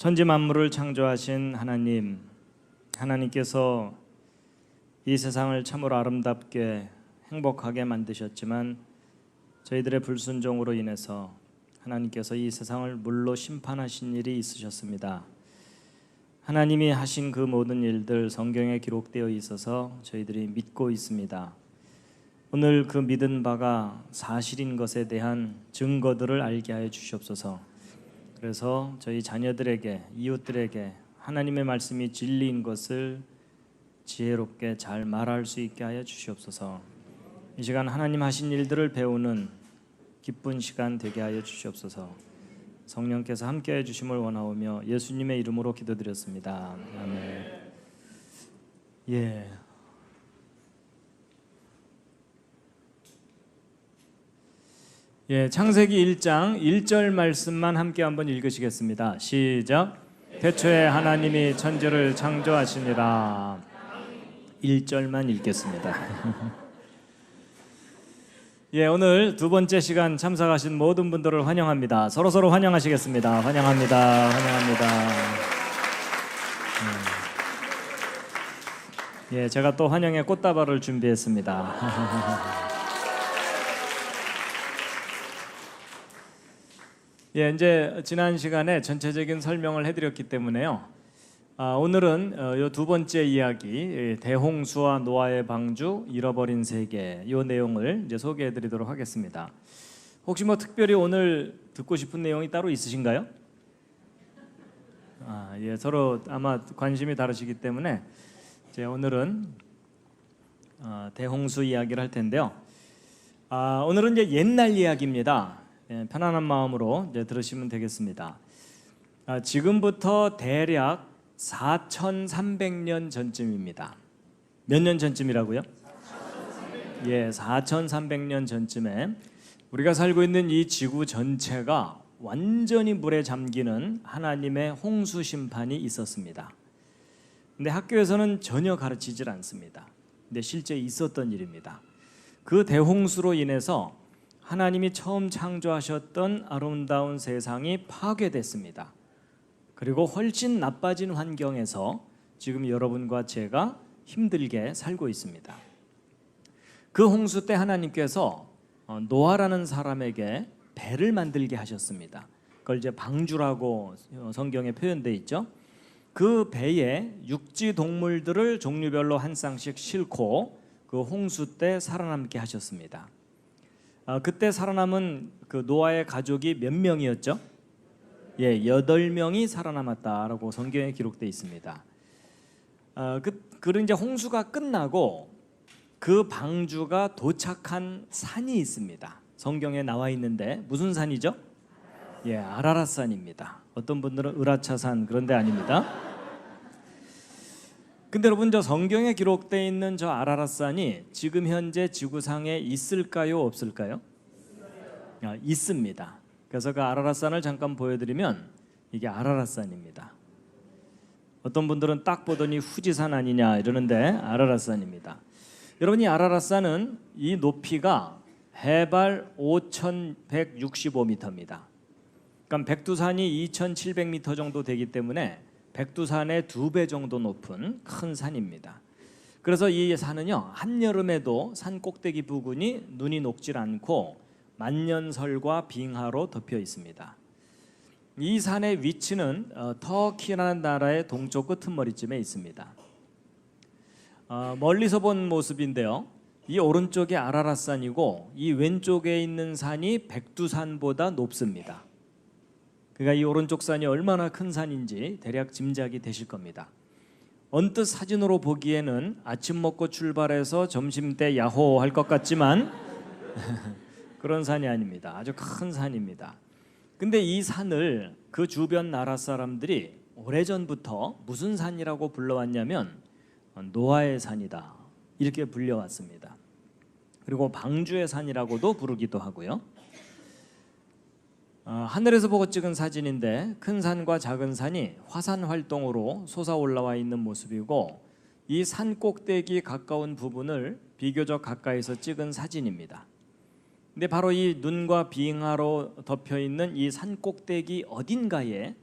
천지 만물을 창조하신 하나님께서 이 세상을 참으로 아름답게 행복하게 만드셨지만 저희들의 불순종으로 인해서 하나님께서 이 세상을 물로 심판하신 일이 있으셨습니다. 하나님이 하신 그 모든 일들 성경에 기록되어 있어서 저희들이 믿고 있습니다. 오늘 그 믿은 바가 사실인 것에 대한 증거들을 알게 하여 주시옵소서. 그래서 저희 자녀들에게, 이웃들에게 하나님의 말씀이 진리인 것을 지혜롭게 잘 말할 수 있게 하여 주시옵소서. 이 시간 하나님 하신 일들을 배우는 기쁜 시간 되게 하여 주시옵소서. 성령께서 함께해 주심을 원하오며 예수님의 이름으로 기도드렸습니다. 아멘. 창세기 1장 1절 말씀만 함께 한번 읽으시겠습니다. 시작. 태초에 하나님이 천지를 창조하시니라. 1절만 읽겠습니다. 오늘 두 번째 시간 참석하신 모든 분들을 환영합니다. 서로 환영하시겠습니다. 환영합니다. 제가 또 환영의 꽃다발을 준비했습니다. 이제 지난 시간에 전체적인 설명을 해드렸기 때문에요. 오늘은 이 두 번째 이야기, 대홍수와 노아의 방주, 잃어버린 세계, 이 내용을 이제 소개해드리도록 하겠습니다. 혹시 특별히 오늘 듣고 싶은 내용이 따로 있으신가요? 서로 아마 관심이 다르시기 때문에 이제 오늘은 대홍수 이야기를 할 텐데요. 오늘은 이제 옛날 이야기입니다. 편안한 마음으로 이제 들으시면 되겠습니다. 지금부터 대략 4,300년 전쯤입니다. 몇 년 전쯤이라고요? 4,300년 전쯤에 우리가 살고 있는 이 지구 전체가 완전히 물에 잠기는 하나님의 홍수 심판이 있었습니다. 근데 학교에서는 전혀 가르치질 않습니다. 근데 실제 있었던 일입니다. 그 대홍수로 인해서 하나님이 처음 창조하셨던 아름다운 세상이 파괴됐습니다. 그리고 훨씬 나빠진 환경에서 지금 여러분과 제가 힘들게 살고 있습니다. 그 홍수 때 하나님께서 노아라는 사람에게 배를 만들게 하셨습니다. 그걸 이제 방주라고 성경에 표현되어 있죠. 그 배에 육지 동물들을 종류별로 한 쌍씩 싣고 그 홍수 때 살아남게 하셨습니다. 그때 살아남은 그 노아의 가족이 몇 명이었죠? 8명이 살아남았다라고 성경에 기록되어 있습니다. 그런 이제 홍수가 끝나고 그 방주가 도착한 산이 있습니다. 성경에 나와 있는데 무슨 산이죠? 아라랏산입니다. 어떤 분들은 으라차산 그런 데 아닙니다. 근데 여러분, 저 성경에 기록되어 있는 저 아라랏산이 지금 현재 지구상에 있을까요, 없을까요? 있습니다. 그래서 그 아라랏산을 잠깐 보여드리면 이게 아라랏산입니다. 어떤 분들은 딱 보더니 후지산 아니냐 이러는데 아라랏산입니다. 여러분, 이 아라랏산은 이 높이가 해발 5,165m입니다. 그러니까 백두산이 2,700m 정도 되기 때문에 백두산의 2배 정도 높은 큰 산입니다. 그래서 이 산은요, 한여름에도 산 꼭대기 부근이 눈이 녹질 않고 만년설과 빙하로 덮여 있습니다. 이 산의 위치는 터키라는 나라의 동쪽 끄트머리쯤에 있습니다. 멀리서 본 모습인데요, 이 오른쪽이 아라랏산이고 이 왼쪽에 있는 산이 백두산보다 높습니다. 그러니까 이 오른쪽 산이 얼마나 큰 산인지 대략 짐작이 되실 겁니다. 언뜻 사진으로 보기에는 아침 먹고 출발해서 점심때 야호 할 것 같지만 그런 산이 아닙니다. 아주 큰 산입니다. 근데 이 산을 그 주변 나라 사람들이 오래전부터 무슨 산이라고 불러왔냐면 노아의 산이다 이렇게 불려왔습니다. 그리고 방주의 산이라고도 부르기도 하고요. 하늘에서 보고 찍은 사진인데 큰 산과 작은 산이 화산 활동으로 솟아 올라와 있는 모습이고, 이 산 꼭대기 가까운 부분을 비교적 가까이서 찍은 사진입니다. 근데 바로 이 눈과 빙하로 덮여 있는 이 산 꼭대기 어딘가에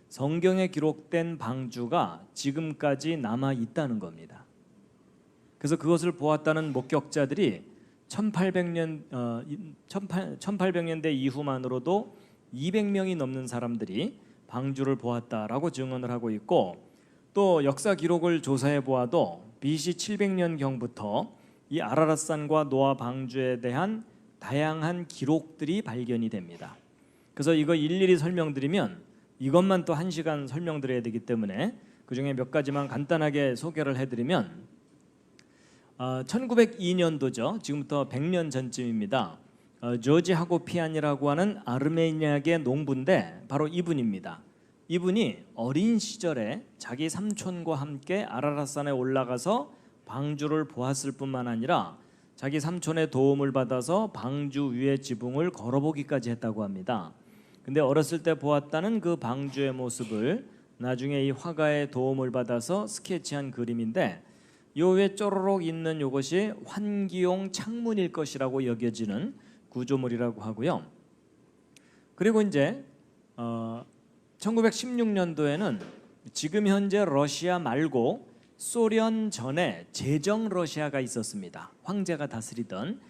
성경에 기록된 방주가 지금까지 남아 있다는 겁니다. 그래서 그것을 보았다는 목격자들이 1800년대 이후만으로도 200명이 넘는 사람들이 방주를 보았다라고 증언을 하고 있고, 또 역사 기록을 조사해 보아도 BC 700년경부터 이 아라랏산과 노아 방주에 대한 다양한 기록들이 발견이 됩니다. 그래서 이거 일일이 설명드리면 이것만 또 1시간 설명드려야 되기 때문에 그중에 몇 가지만 간단하게 소개를 해드리면, 1902년도죠. 지금부터 100년 전쯤입니다. 조지 하고피안이라고 하는 아르메니아계 농부인데 바로 이분입니다. 이분이 어린 시절에 자기 삼촌과 함께 아라랏산에 올라가서 방주를 보았을 뿐만 아니라 자기 삼촌의 도움을 받아서 방주 위의 지붕을 걸어보기까지 했다고 합니다. 근데 어렸을 때 보았다는 그 방주의 모습을 나중에 이 화가의 도움을 받아서 스케치한 그림인데, 요 위에 쪼로록 있는 이것이 환기용 창문일 것이라고 여겨지는 구조물이라고 하고요. 그리고 이제 1916년도에는 지금 현재 러시아 말고 소련 전에 제정 러시아가 있었습니다. 황제가 다스리던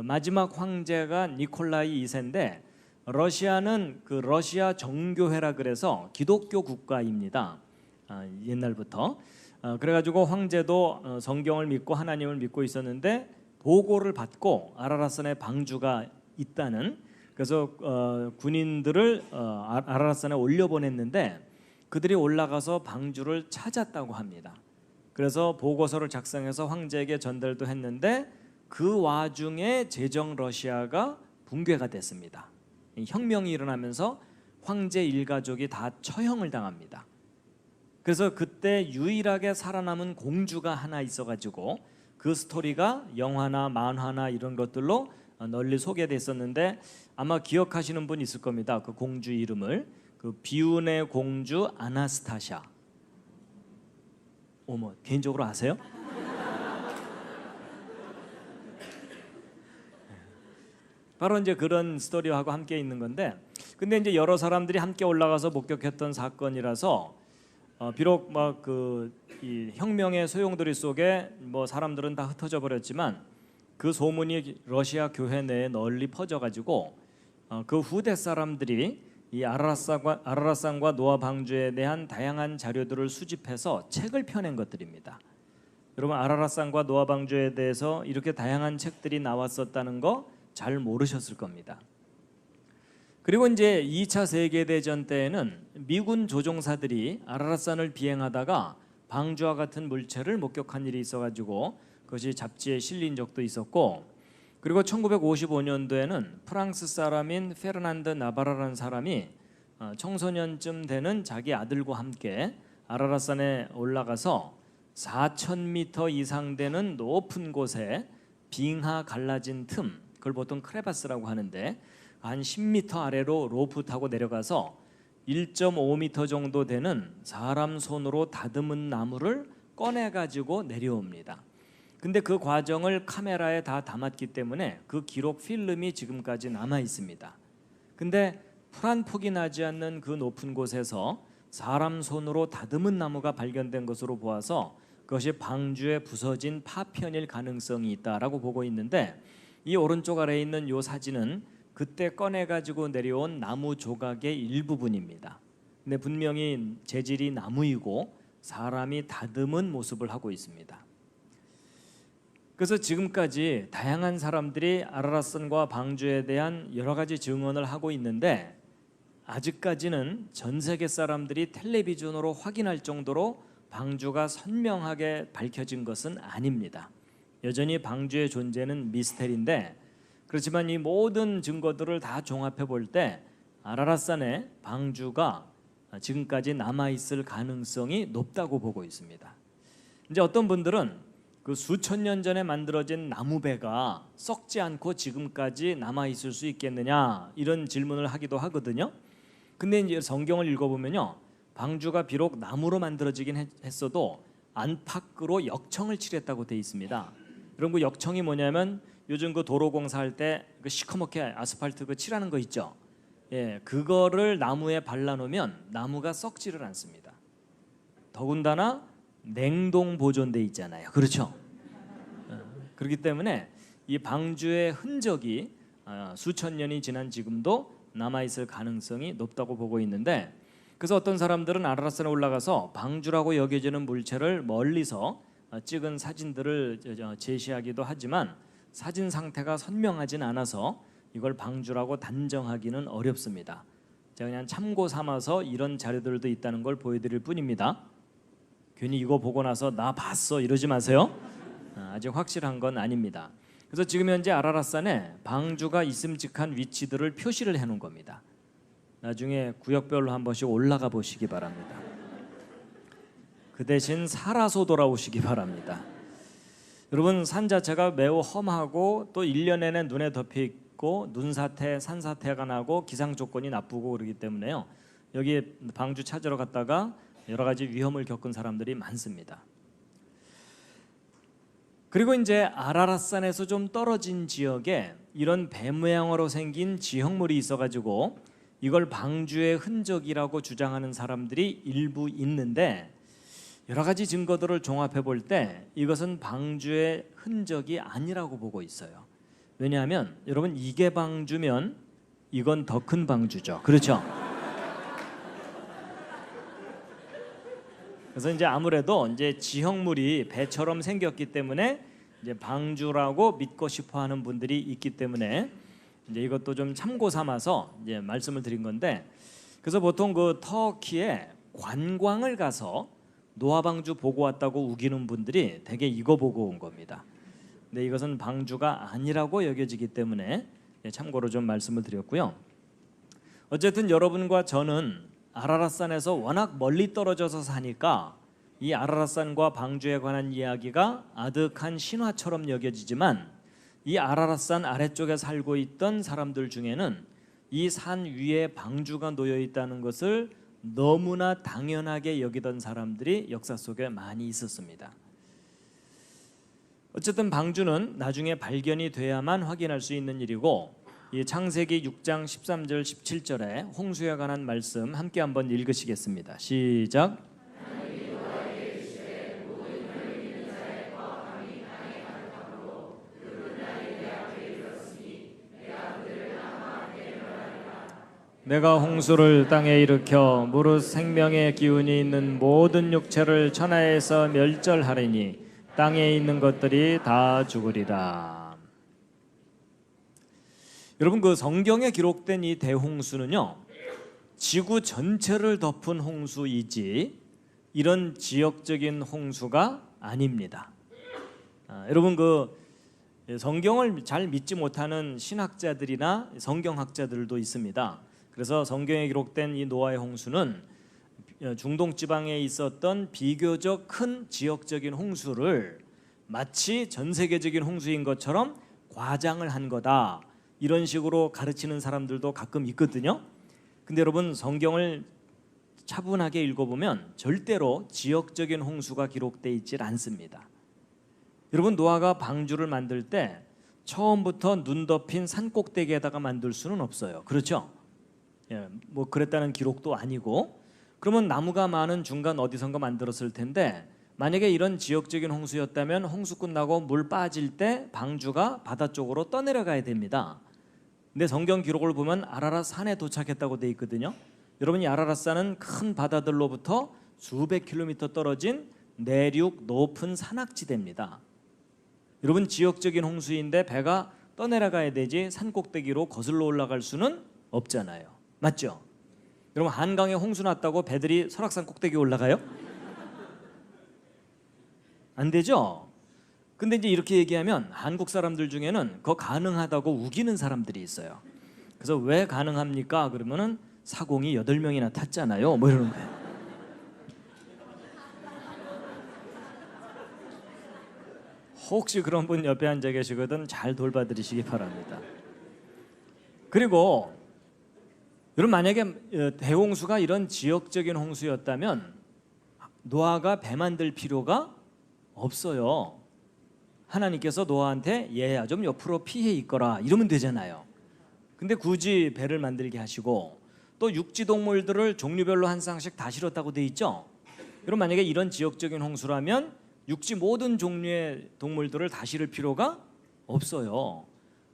마지막 황제가 니콜라이 2세인데, 러시아는 그 러시아 정교회라 그래서 기독교 국가입니다. 옛날부터. 그래가지고 황제도 성경을 믿고 하나님을 믿고 있었는데 보고를 받고 아라랏산에 방주가 있다는, 그래서 군인들을 아라랏산에 올려보냈는데 그들이 올라가서 방주를 찾았다고 합니다. 그래서 보고서를 작성해서 황제에게 전달도 했는데 그 와중에 제정 러시아가 붕괴가 됐습니다. 혁명이 일어나면서 황제 일가족이 다 처형을 당합니다. 그래서 그때 유일하게 살아남은 공주가 하나 있어가지고 그 스토리가 영화나 만화나 이런 것들로 널리 소개됐었는데, 아마 기억하시는 분 있을 겁니다. 그 공주 이름을, 그 비운의 공주 아나스타샤. 어머, 개인적으로 아세요? 바로 이제 그런 스토리하고 함께 있는 건데, 근데 이제 여러 사람들이 함께 올라가서 목격했던 사건이라서 비록 막 이 혁명의 소용돌이 속에 뭐 사람들은 다 흩어져 버렸지만 그 소문이 러시아 교회 내에 널리 퍼져가지고 그 후대 사람들이 이 아라랏산과 노아 방주에 대한 다양한 자료들을 수집해서 책을 펴낸 것들입니다. 여러분, 아라랏산과 노아 방주에 대해서 이렇게 다양한 책들이 나왔었다는 거 잘 모르셨을 겁니다. 그리고 이제 2차 세계대전 때에는 미군 조종사들이 아라랏산을 비행하다가 방주와 같은 물체를 목격한 일이 있어가지고 그것이 잡지에 실린 적도 있었고, 그리고 1955년도에는 프랑스 사람인 페르난드 나바라라는 사람이 청소년쯤 되는 자기 아들과 함께 아라랏산에 올라가서 4,000m 이상 되는 높은 곳에 빙하 갈라진 틈, 그걸 보통 크레바스라고 하는데 한 10m 아래로 로프 타고 내려가서 1.5m 정도 되는 사람 손으로 다듬은 나무를 꺼내가지고 내려옵니다. 근데 그 과정을 카메라에 다 담았기 때문에 그 기록 필름이 지금까지 남아 있습니다. 근데 풀 한 폭이 나지 않는 그 높은 곳에서 사람 손으로 다듬은 나무가 발견된 것으로 보아서 그것이 방주에 부서진 파편일 가능성이 있다라고 보고 있는데, 이 오른쪽 아래에 있는 이 사진은 그때 꺼내가지고 내려온 나무 조각의 일부분입니다. 근데 분명히 재질이 나무이고 사람이 다듬은 모습을 하고 있습니다. 그래서 지금까지 다양한 사람들이 아라랏산과 방주에 대한 여러 가지 증언을 하고 있는데, 아직까지는 전 세계 사람들이 텔레비전으로 확인할 정도로 방주가 선명하게 밝혀진 것은 아닙니다. 여전히 방주의 존재는 미스테리인데, 그렇지만 이 모든 증거들을 다 종합해 볼 때 아라랏산에 방주가 지금까지 남아 있을 가능성이 높다고 보고 있습니다. 이제 어떤 분들은 그 수천 년 전에 만들어진 나무배가 썩지 않고 지금까지 남아 있을 수 있겠느냐, 이런 질문을 하기도 하거든요. 근데 이제 성경을 읽어보면요, 방주가 비록 나무로 만들어지긴 했어도 안팎으로 역청을 칠했다고 돼 있습니다. 여러분, 그 역청이 뭐냐면 요즘 그 도로 공사할 때 그 시커멓게 아스팔트 그 칠하는 거 있죠. 그거를 나무에 발라놓으면 나무가 썩지를 않습니다. 더군다나 냉동 보존돼 있잖아요. 그렇죠? 그렇기 때문에 이 방주의 흔적이 수천 년이 지난 지금도 남아있을 가능성이 높다고 보고 있는데, 그래서 어떤 사람들은 아라라산에 올라가서 방주라고 여겨지는 물체를 멀리서 찍은 사진들을 제시하기도 하지만 사진 상태가 선명하진 않아서 이걸 방주라고 단정하기는 어렵습니다. 제가 그냥 참고 삼아서 이런 자료들도 있다는 걸 보여드릴 뿐입니다. 괜히 이거 보고 나서 나 봤어 이러지 마세요. 아직 확실한 건 아닙니다. 그래서 지금 현재 아라라산에 방주가 있음직한 위치들을 표시를 해놓은 겁니다. 나중에 구역별로 한 번씩 올라가 보시기 바랍니다. 그 대신 살아서 돌아오시기 바랍니다. 여러분, 산 자체가 매우 험하고 또 1년 내내 눈에 덮여 있고 눈사태, 산사태가 나고 기상 조건이 나쁘고 그러기 때문에요. 여기 방주 찾으러 갔다가 여러 가지 위험을 겪은 사람들이 많습니다. 그리고 이제 아라라산에서 좀 떨어진 지역에 이런 배 모양으로 생긴 지형물이 있어가지고 이걸 방주의 흔적이라고 주장하는 사람들이 일부 있는데, 여러 가지 증거들을 종합해 볼 때 이것은 방주의 흔적이 아니라고 보고 있어요. 왜냐하면 여러분, 이게 방주면 이건 더 큰 방주죠. 그렇죠? 그래서 이제 아무래도 이제 지형물이 배처럼 생겼기 때문에 이제 방주라고 믿고 싶어하는 분들이 있기 때문에 이제 이것도 좀 참고 삼아서 이제 말씀을 드린 건데, 그래서 보통 그 터키에 관광을 가서 노아 방주 보고 왔다고 우기는 분들이 대개 이거 보고 온 겁니다. 근데 이것은 방주가 아니라고 여겨지기 때문에 참고로 좀 말씀을 드렸고요. 어쨌든 여러분과 저는 아라라산에서 워낙 멀리 떨어져서 사니까 이 아라라산과 방주에 관한 이야기가 아득한 신화처럼 여겨지지만, 이 아라라산 아래쪽에 살고 있던 사람들 중에는 이 산 위에 방주가 놓여 있다는 것을 너무나 당연하게 여기던 사람들이 역사 속에 많이 있었습니다. 어쨌든 방주는 나중에 발견이 돼야만 확인할 수 있는 일이고, 이 창세기 6장 13절 17절에 홍수에 관한 말씀 함께 한번 읽으시겠습니다. 시작. 내가 홍수를 땅에 일으켜 무릇 생명의 기운이 있는 모든 육체를 천하에서 멸절하리니 땅에 있는 것들이 다 죽으리라. 여러분, 그 성경에 기록된 이 대홍수는요, 지구 전체를 덮은 홍수이지 이런 지역적인 홍수가 아닙니다. 여러분, 그 성경을 잘 믿지 못하는 신학자들이나 성경학자들도 있습니다. 그래서 성경에 기록된 이 노아의 홍수는 중동 지방에 있었던 비교적 큰 지역적인 홍수를 마치 전 세계적인 홍수인 것처럼 과장을 한 거다, 이런 식으로 가르치는 사람들도 가끔 있거든요. 근데 여러분, 성경을 차분하게 읽어보면 절대로 지역적인 홍수가 기록되어 있질 않습니다. 여러분, 노아가 방주를 만들 때 처음부터 눈 덮인 산 꼭대기에다가 만들 수는 없어요. 그렇죠? 뭐 그랬다는 기록도 아니고, 그러면 나무가 많은 중간 어디선가 만들었을 텐데, 만약에 이런 지역적인 홍수였다면 홍수 끝나고 물 빠질 때 방주가 바다 쪽으로 떠내려가야 됩니다. 근데 성경 기록을 보면 아라랏 산에 도착했다고 돼 있거든요. 여러분, 이 아라랏 산은 큰 바다들로부터 수백 킬로미터 떨어진 내륙 높은 산악지대입니다. 여러분, 지역적인 홍수인데 배가 떠내려가야 되지 산 꼭대기로 거슬러 올라갈 수는 없잖아요. 맞죠? 여러분, 한강에 홍수 났다고 배들이 설악산 꼭대기 올라가요? 안 되죠? 근데 이제 이렇게 얘기하면 한국 사람들 중에는 그거 가능하다고 우기는 사람들이 있어요. 그래서 왜 가능합니까? 그러면은 사공이 8명이나 탔잖아요. 뭐 이러는 거예요. 혹시 그런 분 옆에 앉아 계시거든 잘 돌봐드리시기 바랍니다. 그리고 여러분, 만약에 대홍수가 이런 지역적인 홍수였다면 노아가 배 만들 필요가 없어요. 하나님께서 노아한테 얘야 좀 옆으로 피해 있거라 이러면 되잖아요. 근데 굳이 배를 만들게 하시고 또 육지 동물들을 종류별로 한 쌍씩 다 실었다고 돼 있죠. 그럼 만약에 이런 지역적인 홍수라면 육지 모든 종류의 동물들을 다 실을 필요가 없어요.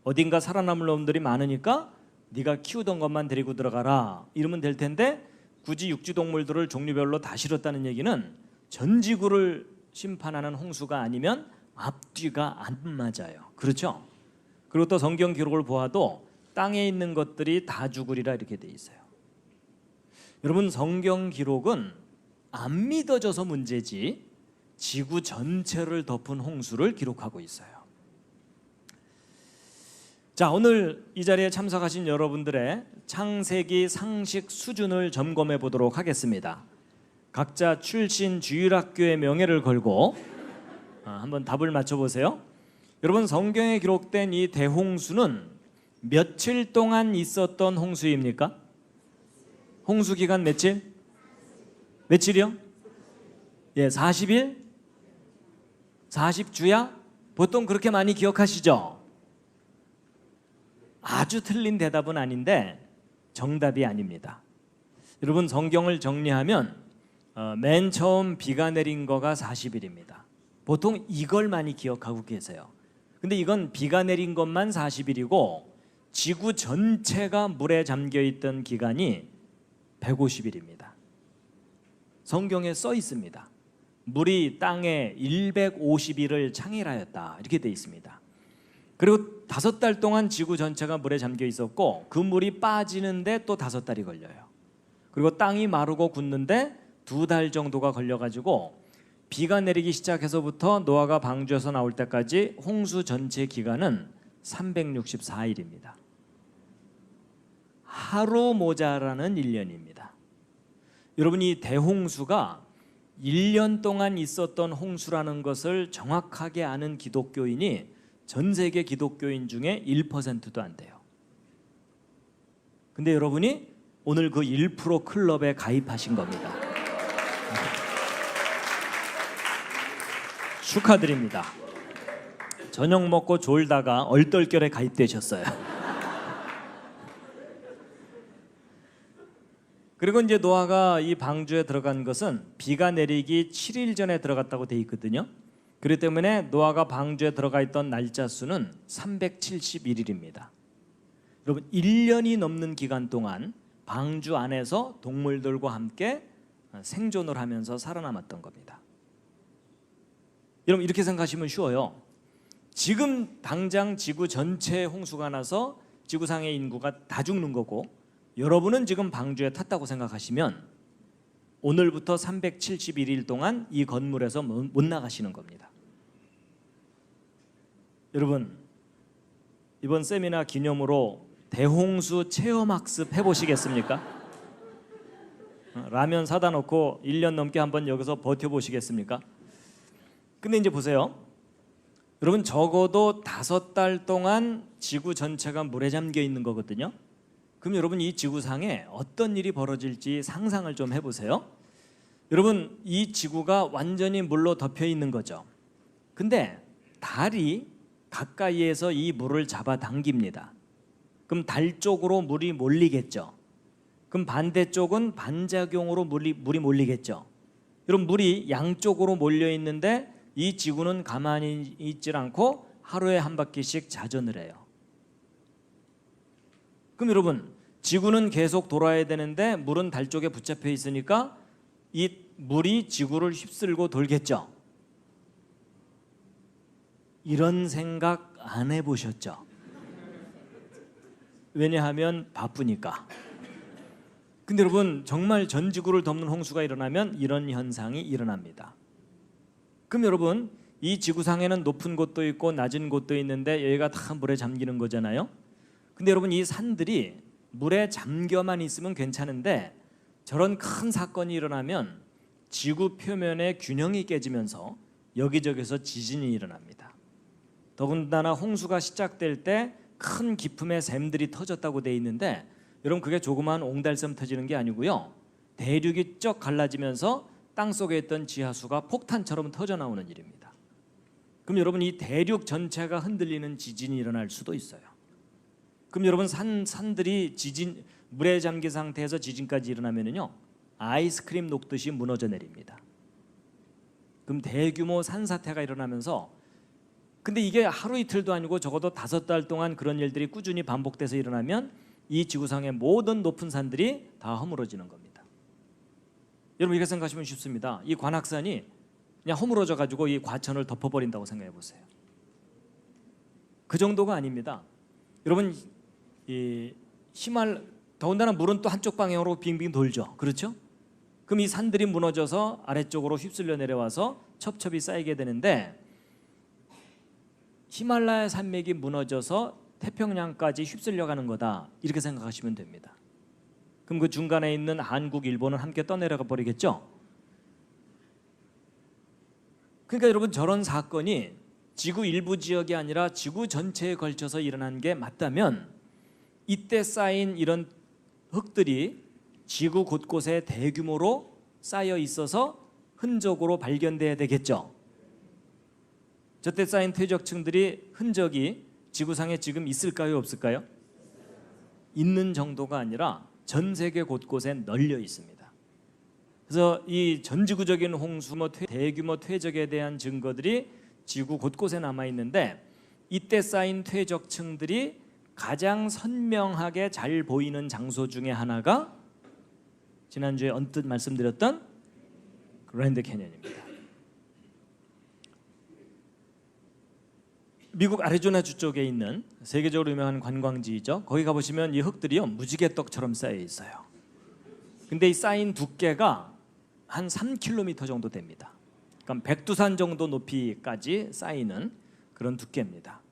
어딘가 살아남을 놈들이 많으니까 네가 키우던 것만 데리고 들어가라 이러면 될 텐데, 굳이 육지 동물들을 종류별로 다 실었다는 얘기는 전 지구를 심판하는 홍수가 아니면 앞뒤가 안 맞아요. 그렇죠? 그리고 또 성경 기록을 보아도 땅에 있는 것들이 다 죽으리라 이렇게 돼 있어요. 여러분, 성경 기록은 안 믿어져서 문제지 지구 전체를 덮은 홍수를 기록하고 있어요. 자, 오늘 이 자리에 참석하신 여러분들의 창세기 상식 수준을 점검해 보도록 하겠습니다. 각자 출신 주일학교의 명예를 걸고 한번 답을 맞춰보세요. 여러분, 성경에 기록된 이 대홍수는 며칠 동안 있었던 홍수입니까? 홍수 기간 며칠? 며칠이요? 예, 40일? 40주야? 보통 그렇게 많이 기억하시죠? 아주 틀린 대답은 아닌데 정답이 아닙니다. 여러분, 성경을 정리하면 맨 처음 비가 내린 거가 40일입니다. 보통 이걸 많이 기억하고 계세요. 근데 이건 비가 내린 것만 40일이고 지구 전체가 물에 잠겨 있던 기간이 150일입니다. 성경에 써 있습니다. 물이 땅에 150일을 창일하였다 이렇게 돼 있습니다. 그리고 5달 동안 지구 전체가 물에 잠겨 있었고 그 물이 빠지는데 또 5달이 걸려요. 그리고 땅이 마르고 굳는데 2달 정도가 걸려가지고 비가 내리기 시작해서부터 노아가 방주에서 나올 때까지 홍수 전체 기간은 364일입니다. 하루 모자라는 1년입니다. 여러분, 이 대홍수가 1년 동안 있었던 홍수라는 것을 정확하게 아는 기독교인이 전 세계 기독교인 중에 1%도 안 돼요. 근데 여러분이 오늘 그 1% 클럽에 가입하신 겁니다. 축하드립니다. 저녁 먹고 졸다가 얼떨결에 가입되셨어요. 그리고 이제 노아가 이 방주에 들어간 것은 비가 내리기 7일 전에 들어갔다고 돼 있거든요. 그렇기 때문에 노아가 방주에 들어가 있던 날짜 수는 371일입니다. 여러분, 1년이 넘는 기간 동안 방주 안에서 동물들과 함께 생존을 하면서 살아남았던 겁니다. 여러분, 이렇게 생각하시면 쉬워요. 지금 당장 지구 전체에 홍수가 나서 지구상의 인구가 다 죽는 거고 여러분은 지금 방주에 탔다고 생각하시면 오늘부터 371일 동안 이 건물에서 못 나가시는 겁니다. 여러분, 이번 세미나 기념으로 대홍수 체험학습 해보시겠습니까? 라면 사다 놓고 1년 넘게 한번 여기서 버텨보시겠습니까? 근데 이제 보세요. 여러분, 적어도 5달 동안 지구 전체가 물에 잠겨 있는 거거든요. 그럼 여러분, 이 지구상에 어떤 일이 벌어질지 상상을 좀 해보세요. 여러분, 이 지구가 완전히 물로 덮여 있는 거죠. 근데 달이 가까이에서 이 물을 잡아당깁니다. 그럼 달 쪽으로 물이 몰리겠죠. 그럼 반대쪽은 반작용으로 물이 몰리겠죠. 여러분, 물이 양쪽으로 몰려 있는데 이 지구는 가만히 있질 않고 하루에 한 바퀴씩 자전을 해요. 그럼 여러분, 지구는 계속 돌아야 되는데 물은 달 쪽에 붙잡혀 있으니까 이 물이 지구를 휩쓸고 돌겠죠. 이런 생각 안 해보셨죠? 왜냐하면 바쁘니까. 근데 여러분, 정말 전 지구를 덮는 홍수가 일어나면 이런 현상이 일어납니다. 그럼 여러분, 이 지구상에는 높은 곳도 있고 낮은 곳도 있는데 여기가 다 물에 잠기는 거잖아요. 근데 여러분, 이 산들이 물에 잠겨만 있으면 괜찮은데 저런 큰 사건이 일어나면 지구 표면의 균형이 깨지면서 여기저기서 지진이 일어납니다. 더군다나 홍수가 시작될 때 큰 기품의 샘들이 터졌다고 돼 있는데 여러분, 그게 조그마한 옹달샘 터지는 게 아니고요. 대륙이 쩍 갈라지면서 땅속에 있던 지하수가 폭탄처럼 터져 나오는 일입니다. 그럼 여러분, 이 대륙 전체가 흔들리는 지진이 일어날 수도 있어요. 그럼 여러분 산들이 물에 잠긴 상태에서 지진까지 일어나면은요 아이스크림 녹듯이 무너져 내립니다. 그럼 대규모 산사태가 일어나면서, 근데 이게 하루 이틀도 아니고 적어도 5달 동안 그런 일들이 꾸준히 반복돼서 일어나면 이 지구상의 모든 높은 산들이 다 허물어지는 겁니다. 여러분 이렇게 생각하시면 쉽습니다. 이 관악산이 그냥 허물어져 가지고 이 과천을 덮어버린다고 생각해 보세요. 그 정도가 아닙니다. 여러분 이 더군다나 물은 또 한쪽 방향으로 빙빙 돌죠. 그렇죠? 그럼 이 산들이 무너져서 아래쪽으로 휩쓸려 내려와서 첩첩이 쌓이게 되는데, 히말라야 산맥이 무너져서 태평양까지 휩쓸려 가는 거다, 이렇게 생각하시면 됩니다. 그럼 그 중간에 있는 한국, 일본은 함께 떠내려가 버리겠죠. 그러니까 여러분 저런 사건이 지구 일부 지역이 아니라 지구 전체에 걸쳐서 일어난 게 맞다면, 이때 쌓인 이런 흙들이 지구 곳곳에 대규모로 쌓여 있어서 흔적으로 발견돼야 되겠죠. 저때 쌓인 퇴적층들이 흔적이 지구상에 지금 있을까요, 없을까요? 있는 정도가 아니라 전 세계 곳곳에 널려 있습니다. 그래서 이 전지구적인 홍수, 대규모 퇴적에 대한 증거들이 지구 곳곳에 남아 있는데, 이때 쌓인 퇴적층들이 가장 선명하게 잘 보이는 장소 중에 하나가 지난주에 언뜻 말씀드렸던 그랜드 캐년입니다. 미국 애리조나주 쪽에 있는 세계적으로 유명한 관광지이죠. 거기 가보시면 이 흙들이요 무지개떡처럼 쌓여 있어요. 근데 이 쌓인 두께가 한 3km 정도 됩니다. 그러니까 백두산 정도 높이까지 쌓이는 그런 두께입니다.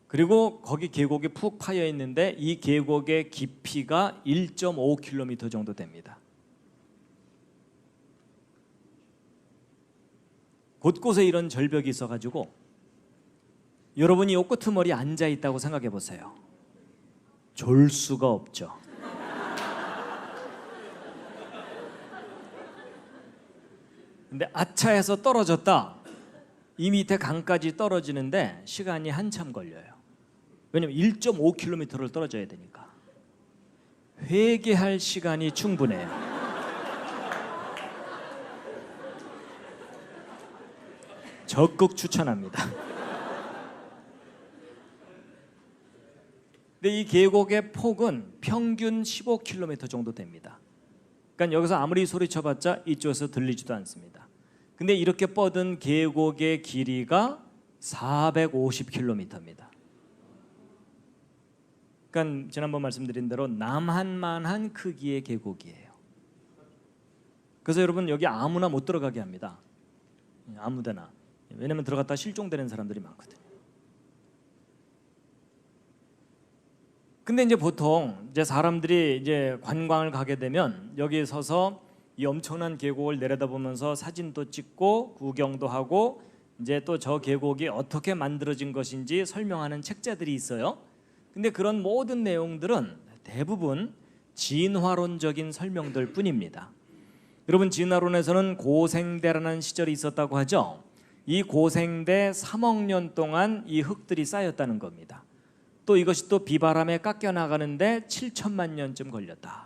그리고 거기 계곡이 푹 파여 있는데 이 계곡의 깊이가 1.5km 정도 됩니다. 곳곳에 이런 절벽이 있어가지고 여러분이 이 끄트머리에 앉아 있다고 생각해 보세요. 졸 수가 없죠. 근데 아차해서 떨어졌다, 이 밑에 강까지 떨어지는데 시간이 한참 걸려요. 왜냐면 1.5km를 떨어져야 되니까. 회개할 시간이 충분해요. 적극 추천합니다. 근데 이 계곡의 폭은 평균 15km 정도 됩니다. 그러니까 여기서 아무리 소리쳐봤자 이쪽에서 들리지도 않습니다. 근데 이렇게 뻗은 계곡의 길이가 450km입니다. 그러니까 지난번 말씀드린 대로 남한만한 크기의 계곡이에요. 그래서 여러분 여기 아무나 못 들어가게 합니다. 아무데나. 왜냐면 들어갔다 실종되는 사람들이 많거든요. 근데 이제 보통 이제 사람들이 이제 관광을 가게 되면 여기 서서 이 엄청난 계곡을 내려다보면서 사진도 찍고 구경도 하고, 이제 또 저 계곡이 어떻게 만들어진 것인지 설명하는 책자들이 있어요. 근데 그런 모든 내용들은 대부분 진화론적인 설명들 뿐입니다. 여러분 진화론에서는 고생대라는 시절이 있었다고 하죠. 이 고생대 3억 년 동안 이 흙들이 쌓였다는 겁니다. 또 이것이 또 비바람에 깎여 나가는데 7천만 년쯤 걸렸다.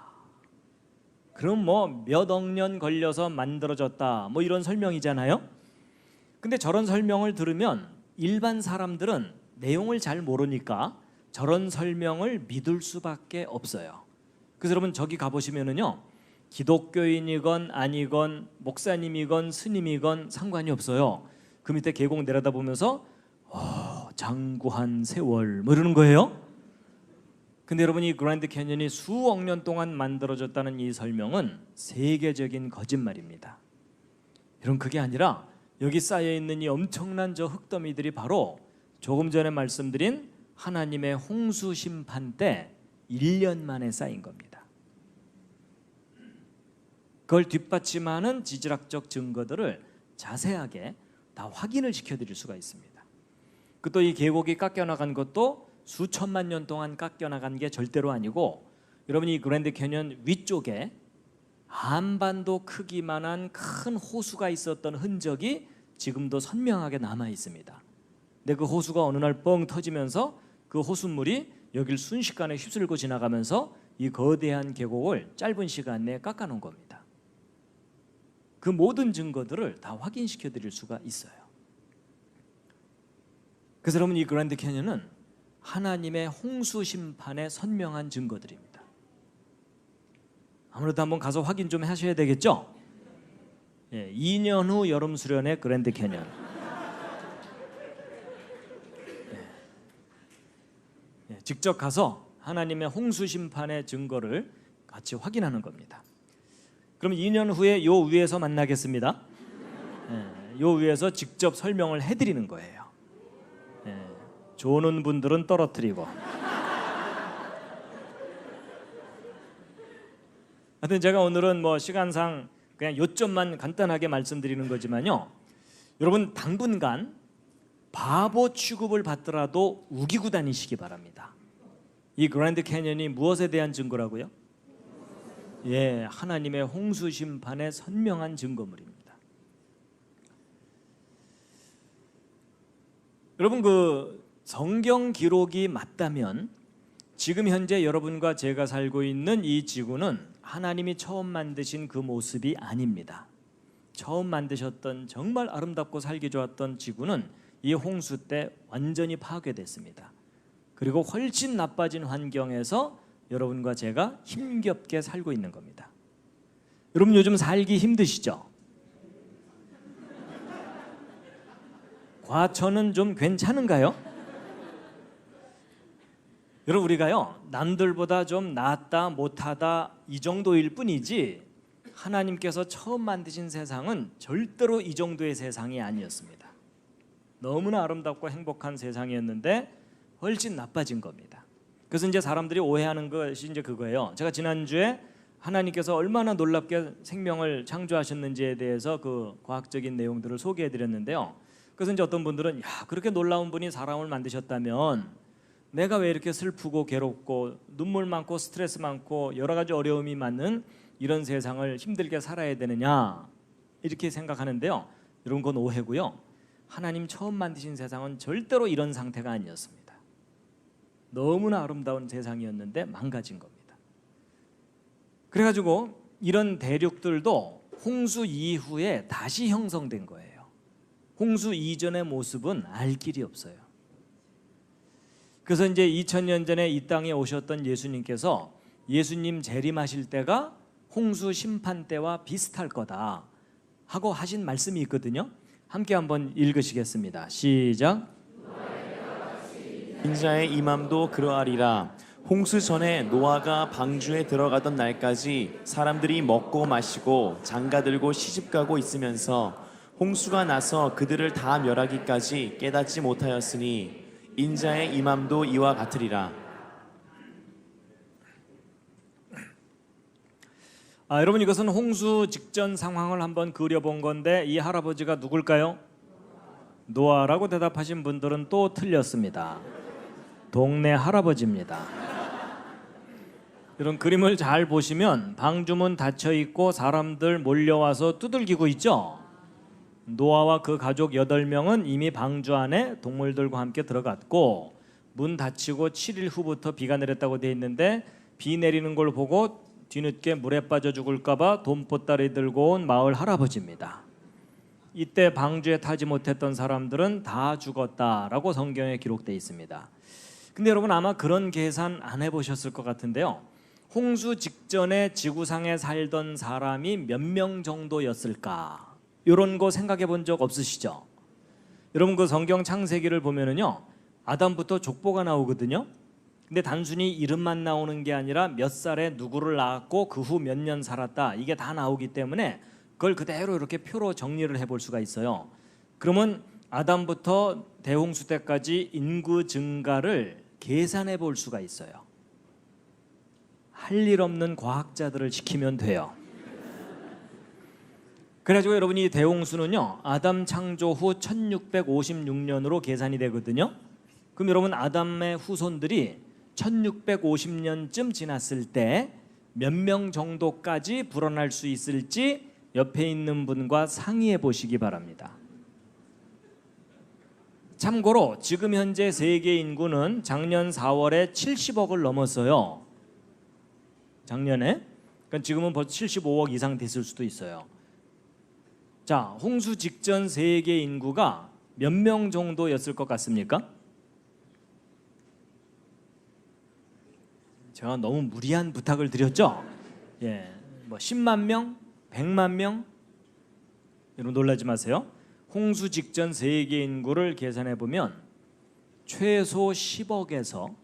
그럼 뭐 몇 억 년 걸려서 만들어졌다, 뭐 이런 설명이잖아요. 근데 저런 설명을 들으면 일반 사람들은 내용을 잘 모르니까 저런 설명을 믿을 수밖에 없어요. 그래서 여러분 저기 가보시면은요, 기독교인이건 아니건 목사님이건 스님이건 상관이 없어요. 그 밑에 계곡 내려다보면서 장구한 세월 뭐 이러는 거예요. 근데 여러분 이 그랜드 캐년이 수억 년 동안 만들어졌다는 이 설명은 세계적인 거짓말입니다. 여러분 그게 아니라 여기 쌓여 있는 이 엄청난 저 흙더미들이 바로 조금 전에 말씀드린 하나님의 홍수 심판 때 1년 만에 쌓인 겁니다. 그걸 뒷받침하는 지질학적 증거들을 자세하게 다 확인을 시켜드릴 수가 있습니다. 또 이 계곡이 깎여나간 것도 수천만 년 동안 깎여나간 게 절대로 아니고, 여러분이 이 그랜드 캐년 위쪽에 한반도 크기만한 큰 호수가 있었던 흔적이 지금도 선명하게 남아 있습니다. 근데 그 호수가 어느 날 뻥 터지면서 그 호수물이 여길 순식간에 휩쓸고 지나가면서 이 거대한 계곡을 짧은 시간 내에 깎아놓은 겁니다. 그 모든 증거들을 다 확인시켜 드릴 수가 있어요. 그래서 여러분, 이 그랜드 캐니언은 하나님의 홍수 심판의 선명한 증거들입니다. 아무래도 한번 가서 확인 좀 하셔야 되겠죠? 2년 후 여름 수련의 그랜드 캐니언. 직접 가서 하나님의 홍수 심판의 증거를 같이 확인하는 겁니다. 그럼 2년 후에 요 위에서 만나겠습니다. 요 위에서 직접 설명을 해드리는 거예요. 조는 분들은 떨어뜨리고. 하여튼 제가 오늘은 뭐 시간상 그냥 요점만 간단하게 말씀드리는 거지만요, 여러분 당분간 바보 취급을 받더라도 우기고 다니시기 바랍니다. 이 그랜드 캐니언이 무엇에 대한 증거라고요? 하나님의 홍수 심판의 선명한 증거물입니다. 여러분, 그 성경 기록이 맞다면 지금 현재 여러분과 제가 살고 있는 이 지구는 하나님이 처음 만드신 그 모습이 아닙니다. 처음 만드셨던 정말 아름답고 살기 좋았던 지구는 이 홍수 때 완전히 파괴됐습니다. 그리고 훨씬 나빠진 환경에서 여러분과 제가 힘겹게 살고 있는 겁니다. 여러분 요즘 살기 힘드시죠? 과천은 좀 괜찮은가요? 여러분, 우리가요 남들보다 좀 낫다 못하다 이 정도일 뿐이지 하나님께서 처음 만드신 세상은 절대로 이 정도의 세상이 아니었습니다. 너무나 아름답고 행복한 세상이었는데 훨씬 나빠진 겁니다. 그래서 이제 사람들이 오해하는 것이 이제 그거예요. 제가 지난주에 하나님께서 얼마나 놀랍게 생명을 창조하셨는지에 대해서 그 과학적인 내용들을 소개해 드렸는데요. 그래서 이제 어떤 분들은, 야, 그렇게 놀라운 분이 사람을 만드셨다면 내가 왜 이렇게 슬프고 괴롭고 눈물 많고 스트레스 많고 여러 가지 어려움이 많은 이런 세상을 힘들게 살아야 되느냐, 이렇게 생각하는데요. 여러분, 그건 오해고요. 하나님 처음 만드신 세상은 절대로 이런 상태가 아니었습니다. 너무나 아름다운 세상이었는데 망가진 겁니다. 그래가지고 이런 대륙들도 홍수 이후에 다시 형성된 거예요. 홍수 이전의 모습은 알 길이 없어요. 그래서 이제 2000년 전에 이 땅에 오셨던 예수님께서 예수님 재림하실 때가 홍수 심판 때와 비슷할 거다 하고 하신 말씀이 있거든요. 함께 한번 읽으시겠습니다. 시작. 인자의 임함도 그러하리라. 홍수 전에 노아가 방주에 들어가던 날까지 사람들이 먹고 마시고 장가들고 시집가고 있으면서 홍수가 나서 그들을 다 멸하기까지 깨닫지 못하였으니 인자의 임함도 이와 같으리라. 여러분, 이것은 홍수 직전 상황을 한번 그려본 건데 이 할아버지가 누굴까요? 노아라고 대답하신 분들은 또 틀렸습니다. 동네 할아버지입니다. 이런 그림을 잘 보시면 방주문 닫혀 있고 사람들 몰려와서 두들기고 있죠. 노아와 그 가족 8명은 이미 방주 안에 동물들과 함께 들어갔고 문 닫히고 7일 후부터 비가 내렸다고 돼 있는데 비 내리는 걸 보고 뒤늦게 물에 빠져 죽을까 봐 돈보따리 들고 온 마을 할아버지입니다. 이때 방주에 타지 못했던 사람들은 다 죽었다라고 성경에 기록되어 있습니다. 근데 여러분 아마 그런 계산 안 해보셨을 것 같은데요. 홍수 직전에 지구상에 살던 사람이 몇 명 정도였을까? 이런 거 생각해 본 적 없으시죠? 여러분 그 성경 창세기를 보면은요, 아담부터 족보가 나오거든요. 근데 단순히 이름만 나오는 게 아니라 몇 살에 누구를 낳았고 그 후 몇 년 살았다, 이게 다 나오기 때문에 그걸 그대로 이렇게 표로 정리를 해볼 수가 있어요. 그러면 아담부터 대홍수 때까지 인구 증가를 계산해 볼 수가 있어요. 할 일 없는 과학자들을 시키면 돼요. 그래가지고 여러분이 대홍수는요, 아담 창조 후 1656년으로 계산이 되거든요. 그럼 여러분 아담의 후손들이 1650년쯤 지났을 때 몇 명 정도까지 불어날 수 있을지 옆에 있는 분과 상의해 보시기 바랍니다. 참고로 지금 현재 세계 인구는 작년 4월에 70억을 넘었어요. 작년에. 그러니까 지금은 벌써 75억 이상 됐을 수도 있어요. 자, 홍수 직전 세계 인구가 몇 명 정도였을 것 같습니까? 제가 너무 무리한 부탁을 드렸죠? 예, 뭐 10만 명, 100만 명? 여러분 놀라지 마세요. 홍수 직전 세계 인구를 계산해 보면 최소 10억에서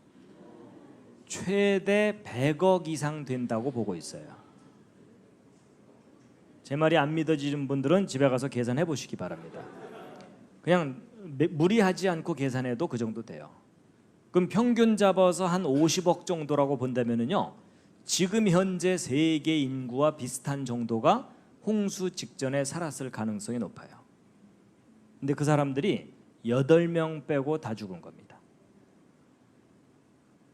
최대 100억 이상 된다고 보고 있어요. 제 말이 안 믿어지는 분들은 집에 가서 계산해 보시기 바랍니다. 그냥 무리하지 않고 계산해도 그 정도 돼요. 그럼 평균 잡아서 한 50억 정도라고 본다면은요, 지금 현재 세계 인구와 비슷한 정도가 홍수 직전에 살았을 가능성이 높아요. 근데 그 사람들이 8명 빼고 다 죽은 겁니다.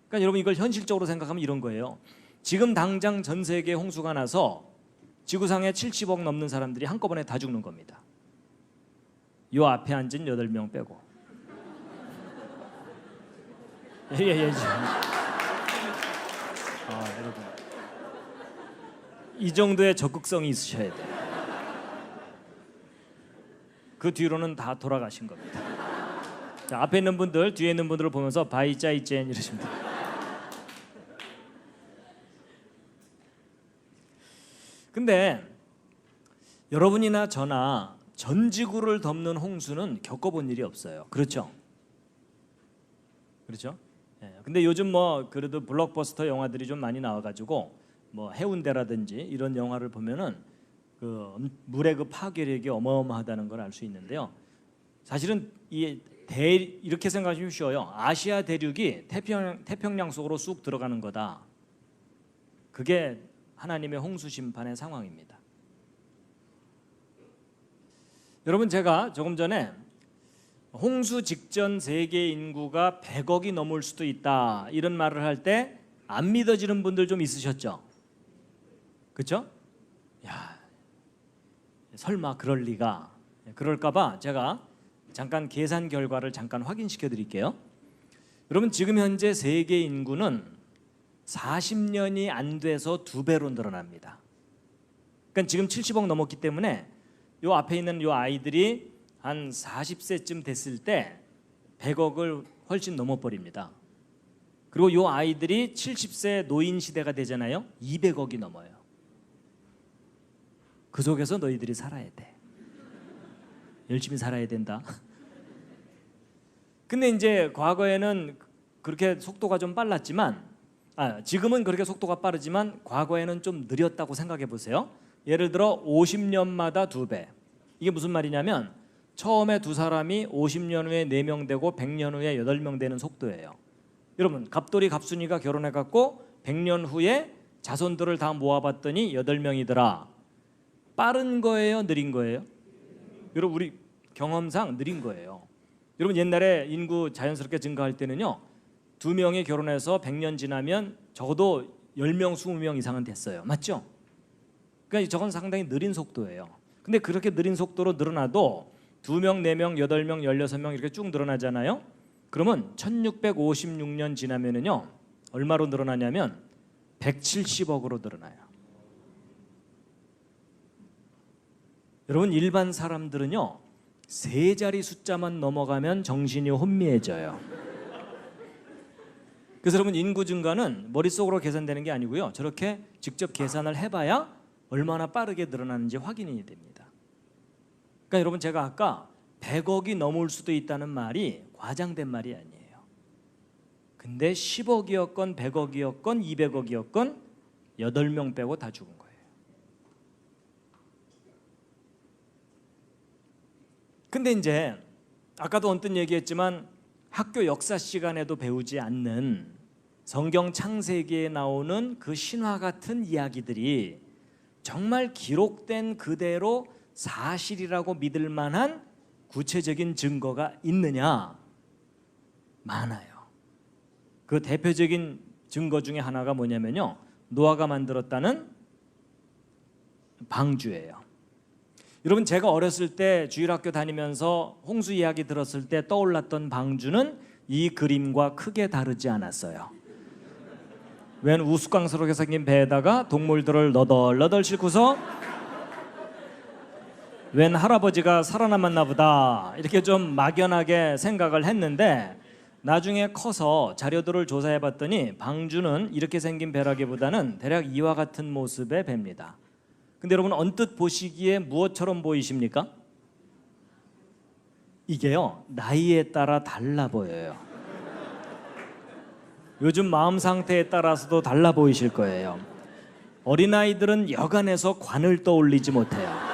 그러니까 여러분 이걸 현실적으로 생각하면 이런 거예요. 지금 당장 전 세계에 홍수가 나서 지구상에 70억 넘는 사람들이 한꺼번에 다 죽는 겁니다. 요 앞에 앉은 8명 빼고. 예. 여러분. 이 정도의 적극성이 있으셔야 돼요. 그 뒤로는 다 돌아가신 겁니다. 자, 앞에 있는 분들, 뒤에 있는 분들을 보면서 바이 짜이 젠 이러시면 돼요. 근데 여러분이나 저나 전 지구를 덮는 홍수는 겪어본 일이 없어요. 그렇죠? 그렇죠? 예. 근데 요즘 뭐 그래도 블록버스터 영화들이 좀 많이 나와가지고 뭐 해운대라든지 이런 영화를 보면은 그 물의 그 파괴력이 어마어마하다는 걸 알 수 있는데요. 사실은 이렇게 생각하시면 쉬워요. 아시아 대륙이 태평양 속으로 쑥 들어가는 거다. 그게 하나님의 홍수 심판의 상황입니다. 여러분 제가 조금 전에 홍수 직전 세계 인구가 100억이 넘을 수도 있다 이런 말을 할 때 안 믿어지는 분들 좀 있으셨죠? 그렇죠? 야, 설마 그럴 리가. 그럴까봐 제가 잠깐 계산 결과를 잠깐 확인시켜 드릴게요. 여러분 지금 현재 세계 인구는 40년이 안 돼서 2배로 늘어납니다. 그러니까 지금 70억 넘었기 때문에 요 앞에 있는 요 아이들이 한 40세쯤 됐을 때 100억을 훨씬 넘어버립니다. 그리고 요 아이들이 70세 노인 시대가 되잖아요. 200억이 넘어요. 그 속에서 너희들이 살아야 돼. 열심히 살아야 된다. 근데 이제 과거에는 그렇게 속도가 좀 빨랐지만 지금은 그렇게 속도가 빠르지만 과거에는 좀 느렸다고 생각해 보세요. 예를 들어 50년마다 2배. 이게 무슨 말이냐면 처음에 두 사람이 50년 후에 4명 되고 100년 후에 8명 되는 속도예요. 여러분 갑돌이 갑순이가 결혼해갖고 100년 후에 자손들을 다 모아봤더니 8명이더라. 빠른 거예요? 느린 거예요? 여러분 우리 경험상 느린 거예요. 여러분 옛날에 인구 자연스럽게 증가할 때는요. 2명이 결혼해서 100년 지나면 적어도 10명, 20명 이상은 됐어요. 맞죠? 그러니까 저건 상당히 느린 속도예요. 근데 그렇게 느린 속도로 늘어나도 2명, 4명, 8명, 16명 이렇게 쭉 늘어나잖아요. 그러면 1656년 지나면은요. 얼마로 늘어나냐면 170억으로 늘어나요. 여러분 일반 사람들은요. 3자리 숫자만 넘어가면 정신이 혼미해져요. 그래서 여러분 인구 증가는 머릿속으로 계산되는 게 아니고요. 저렇게 직접 계산을 해봐야 얼마나 빠르게 늘어나는지 확인이 됩니다. 그러니까 여러분 제가 아까 100억이 넘을 수도 있다는 말이 과장된 말이 아니에요. 근데 10억이었건 100억이었건 200억이었건 8명 빼고 다 죽은 거예요. 근데 이제 아까도 언뜻 얘기했지만 학교 역사 시간에도 배우지 않는 성경 창세기에 나오는 그 신화 같은 이야기들이 정말 기록된 그대로 사실이라고 믿을 만한 구체적인 증거가 있느냐? 많아요. 그 대표적인 증거 중에 하나가 뭐냐면요. 노아가 만들었다는 방주예요. 여러분 제가 어렸을 때 주일학교 다니면서 홍수 이야기 들었을 때 떠올랐던 방주는 이 그림과 크게 다르지 않았어요. 웬 우스꽝스럽게 생긴 배에다가 동물들을 너덜너덜 싣고서 웬 할아버지가 살아남았나 보다 이렇게 좀 막연하게 생각을 했는데 나중에 커서 자료들을 조사해 봤더니 방주는 이렇게 생긴 배라기보다는 대략 이와 같은 모습의 배입니다. 근데 여러분 언뜻 보시기에 무엇처럼 보이십니까? 이게요 나이에 따라 달라 보여요. 요즘 마음 상태에 따라서도 달라 보이실 거예요. 어린아이들은 여간해서 관을 떠올리지 못해요.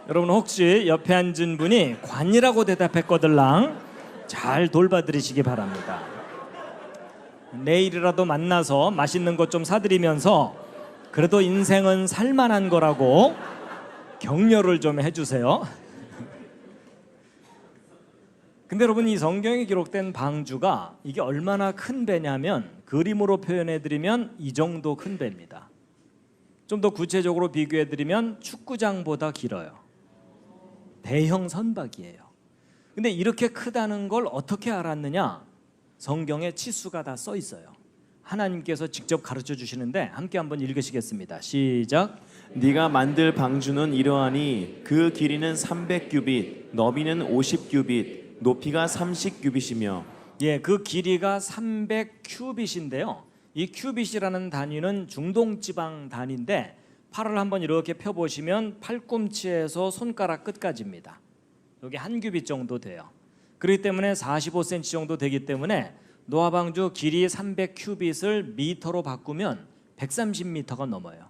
여러분 혹시 옆에 앉은 분이 관이라고 대답했거들랑 잘 돌봐드리시기 바랍니다. 내일이라도 만나서 맛있는 것 좀 사드리면서 그래도 인생은 살만한 거라고 격려를 좀 해주세요. 근데 여러분 이 성경에 기록된 방주가 이게 얼마나 큰 배냐면 그림으로 표현해드리면 이 정도 큰 배입니다. 좀 더 구체적으로 비교해드리면 축구장보다 길어요. 대형 선박이에요. 근데 이렇게 크다는 걸 어떻게 알았느냐? 성경에 치수가 다 써 있어요. 하나님께서 직접 가르쳐 주시는데 함께 한번 읽으시겠습니다. 시작. 네가 만들 방주는 이러하니 그 길이는 300규빗, 너비는 50규빗, 높이가 30규빗이며. 예, 그 길이가 300규빗인데요. 이 규빗이라는 단위는 중동 지방 단위인데 팔을 한번 이렇게 펴 보시면 팔꿈치에서 손가락 끝까지입니다. 여기 한 규빗 정도 돼요. 그렇기 때문에 45cm 정도 되기 때문에 노아 방주 길이 300규빗을 미터로 바꾸면 130m가 넘어요.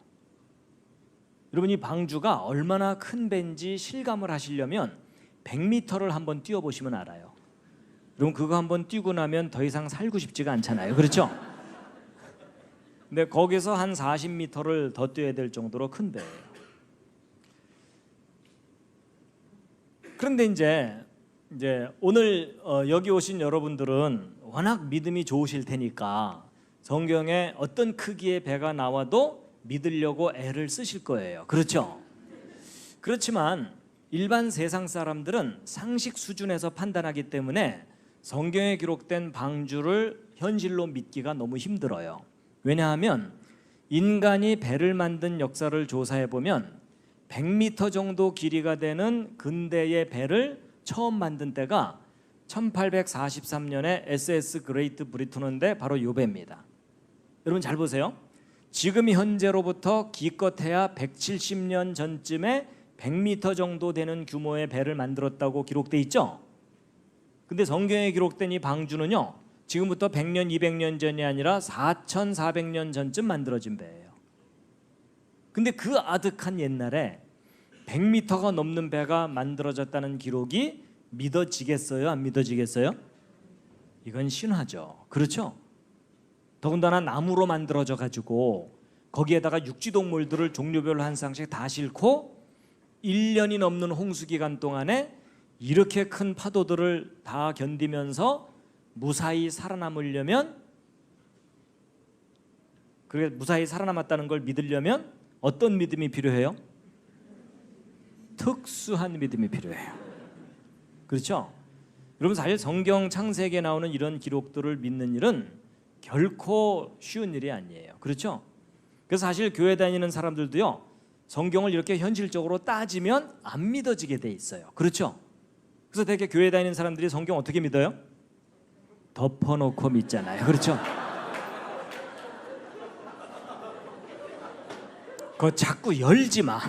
여러분 이 방주가 얼마나 큰 배인지 실감을 하시려면 100m를 한번 뛰어 보시면 알아요. 여러분 그거 한번 뛰고 나면 더 이상 살고 싶지가 않잖아요. 그렇죠? 근데 거기서 한 40m를 더 뛰어야 될 정도로 큰 배예요. 그런데 이제 오늘 여기 오신 여러분들은 워낙 믿음이 좋으실 테니까 성경에 어떤 크기의 배가 나와도 믿으려고 애를 쓰실 거예요. 그렇죠? 그렇지만 일반 세상 사람들은 상식 수준에서 판단하기 때문에 성경에 기록된 방주를 현실로 믿기가 너무 힘들어요. 왜냐하면 인간이 배를 만든 역사를 조사해 보면 100m 정도 길이가 되는 근대의 배를 처음 만든 때가 1843년에 SS 그레이트 브리튼인데 바로 요 배입니다. 여러분 잘 보세요. 지금 현재로부터 기껏해야 170년 전쯤에 100m 정도 되는 규모의 배를 만들었다고 기록돼 있죠. 근데 성경에 기록된 이 방주는요 지금부터 100년 200년 전이 아니라 4400년 전쯤 만들어진 배예요. 근데 그 아득한 옛날에 100m가 넘는 배가 만들어졌다는 기록이 믿어지겠어요? 안 믿어지겠어요? 이건 신화죠. 그렇죠? 더군다나 나무로 만들어져 가지고 거기에다가 육지동물들을 종류별로 한 쌍씩 다 싣고 1년이 넘는 홍수 기간 동안에 이렇게 큰 파도들을 다 견디면서 무사히 살아남으려면, 그래 무사히 살아남았다는 걸 믿으려면 어떤 믿음이 필요해요? 특수한 믿음이 필요해요. 그렇죠? 여러분 사실 성경 창세기에 나오는 이런 기록들을 믿는 일은 결코 쉬운 일이 아니에요. 그렇죠? 그래서 사실 교회 다니는 사람들도요 성경을 이렇게 현실적으로 따지면 안 믿어지게 돼 있어요. 그렇죠? 그래서 되게 교회 다니는 사람들이 성경 어떻게 믿어요? 덮어놓고 믿잖아요. 그렇죠? 그거 자꾸 열지 마.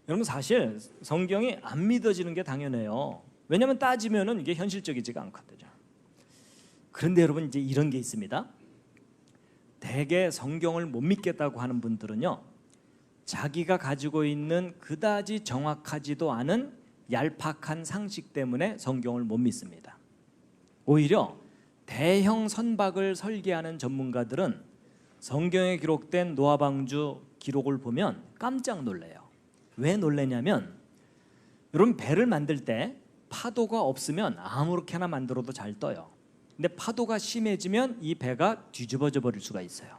여러분 사실 성경이 안 믿어지는 게 당연해요. 왜냐하면 따지면은 이게 현실적이지가 않거든요. 그런데 여러분 이제 이런 게 있습니다. 대개 성경을 못 믿겠다고 하는 분들은요 자기가 가지고 있는 그다지 정확하지도 않은 얄팍한 상식 때문에 성경을 못 믿습니다. 오히려 대형 선박을 설계하는 전문가들은 성경에 기록된 노아 방주 기록을 보면 깜짝 놀래요. 왜 놀래냐면 여러분 배를 만들 때 파도가 없으면 아무렇게나 만들어도 잘 떠요. 근데 파도가 심해지면 이 배가 뒤집어져 버릴 수가 있어요.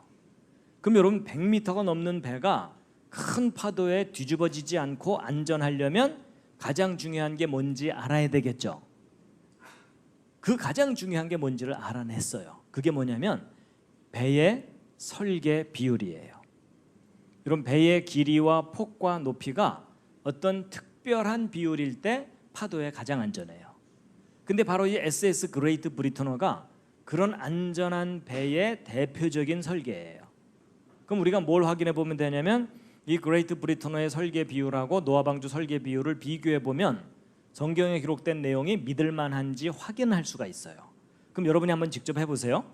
그럼 여러분 100m가 넘는 배가 큰 파도에 뒤집어지지 않고 안전하려면 가장 중요한 게 뭔지 알아야 되겠죠. 그 가장 중요한 게 뭔지를 알아냈어요. 그게 뭐냐면 배의 설계 비율이에요. 여러분 배의 길이와 폭과 높이가 어떤 특별한 비율일 때 파도에 가장 안전해요. 근데 바로 이 SS 그레이트 브리터너가 그런 안전한 배의 대표적인 설계예요. 그럼 우리가 뭘 확인해 보면 되냐면 이 그레이트 브리터너의 설계 비율하고 노아 방주 설계 비율을 비교해 보면 성경에 기록된 내용이 믿을 만한지 확인할 수가 있어요. 그럼 여러분이 한번 직접 해보세요.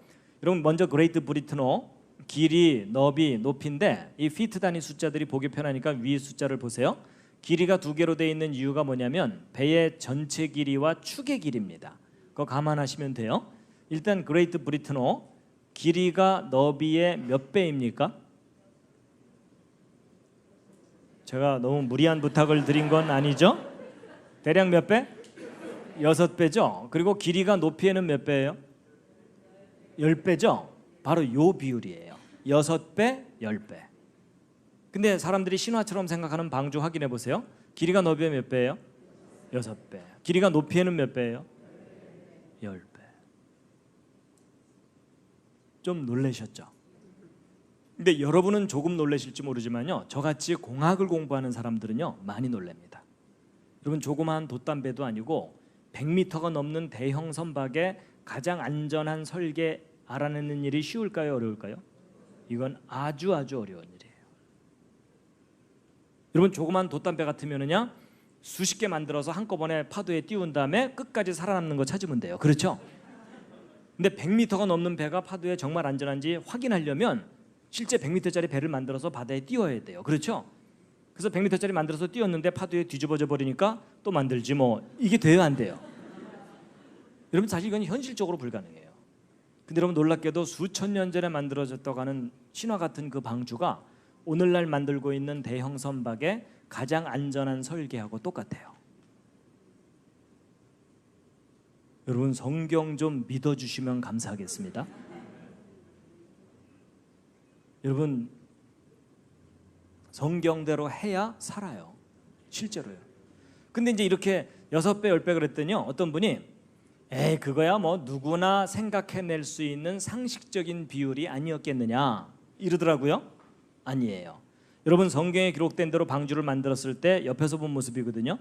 여러분 먼저 그레이트 브리터너 길이, 너비, 높이인데 이 피트 단위 숫자들이 보기 편하니까 위 숫자를 보세요. 길이가 2개로 되어 있는 이유가 뭐냐면 배의 전체 길이와 축의 길이입니다. 그거 감안하시면 돼요. 일단 그레이트 브리터너 길이가 너비의 몇 배입니까? 제가 너무 무리한 부탁을 드린 건 아니죠? 대략 몇 배? 6배죠. 그리고 길이가 높이에는 몇 배예요? 10배죠. 바로 요 비율이에요. 6배, 10배. 근데 사람들이 신화처럼 생각하는 방주 확인해 보세요. 길이가 너비에 몇 배예요? 6배. 길이가 높이에는 몇 배예요? 10배. 좀 놀라셨죠? 근데 여러분은 조금 놀라실지 모르지만요, 저같이 공학을 공부하는 사람들은요 많이 놀랍니다. 여러분 조그마한 돛담배도 아니고 100m가 넘는 대형 선박의 가장 안전한 설계 알아내는 일이 쉬울까요? 어려울까요? 이건 아주 어려운 일이에요. 여러분 조그만 돛담배 같으면은요 수십 개 만들어서 한꺼번에 파도에 띄운 다음에 끝까지 살아남는 거 찾으면 돼요. 그렇죠? 근데 100m가 넘는 배가 파도에 정말 안전한지 확인하려면 실제 100m짜리 배를 만들어서 바다에 띄워야 돼요. 그렇죠? 그래서 100m짜리 만들어서 띄웠는데 파도에 뒤집어져 버리니까 또 만들지 뭐. 이게 돼요, 안 돼요? 여러분 사실 이건 현실적으로 불가능해요. 근데 여러분 놀랍게도 수천 년 전에 만들어졌다고 하는 신화 같은 그 방주가 오늘날 만들고 있는 대형 선박의 가장 안전한 설계하고 똑같아요. 여러분 성경 좀 믿어주시면 감사하겠습니다. 여러분 성경대로 해야 살아요. 실제로요. 근데 이제 이렇게 6배, 10배 그랬더니요 어떤 분이 에이 그거야 뭐 누구나 생각해낼 수 있는 상식적인 비율이 아니었겠느냐 이러더라고요. 아니에요. 여러분 성경에 기록된 대로 방주를 만들었을 때 옆에서 본 모습이거든요.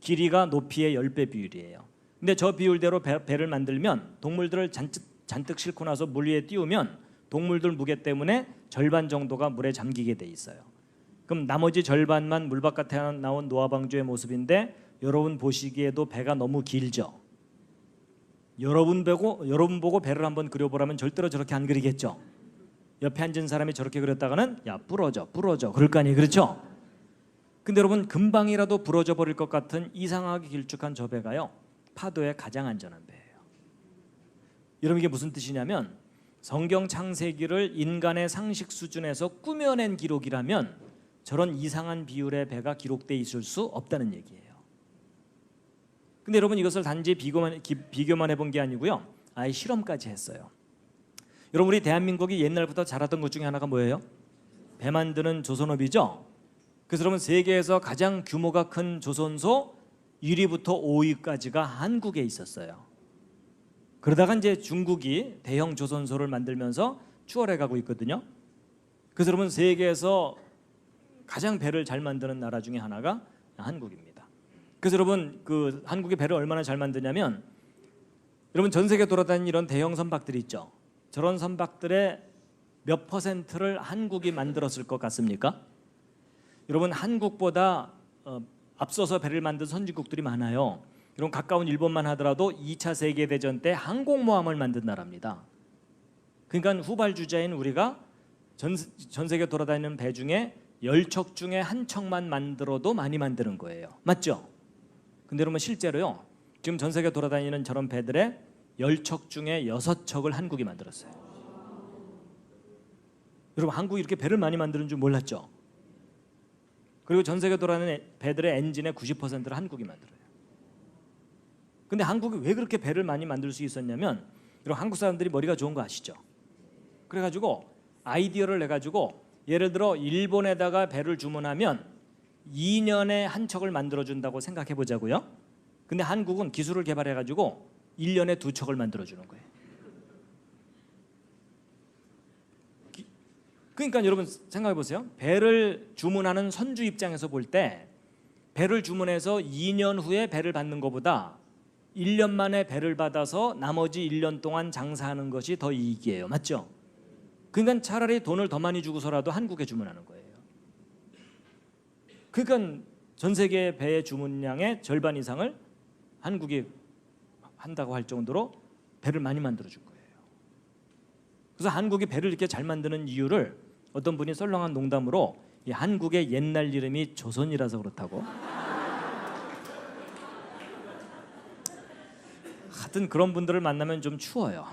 길이가 높이의 10배 비율이에요. 근데 저 비율대로 배를 만들면 동물들을 잔뜩 싣고 나서 물 위에 띄우면 동물들 무게 때문에 절반 정도가 물에 잠기게 돼 있어요. 그럼 나머지 절반만 물 바깥에 나온 노아 방주의 모습인데 여러분 보시기에도 배가 너무 길죠. 여러분 보고 배를 한번 그려보라면 절대로 저렇게 안 그리겠죠. 옆에 앉은 사람이 저렇게 그렸다가는 야 부러져 그럴 거 아니에요. 그렇죠? 근데 여러분 금방이라도 부러져 버릴 것 같은 이상하게 길쭉한 저 배가요 파도에 가장 안전한 배예요. 여러분 이게 무슨 뜻이냐면 성경 창세기를 인간의 상식 수준에서 꾸며낸 기록이라면 저런 이상한 비율의 배가 기록돼 있을 수 없다는 얘기예요. 근데 여러분 이것을 단지 비교만 해본 게 아니고요 아예 실험까지 했어요. 여러분 우리 대한민국이 옛날부터 잘하던 것 중에 하나가 뭐예요? 배 만드는 조선업이죠. 그래서 여러분 세계에서 가장 규모가 큰 조선소 1위부터 5위까지가 한국에 있었어요. 그러다가 이제 중국이 대형 조선소를 만들면서 추월해 가고 있거든요. 그래서 여러분 세계에서 가장 배를 잘 만드는 나라 중에 하나가 한국입니다. 그래서 여러분 그 한국의 배를 얼마나 잘 만드냐면 여러분 전 세계 돌아다니는 이런 대형 선박들이 있죠. 저런 선박들의 몇 퍼센트를 한국이 만들었을 것 같습니까? 여러분 한국보다 앞서서 배를 만든 선진국들이 많아요. 여러분 가까운 일본만 하더라도 2차 세계대전 때 항공모함을 만든 나라입니다. 그러니까 후발주자인 우리가 전 세계 돌아다니는 배 중에 10척 중에 한 척만 만들어도 많이 만드는 거예요. 맞죠? 근데 여러분 실제로요 지금 전 세계 돌아다니는 저런 배들의 10척 중에 6척을 한국이 만들었어요. 여러분 한국이 이렇게 배를 많이 만드는 줄 몰랐죠? 그리고 전 세계 돌아다니는 배들의 엔진의 90%를 한국이 만들어요. 근데 한국이 왜 그렇게 배를 많이 만들 수 있었냐면 여러분 한국 사람들이 머리가 좋은 거 아시죠? 그래가지고 아이디어를 내가지고 예를 들어 일본에다가 배를 주문하면 2년에 한 척을 만들어준다고 생각해 보자고요. 근데 한국은 기술을 개발해가지고 1년에 2척을 만들어주는 거예요. 그러니까 여러분 생각해 보세요. 배를 주문하는 선주 입장에서 볼 때 배를 주문해서 2년 후에 배를 받는 것보다 1년 만에 배를 받아서 나머지 1년 동안 장사하는 것이 더 이익이에요. 맞죠? 그러니까 차라리 돈을 더 많이 주고서라도 한국에 주문하는 거예요. 그러니까 전 세계 배의 주문량의 절반 이상을 한국이 한다고 할 정도로 배를 많이 만들어 줄 거예요. 그래서 한국이 배를 이렇게 잘 만드는 이유를 어떤 분이 썰렁한 농담으로 이 한국의 옛날 이름이 조선이라서 그렇다고. 하여튼 그런 분들을 만나면 좀 추워요.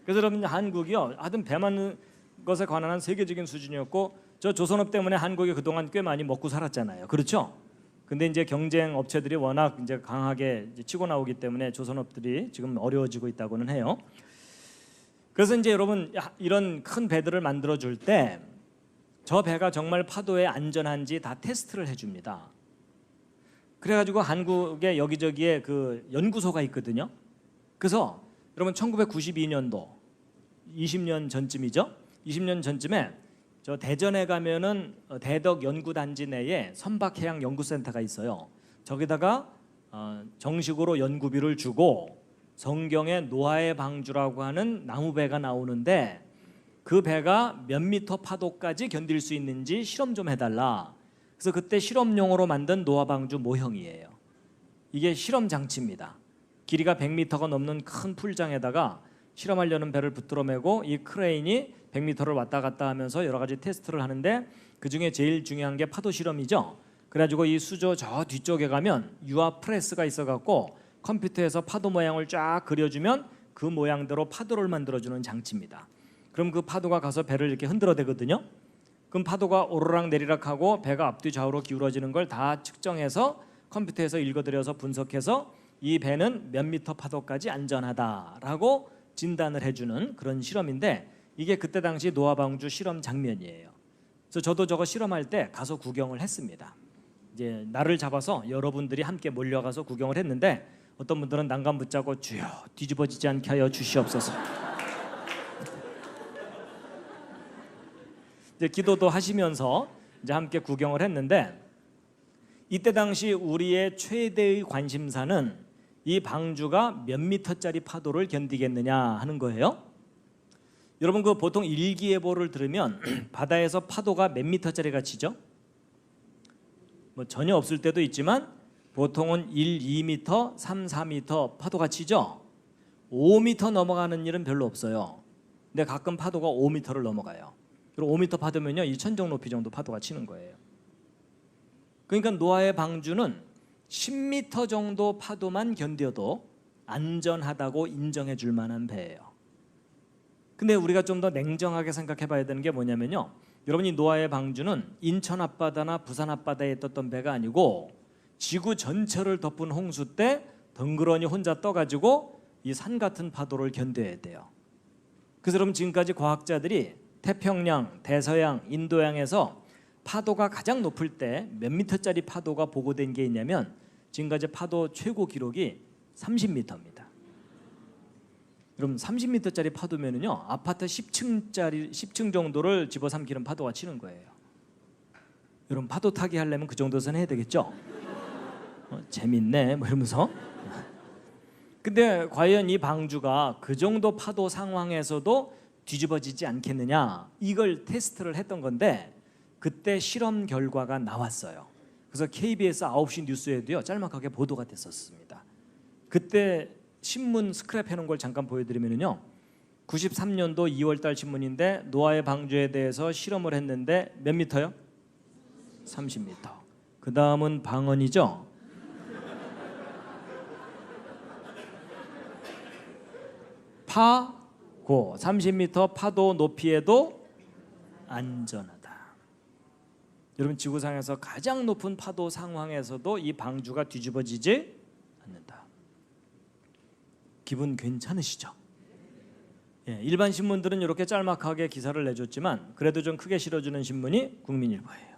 그래서 여러분 한국이요, 하여튼 배 만드는 것에 관한 세계적인 수준이었고 저 조선업 때문에 한국이 그동안 꽤 많이 먹고 살았잖아요. 그렇죠? 근데 이제 경쟁 업체들이 워낙 이제 강하게 이제 치고 나오기 때문에 조선업들이 지금 어려워지고 있다고는 해요. 그래서 이제 여러분 이런 큰 배들을 만들어 줄 때 저 배가 정말 파도에 안전한지 다 테스트를 해줍니다. 그래가지고 한국에 여기저기에 그 연구소가 있거든요. 그래서 여러분 1992년도 20년 전쯤이죠. 20년 전쯤에 저 대전에 가면은 대덕 연구단지 내에 선박해양 연구센터가 있어요. 저기다가 정식으로 연구비를 주고 성경에 노아의 방주라고 하는 나무배가 나오는데 그 배가 몇 미터 파도까지 견딜 수 있는지 실험 좀 해달라. 그래서 그때 실험용으로 만든 노아 방주 모형이에요. 이게 실험 장치입니다. 길이가 100m가 넘는 큰 풀장에다가 실험하려는 배를 붙들어 메고 이 크레인이 100m를 왔다 갔다 하면서 여러 가지 테스트를 하는데 그중에 제일 중요한 게 파도 실험이죠. 그래가지고 이 수조 저 뒤쪽에 가면 유압 프레스가 있어갖고 컴퓨터에서 파도 모양을 쫙 그려주면 그 모양대로 파도를 만들어주는 장치입니다. 그럼 그 파도가 가서 배를 이렇게 흔들어대거든요. 그럼 파도가 오르락 내리락 하고 배가 앞뒤 좌우로 기울어지는 걸 다 측정해서 컴퓨터에서 읽어들여서 분석해서 이 배는 몇 미터 파도까지 안전하다라고 진단을 해주는 그런 실험인데 이게 그때 당시 노아 방주 실험 장면이에요. 그래서 저도 저거 실험할 때 가서 구경을 했습니다. 이제 날을 잡아서 여러분들이 함께 몰려가서 구경을 했는데 어떤 분들은 난간 붙잡고 주여 뒤집어지지 않게 하여 주시옵소서. 이제 기도도 하시면서 이제 함께 구경을 했는데 이때 당시 우리의 최대의 관심사는 이 방주가 몇 미터짜리 파도를 견디겠느냐 하는 거예요. 여러분 그 보통 일기예보를 들으면 바다에서 파도가 몇 미터짜리가 치죠? 뭐 전혀 없을 때도 있지만 보통은 1, 2미터, 3, 4미터 파도가 치죠. 5미터 넘어가는 일은 별로 없어요. 근데 가끔 파도가 5미터를 넘어가요. 그리고 5미터 파도면요 이 천정 높이 정도 파도가 치는 거예요. 그러니까 노아의 방주는 10미터 정도 파도만 견뎌도 안전하다고 인정해 줄 만한 배예요. 근데 우리가 좀 더 냉정하게 생각해 봐야 되는 게 뭐냐면요, 여러분이 노아의 방주는 인천 앞바다나 부산 앞바다에 떴던 배가 아니고 지구 전체를 덮은 홍수 때 덩그러니 혼자 떠가지고 이 산 같은 파도를 견뎌야 돼요. 그래서 여러분 지금까지 과학자들이 태평양, 대서양, 인도양에서 파도가 가장 높을 때 몇 미터짜리 파도가 보고된 게 있냐면 지금까지 파도 최고 기록이 30미터입니다. 여러분 30미터짜리 파도면은요 아파트 10층 정도를 집어삼키는 파도가 치는 거예요. 여러분 파도 타기 하려면 그 정도선 해야 되겠죠? 재밌네 뭐 이러면서. 근데 과연 이 방주가 그 정도 파도 상황에서도 뒤집어지지 않겠느냐 이걸 테스트를 했던 건데 그때 실험 결과가 나왔어요. 그래서 KBS 9시 뉴스에도요 짤막하게 보도가 됐었습니다. 그때 신문 스크랩 해놓은 걸 잠깐 보여드리면요 93년도 2월달 신문인데 노아의 방주에 대해서 실험을 했는데 몇 미터요? 30미터. 그 다음은 방언이죠. 파고 30미터 파도 높이에도 안전하다. 여러분, 지구상에서 가장 높은 파도 상황에서도 이 방주가 뒤집어지지 않는다. 기분 괜찮으시죠? 예, 일반 신문들은 이렇게 짤막하게 기사를 내줬지만 그래도 좀 크게 실어주는 신문이 국민일보예요.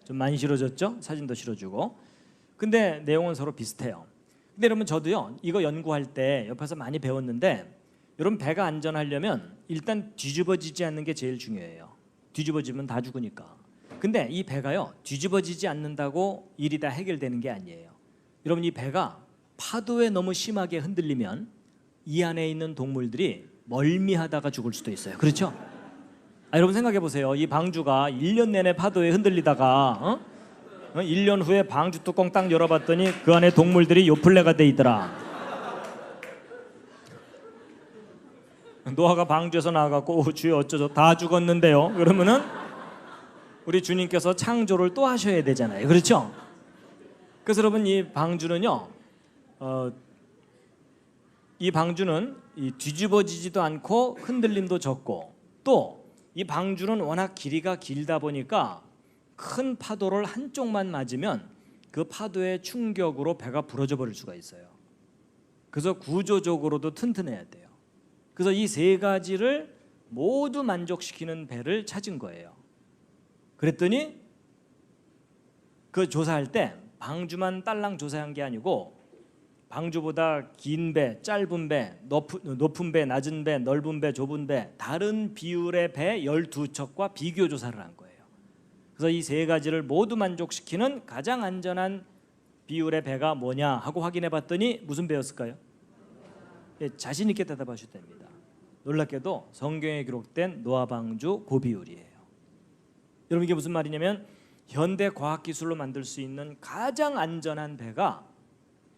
좀 많이 실어줬죠? 사진도 실어주고. 근데 내용은 서로 비슷해요. 근데 여러분, 저도요 이거 연구할 때 옆에서 많이 배웠는데, 여러분 배가 안전하려면 일단 뒤집어지지 않는 게 제일 중요해요. 뒤집어지면 다 죽으니까. 근데 이 배가요 뒤집어지지 않는다고 일이 다 해결되는 게 아니에요. 여러분, 이 배가 파도에 너무 심하게 흔들리면 이 안에 있는 동물들이 멀미하다가 죽을 수도 있어요. 그렇죠? 여러분 생각해 보세요. 이 방주가 1년 내내 파도에 흔들리다가 1년 후에 방주 뚜껑 딱 열어봤더니 그 안에 동물들이 요플레가 돼 있더라. 노아가 방주에서 나와갖고 주여 어쩌죠? 다 죽었는데요. 그러면은 우리 주님께서 창조를 또 하셔야 되잖아요. 그렇죠? 그래서 여러분, 이 방주는요 이 방주는 뒤집어지지도 않고 흔들림도 적고, 또 이 방주는 워낙 길이가 길다 보니까 큰 파도를 한쪽만 맞으면 그 파도의 충격으로 배가 부러져 버릴 수가 있어요. 그래서 구조적으로도 튼튼해야 돼요. 그래서 이 세 가지를 모두 만족시키는 배를 찾은 거예요. 그랬더니 그 조사할 때 방주만 딸랑 조사한 게 아니고, 방주보다 긴 배, 짧은 배, 높은 배, 낮은 배, 넓은 배, 좁은 배, 다른 비율의 배 12척과 비교 조사를 한 거예요. 그래서 이 세 가지를 모두 만족시키는 가장 안전한 비율의 배가 뭐냐 하고 확인해 봤더니 무슨 배였을까요? 예, 자신 있게 대답하셔도 됩니다. 놀랍게도 성경에 기록된 노아 방주 고비율이에요. 여러분, 이게 무슨 말이냐면 현대 과학 기술로 만들 수 있는 가장 안전한 배가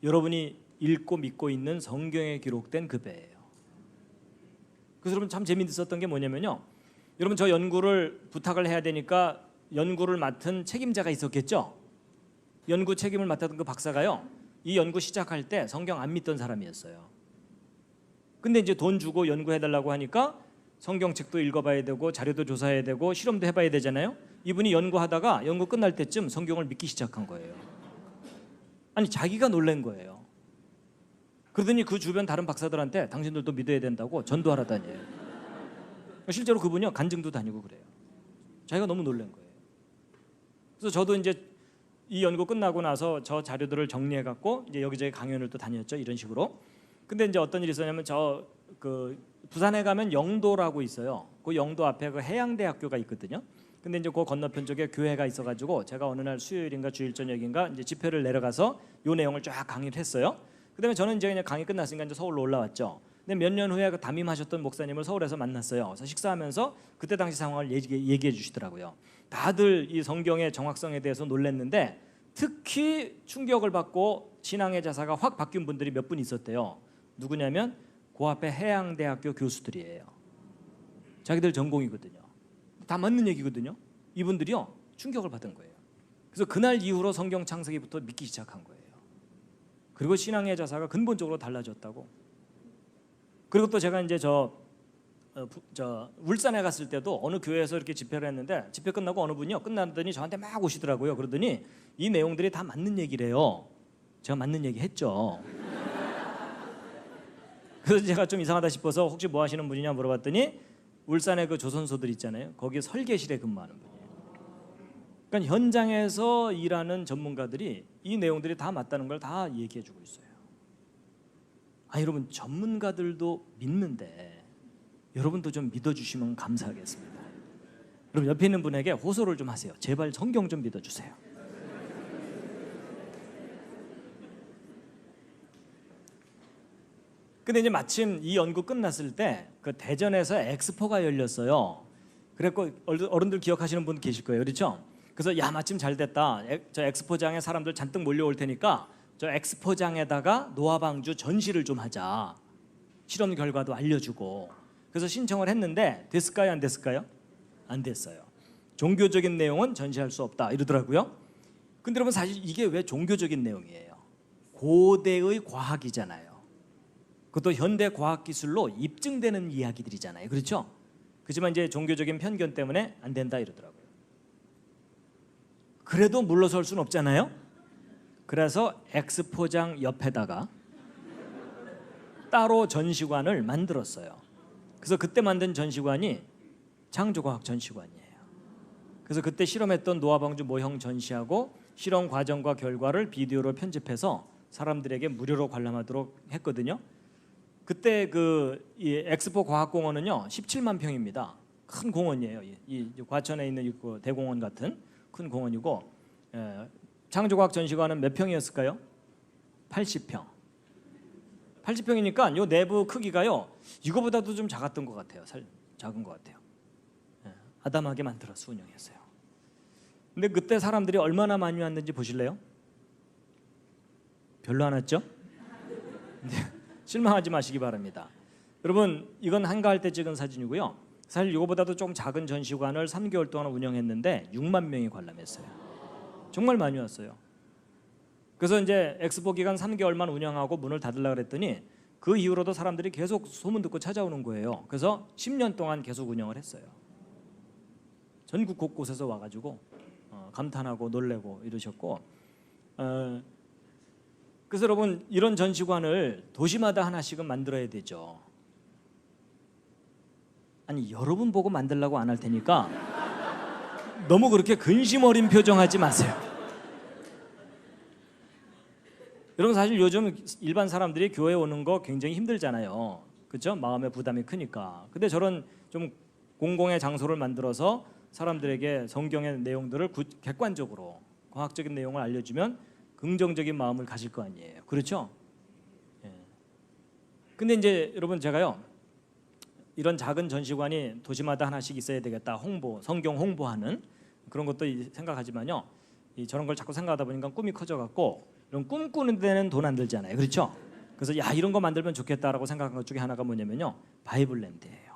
여러분이 읽고 믿고 있는 성경에 기록된 그 배예요. 그래서 여러분, 참 재미있었던 게 뭐냐면요, 여러분 저 연구를 부탁을 해야 되니까 연구를 맡은 책임자가 있었겠죠. 연구 책임을 맡았던 그 박사가요, 이 연구 시작할 때 성경 안 믿던 사람이었어요. 근데 이제 돈 주고 연구해달라고 하니까 성경책도 읽어봐야 되고 자료도 조사해야 되고 실험도 해봐야 되잖아요. 이분이 연구하다가 연구 끝날 때쯤 성경을 믿기 시작한 거예요. 아니, 자기가 놀란 거예요. 그러더니 그 주변 다른 박사들한테 당신들도 믿어야 된다고 전도하러 다녀요. 실제로 그분이요 간증도 다니고 그래요. 자기가 너무 놀란 거예요. 그래서 저도 이제 이 연구 끝나고 나서 저 자료들을 정리해 갖고 이제 여기저기 강연을 또 다녔죠. 이런 식으로. 근데 이제 어떤 일이 있었냐면, 저 그 부산에 가면 영도라고 있어요. 그 영도 앞에 그 해양대학교가 있거든요. 근데 이제 그 건너편 쪽에 교회가 있어가지고 제가 어느 날 수요일인가 주일 저녁인가 이제 집회를 내려가서 요 내용을 쫙 강의를 했어요. 그다음에 저는 이제 그냥 강의 끝났으니까 이제 서울로 올라왔죠. 근데 몇 년 후에 그 담임하셨던 목사님을 서울에서 만났어요. 그래서 식사하면서 그때 당시 상황을 얘기해 주시더라고요. 다들 이 성경의 정확성에 대해서 놀랐는데, 특히 충격을 받고 신앙의 자세가 확 바뀐 분들이 몇 분 있었대요. 누구냐면 그 앞에 해양대학교 교수들이에요. 자기들 전공이거든요. 다 맞는 얘기거든요. 이분들이요 충격을 받은 거예요. 그래서 그날 이후로 성경 창세기부터 믿기 시작한 거예요. 그리고 신앙의 자세가 근본적으로 달라졌다고. 그리고 또 제가 이제 저 울산에 갔을 때도 어느 교회에서 이렇게 집회를 했는데, 집회 끝나고 어느 분이요 끝났더니 저한테 막 오시더라고요. 그러더니 이 내용들이 다 맞는 얘기래요. 제가 맞는 얘기 했죠. 그래서 제가 좀 이상하다 싶어서 혹시 뭐 하시는 분이냐 물어봤더니 울산의 그 조선소들 있잖아요. 거기 설계실에 근무하는 분이에요. 그러니까 현장에서 일하는 전문가들이 이 내용들이 다 맞다는 걸 다 얘기해주고 있어요. 여러분, 전문가들도 믿는데 여러분도 좀 믿어주시면 감사하겠습니다. 여러분, 옆에 있는 분에게 호소를 좀 하세요. 제발 성경 좀 믿어주세요. 근데 이제 마침 이 연구 끝났을 때 그 대전에서 엑스포가 열렸어요. 그랬고 어른들 기억하시는 분 계실 거예요. 그렇죠? 그래서 야, 마침 잘 됐다. 저 엑스포장에 사람들 잔뜩 몰려올 테니까 저 엑스포장에다가 노아방주 전시를 좀 하자. 실험 결과도 알려주고. 그래서 신청을 했는데 됐을까요? 안 됐을까요? 안 됐어요. 종교적인 내용은 전시할 수 없다 이러더라고요. 근데 여러분, 사실 이게 왜 종교적인 내용이에요? 고대의 과학이잖아요. 그것도 현대 과학 기술로 입증되는 이야기들이잖아요. 그렇죠? 그렇지만 이제 종교적인 편견 때문에 안 된다 이러더라고요. 그래도 물러설 수는 없잖아요. 그래서 엑스포장 옆에다가 따로 전시관을 만들었어요. 그래서 그때 만든 전시관이 창조과학 전시관이에요. 그래서 그때 실험했던 노아방주 모형 전시하고 실험 과정과 결과를 비디오로 편집해서 사람들에게 무료로 관람하도록 했거든요. 그때 이 엑스포 과학공원은요 17만 평입니다. 큰 공원이에요. 이 과천에 있는 이 대공원 같은 큰 공원이고, 창조과학 전시관은 몇 평이었을까요? 80평. 80평이니까 요 내부 크기가요 이거보다도 좀 작았던 것 같아요. 작은 것 같아요. 아담하게 만들어서 운영했어요. 근데 그때 사람들이 얼마나 많이 왔는지 보실래요? 별로 안 왔죠? 실망하지 마시기 바랍니다. 여러분, 이건 한가할 때 찍은 사진이고요. 사실 이거보다도 좀 작은 전시관을 3개월 동안 운영했는데 6만 명이 관람했어요. 정말 많이 왔어요. 그래서 이제 엑스포 기간 3개월만 운영하고 문을 닫으려고 그랬더니 그 이후로도 사람들이 계속 소문 듣고 찾아오는 거예요. 그래서 10년 동안 계속 운영을 했어요. 전국 곳곳에서 와가지고 감탄하고 놀래고 이러셨고, 그래서 여러분 이런 전시관을 도시마다 하나씩은 만들어야 되죠. 아니 여러분 보고 만들라고 안 할 테니까 너무 그렇게 근심 어린 표정하지 마세요. 여러분 사실 요즘 일반 사람들이 교회 오는 거 굉장히 힘들잖아요. 그렇죠? 마음의 부담이 크니까. 근데 저런 좀 공공의 장소를 만들어서 사람들에게 성경의 내용들을 객관적으로 과학적인 내용을 알려주면 긍정적인 마음을 가질 거 아니에요. 그렇죠? 예. 근데 이제 여러분 제가요 이런 작은 전시관이 도시마다 하나씩 있어야 되겠다. 성경 홍보하는 그런 것도 생각하지만요. 저런 걸 자꾸 생각하다 보니까 꿈이 커져갖고 이런 꿈꾸는 데는 돈 안 들잖아요. 그렇죠? 그래서 야 이런 거 만들면 좋겠다라고 생각한 것 중에 하나가 뭐냐면요. 바이블랜드예요.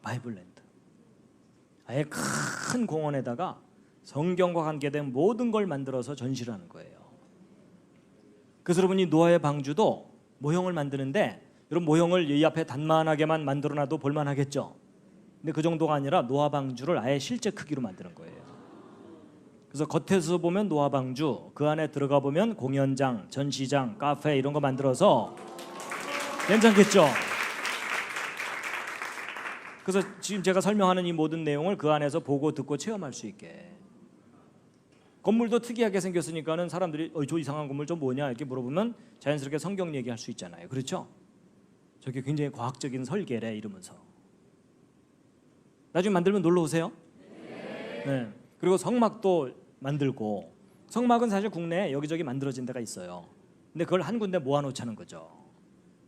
바이블랜드. 아예 큰 공원에다가 성경과 관계된 모든 걸 만들어서 전시를 하는 거예요. 그래서 여러분이 노아의 방주도 모형을 만드는데 여러분 모형을 이 앞에 단만하게만 만들어놔도 볼만하겠죠. 근데 그 정도가 아니라 노아 방주를 아예 실제 크기로 만드는 거예요. 그래서 겉에서 보면 노아 방주, 그 안에 들어가 보면 공연장, 전시장, 카페 이런 거 만들어서 괜찮겠죠. 그래서 지금 제가 설명하는 이 모든 내용을 그 안에서 보고 듣고 체험할 수 있게. 건물도 특이하게 생겼으니까는 사람들이 저 이상한 건물 좀 뭐냐 이렇게 물어보면 자연스럽게 성경 얘기할 수 있잖아요. 그렇죠? 저게 굉장히 과학적인 설계래 이러면서. 나중에 만들면 놀러 오세요. 네. 그리고 성막도 만들고, 성막은 사실 국내에 여기저기 만들어진 데가 있어요. 근데 그걸 한 군데 모아놓자는 거죠.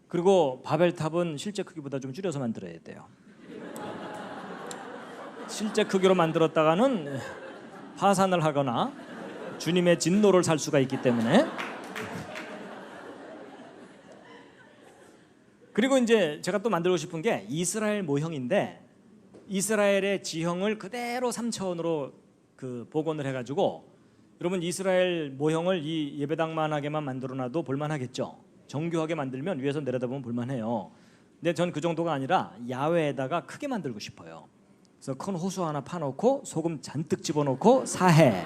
그리고 바벨탑은 실제 크기보다 좀 줄여서 만들어야 돼요. 실제 크기로 만들었다가는 파산을 하거나 주님의 진노를 살 수가 있기 때문에. 그리고 이제 제가 또 만들고 싶은 게 이스라엘 모형인데 이스라엘의 지형을 그대로 3차원으로 복원을 해가지고 여러분 이스라엘 모형을 이 예배당만하게만 만들어놔도 볼만하겠죠. 정교하게 만들면 위에서 내려다보면 볼만해요. 근데 전 그 정도가 아니라 야외에다가 크게 만들고 싶어요. 그래서 큰 호수 하나 파놓고 소금 잔뜩 집어넣고 사해.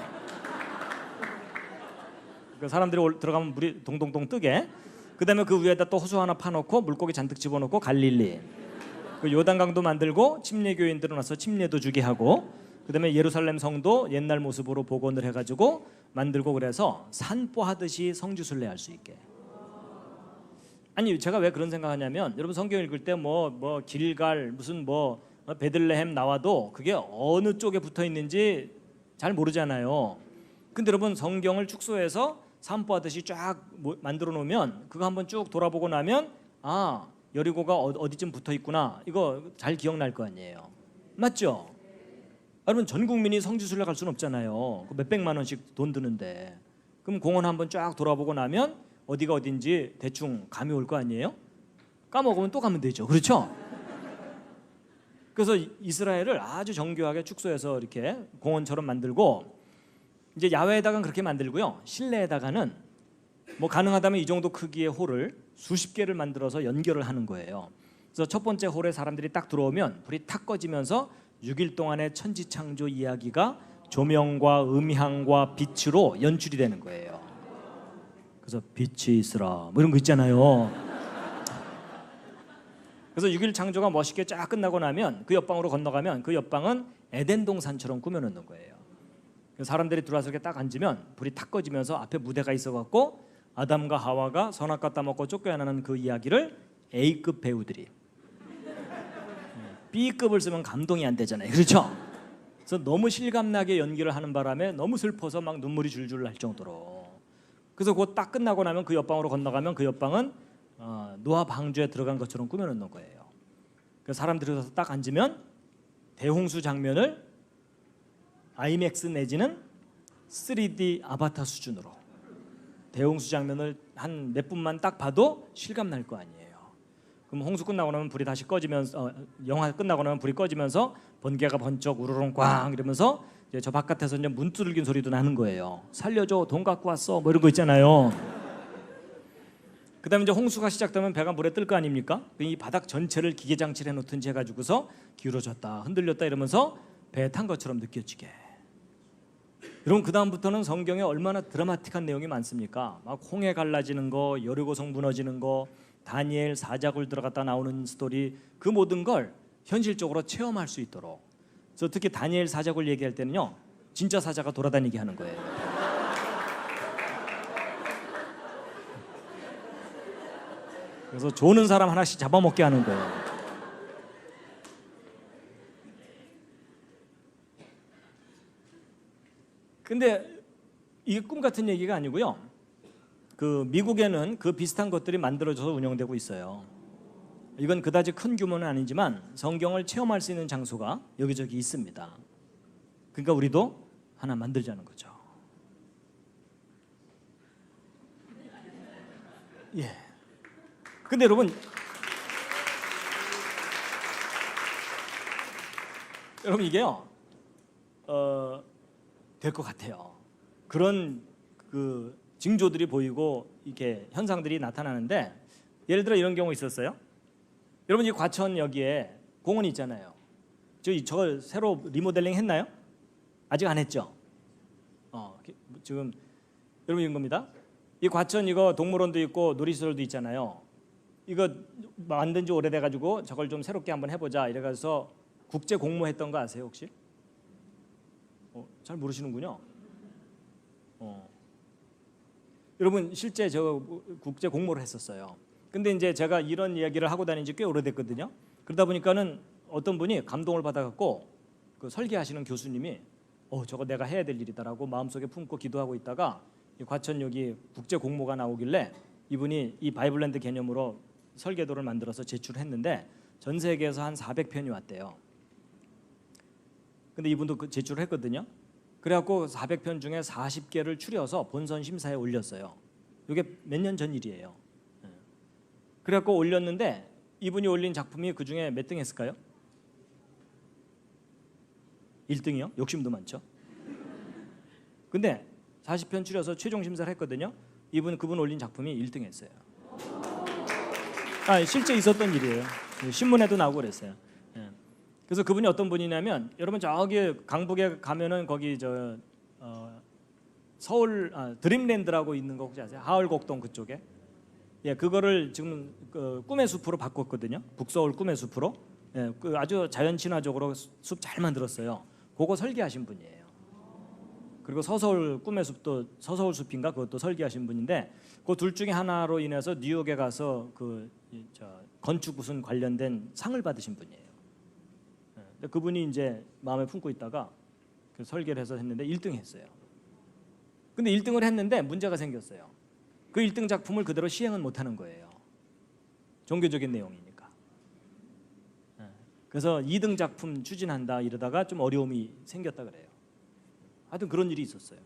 그 사람들이 들어가면 물이 동동동 뜨게. 그다음에 그 위에다 또 호수 하나 파놓고 물고기 잔뜩 집어넣고 갈릴리. 그 요단강도 만들고 침례교인들은 와서 침례도 주게 하고, 그다음에 예루살렘 성도 옛날 모습으로 복원을 해가지고 만들고, 그래서 산보하듯이 성지순례 할 수 있게. 아니 제가 왜 그런 생각하냐면 여러분 성경 읽을 때 뭐 길갈 무슨 베들레헴 나와도 그게 어느 쪽에 붙어 있는지 잘 모르잖아요. 근데 여러분 성경을 축소해서 산보하듯이 쫙 만들어 놓으면 그거 한번 쭉 돌아보고 나면 아 여리고가 어디쯤 붙어 있구나, 이거 잘 기억날 거 아니에요. 맞죠? 여러분 전 국민이 성지순례 갈 수는 없잖아요. 몇백만 원씩 돈 드는데. 그럼 공원 한번 쫙 돌아보고 나면 어디가 어딘지 대충 감이 올 거 아니에요? 까먹으면 또 가면 되죠. 그렇죠? 그래서 이스라엘을 아주 정교하게 축소해서 이렇게 공원처럼 만들고, 이제 야외에다가는 그렇게 만들고요. 실내에다가는 가능하다면 이 정도 크기의 홀을 수십 개를 만들어서 연결을 하는 거예요. 그래서 첫 번째 홀에 사람들이 딱 들어오면 불이 탁 꺼지면서 6일 동안의 천지창조 이야기가 조명과 음향과 빛으로 연출이 되는 거예요. 그래서 빛이 있으라 뭐 이런 거 있잖아요. 그래서 6일 창조가 멋있게 쫙 끝나고 나면 그 옆방으로 건너가면 그 옆방은 에덴 동산처럼 꾸며놓는 거예요. 그래서 사람들이 들어와서 이렇게 딱 앉으면 불이 탁 꺼지면서 앞에 무대가 있어갖고 아담과 하와가 선악과 따먹고 쫓겨나는 그 이야기를 A급 배우들이, B급을 쓰면 감동이 안 되잖아요. 그렇죠? 그래서 너무 실감나게 연기를 하는 바람에 너무 슬퍼서 막 눈물이 줄줄 날 정도로. 그래서 그거 딱 끝나고 나면 그 옆방으로 건너가면 그 옆방은 노아 방주에 들어간 것처럼 꾸며놓는 거예요. 그래서 사람들이 들어서 딱 앉으면 대홍수 장면을 IMAX 내지는 3D 아바타 수준으로 대홍수 장면을 한 몇 분만 딱 봐도 실감 날 거 아니에요. 그럼 홍수 끝나고 나면 불이 다시 꺼지면서 영화 끝나고 나면 불이 꺼지면서 번개가 번쩍 우르릉 꽝 이러면서 이제 저 바깥에서 이제 문 두들긴 소리도 나는 거예요. 살려줘, 돈 갖고 왔어, 뭐 이런 거 있잖아요. 그다음에 이제 홍수가 시작되면 배가 물에 뜰 거 아닙니까? 이 바닥 전체를 기계 장치를 해놓든지 해가지고서 기울어졌다, 흔들렸다 이러면서 배에 탄 것처럼 느껴지게. 여러분 그 다음부터는 성경에 얼마나 드라마틱한 내용이 많습니까? 막 홍해 갈라지는 거, 여리고성 무너지는 거, 다니엘 사자굴 들어갔다 나오는 스토리, 그 모든 걸 현실적으로 체험할 수 있도록. 그래서 특히 다니엘 사자굴 얘기할 때는요, 진짜 사자가 돌아다니게 하는 거예요. 그래서 조는 사람 하나씩 잡아먹게 하는 거예요. 근데 이게 꿈 같은 얘기가 아니고요. 그 미국에는 그 비슷한 것들이 만들어져서 운영되고 있어요. 이건 그다지 큰 규모는 아니지만 성경을 체험할 수 있는 장소가 여기저기 있습니다. 그러니까 우리도 하나 만들자는 거죠. 예. 근데 여러분 이게요 될 것 같아요. 그런 그 징조들이 보이고 이렇게 현상들이 나타나는데, 예를 들어 이런 경우 있었어요. 여러분 이 과천 여기에 공원이 있잖아요. 저 새로 리모델링 했나요? 아직 안 했죠. 지금 여러분 이런 겁니다. 이 과천 이거 동물원도 있고 놀이시설도 있잖아요. 이거 만든 지 오래돼 가지고 저걸 좀 새롭게 한번 해보자 이래가서 국제 공모했던 거 아세요 혹시? 잘 모르시는군요. 여러분 실제 저 국제 공모를 했었어요. 근데 이제 제가 이런 이야기를 하고 다닌 지 꽤 오래됐거든요. 그러다 보니까는 어떤 분이 감동을 받아갖고 그 설계하시는 교수님이 저거 내가 해야 될 일이다라고 마음속에 품고 기도하고 있다가 이 과천 여기 국제 공모가 나오길래 이분이 이 바이블랜드 개념으로 설계도를 만들어서 제출했는데 전 세계에서 한 400편이 왔대요. 근데 이분도 그 제출을 했거든요. 그래갖고 400편 중에 40개를 추려서 본선 심사에 올렸어요. 이게 몇 년 전 일이에요. 그래갖고 올렸는데 이분이 올린 작품이 그 중에 몇 등 했을까요? 1등이요? 욕심도 많죠. 근데 40편 추려서 최종 심사를 했거든요. 그분 올린 작품이 1등 했어요. 실제 있었던 일이에요. 신문에도 나오고 그랬어요. 그래서 그분이 어떤 분이냐면, 여러분 저기 강북에 가면은 거기 서울 드림랜드라고 있는 거 혹시 아세요? 하얼곡동 그쪽에. 예, 그거를 지금 꿈의 숲으로 바꿨거든요. 북서울 꿈의 숲으로. 예, 아주 자연 친화적으로 숲 잘 만들었어요. 그거 설계하신 분이에요. 그리고 서서울 꿈의 숲도 서서울 숲인가 그것도 설계하신 분인데, 그 둘 중에 하나로 인해서 뉴욕에 가서 건축 무슨 관련된 상을 받으신 분이에요. 그분이 이제 마음에 품고 있다가 그 설계를 해서 했는데 1등 했어요. 근데 1등을 했는데 문제가 생겼어요. 그 1등 작품을 그대로 시행은 못하는 거예요. 종교적인 내용이니까. 그래서 2등 작품 추진한다 이러다가 좀 어려움이 생겼다 그래요. 하여튼 그런 일이 있었어요.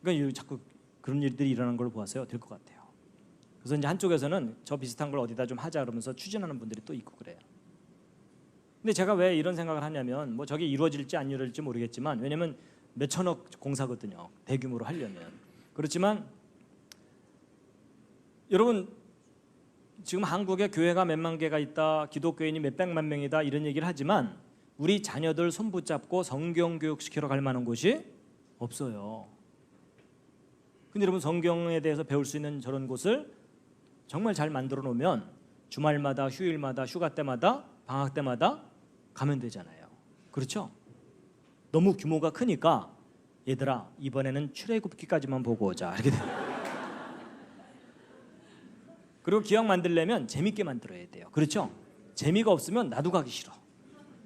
그러니까 자꾸 그런 일들이 일어나는 걸 보아서요, 될 것 같아요. 그래서 이제 한쪽에서는 저 비슷한 걸 어디다 좀 하자 그러면서 추진하는 분들이 또 있고 그래요. 근데 제가 왜 이런 생각을 하냐면, 뭐 저게 이루어질지 안 이루어질지 모르겠지만, 왜냐면 몇 천억 공사거든요, 대규모로 하려면. 그렇지만 여러분 지금 한국에 교회가 몇만 개가 있다, 기독교인이 몇백만 명이다 이런 얘기를 하지만 우리 자녀들 손 붙잡고 성경 교육 시키러 갈 만한 곳이 없어요. 근데 여러분 성경에 대해서 배울 수 있는 저런 곳을 정말 잘 만들어 놓으면 주말마다, 휴일마다, 휴가 때마다, 방학 때마다 가면 되잖아요. 그렇죠? 너무 규모가 크니까 얘들아 이번에는 출애굽기까지만 보고 오자 이렇게 돼요. 그리고 기왕 만들려면 재밌게 만들어야 돼요. 그렇죠? 재미가 없으면 나도 가기 싫어.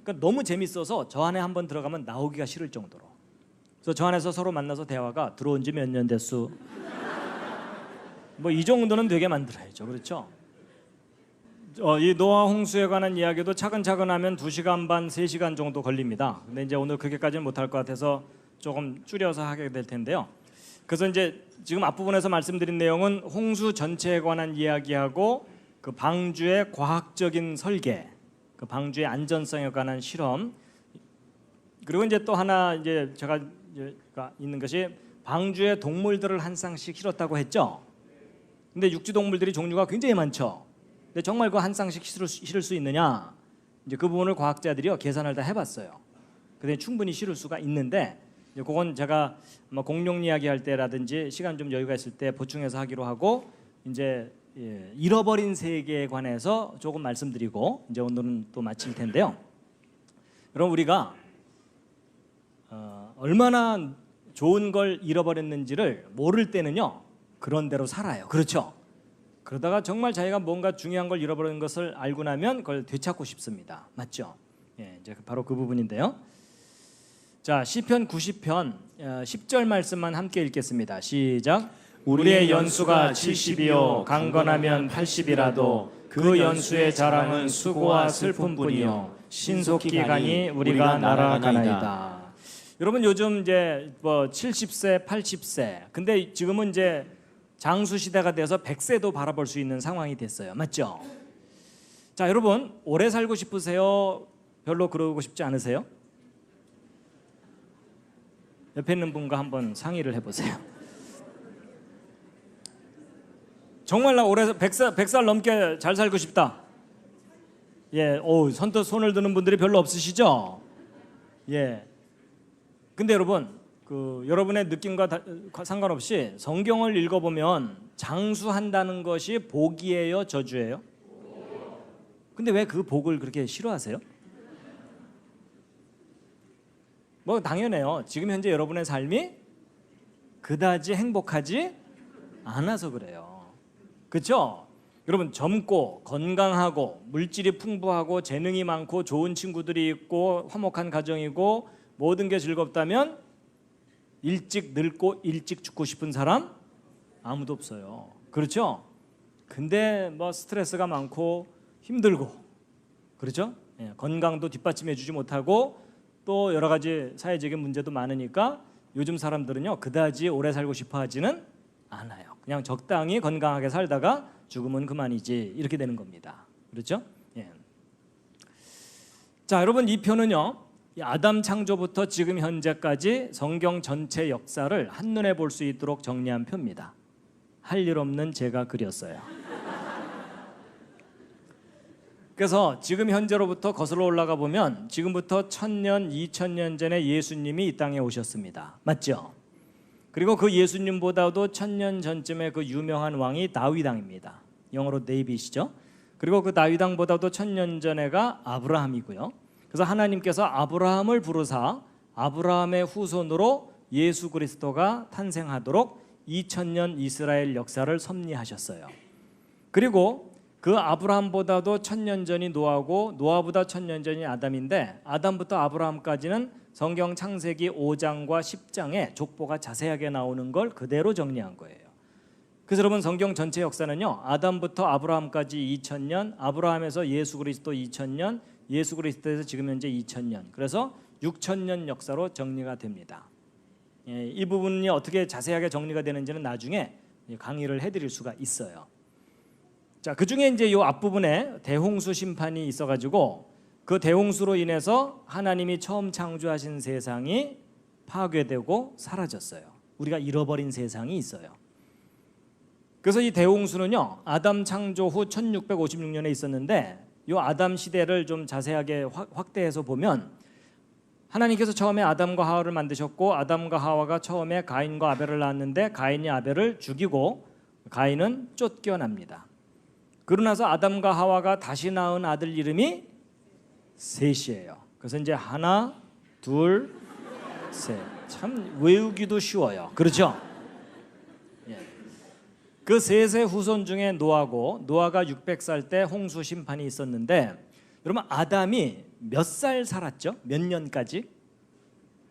그러니까 너무 재밌어서 저 안에 한번 들어가면 나오기가 싫을 정도로. 그래서 저 안에서 서로 만나서 대화가 들어온 지 몇 년 됐수? 뭐 이 정도는 되게 만들어야죠. 그렇죠? 이 노아 홍수에 관한 이야기도 차근차근 하면 2시간 반, 3시간 정도 걸립니다. 근데 이제 오늘 그렇게까지는 못할 것 같아서 조금 줄여서 하게 될 텐데요. 그래서 이제 지금 앞부분에서 말씀드린 내용은 홍수 전체에 관한 이야기하고 그 방주의 과학적인 설계, 그 방주의 안전성에 관한 실험, 그리고 이제 또 하나 이제 제가 있는 것이 방주의 동물들을 한 쌍씩 실었다고 했죠. 근데 육지 동물들이 종류가 굉장히 많죠. 근데 정말 그 한 쌍씩 실을 수 있느냐? 이제 그 부분을 과학자들이요 계산을 다 해봤어요. 근데 충분히 실을 수가 있는데 이제 그건 제가 공룡 이야기할 때라든지 시간 좀 여유가 있을 때 보충해서 하기로 하고 이제 잃어버린 세계에 관해서 조금 말씀드리고 이제 오늘은 또 마칠 텐데요. 그럼 우리가 얼마나 좋은 걸 잃어버렸는지를 모를 때는요 그런 대로 살아요. 그렇죠? 그러다가 정말 자기가 뭔가 중요한 걸 잃어버린 것을 알고 나면 그걸 되찾고 싶습니다. 맞죠? 예, 이제 바로 그 부분인데요. 자, 시편 90편 10절 말씀만 함께 읽겠습니다. 시작. 우리의 연수가 70이요 강건하면 80이라도 그 연수의 자랑은 수고와 슬픔뿐이요 신속히 가니 우리가 날아가나이다. 여러분 요즘 이제 뭐 70세, 80세, 근데 지금은 이제 장수 시대가 돼서 100세도 바라볼 수 있는 상황이 됐어요. 맞죠? 자, 여러분 오래 살고 싶으세요? 별로 그러고 싶지 않으세요? 옆에 있는 분과 한번 상의를 해보세요. 정말 나 올해 100살 넘게 잘 살고 싶다. 예, 선뜻 손을 드는 분들이 별로 없으시죠? 예. 근데 여러분, 여러분의 느낌과 상관없이 성경을 읽어보면 장수한다는 것이 복이에요, 저주예요? 근데 왜 그 복을 그렇게 싫어하세요? 뭐 당연해요. 지금 현재 여러분의 삶이 그다지 행복하지 않아서 그래요. 그렇죠? 여러분 젊고 건강하고 물질이 풍부하고 재능이 많고 좋은 친구들이 있고 화목한 가정이고 모든 게 즐겁다면 일찍 늙고 일찍 죽고 싶은 사람 아무도 없어요. 그렇죠? 근데 뭐 스트레스가 많고 힘들고 그렇죠? 예, 건강도 뒷받침해 주지 못하고 또 여러 가지 사회적인 문제도 많으니까 요즘 사람들은요 그다지 오래 살고 싶어 하지는 않아요. 그냥 적당히 건강하게 살다가 죽으면 그만이지 이렇게 되는 겁니다. 그렇죠? 예. 자, 여러분 이 표는요 아담 창조부터 지금 현재까지 성경 전체 역사를 한눈에 볼 수 있도록 정리한 표입니다. 할 일 없는 제가 그렸어요. 그래서 지금 현재로부터 거슬러 올라가 보면 지금부터 1000년, 2000년 전에 예수님이 이 땅에 오셨습니다. 맞죠? 그리고 그 예수님보다도 1000년 전쯤에 그 유명한 왕이 다윗 왕입니다. 영어로 데이빗이죠. 그리고 그 다윗 왕보다도 1000년 전에가 아브라함이고요. 그래서 하나님께서 아브라함을 부르사 아브라함의 후손으로 예수 그리스도가 탄생하도록 2000년 이스라엘 역사를 섭리하셨어요. 그리고 그 아브라함보다도 1000년 전이 노아고 노아보다 1000년 전이 아담인데 아담부터 아브라함까지는 성경 창세기 5장과 10장에 족보가 자세하게 나오는 걸 그대로 정리한 거예요. 그래서 여러분 성경 전체 역사는요 아담부터 아브라함까지 2000년, 아브라함에서 예수 그리스도 2000년, 예수 그리스도에서 지금 현재 2000년, 그래서 6000년 역사로 정리가 됩니다. 이 부분이 어떻게 자세하게 정리가 되는지는 나중에 강의를 해드릴 수가 있어요. 자, 그 중에 이제 이 앞부분에 대홍수 심판이 있어가지고 그 대홍수로 인해서 하나님이 처음 창조하신 세상이 파괴되고 사라졌어요. 우리가 잃어버린 세상이 있어요. 그래서 이 대홍수는요, 아담 창조 후 1656년에 있었는데 이 아담 시대를 좀 자세하게 확대해서 보면 하나님께서 처음에 아담과 하와를 만드셨고 아담과 하와가 처음에 가인과 아벨을 낳았는데 가인이 아벨을 죽이고 가인은 쫓겨납니다. 그러고 나서 아담과 하와가 다시 낳은 아들 이름이 셋이에요. 그래서 이제 하나, 둘, 셋. 참 외우기도 쉬워요. 그렇죠? 그 셋의 후손 중에 노아고 노아가 600살 때 홍수 심판이 있었는데 여러분 아담이 몇 살 살았죠? 몇 년까지?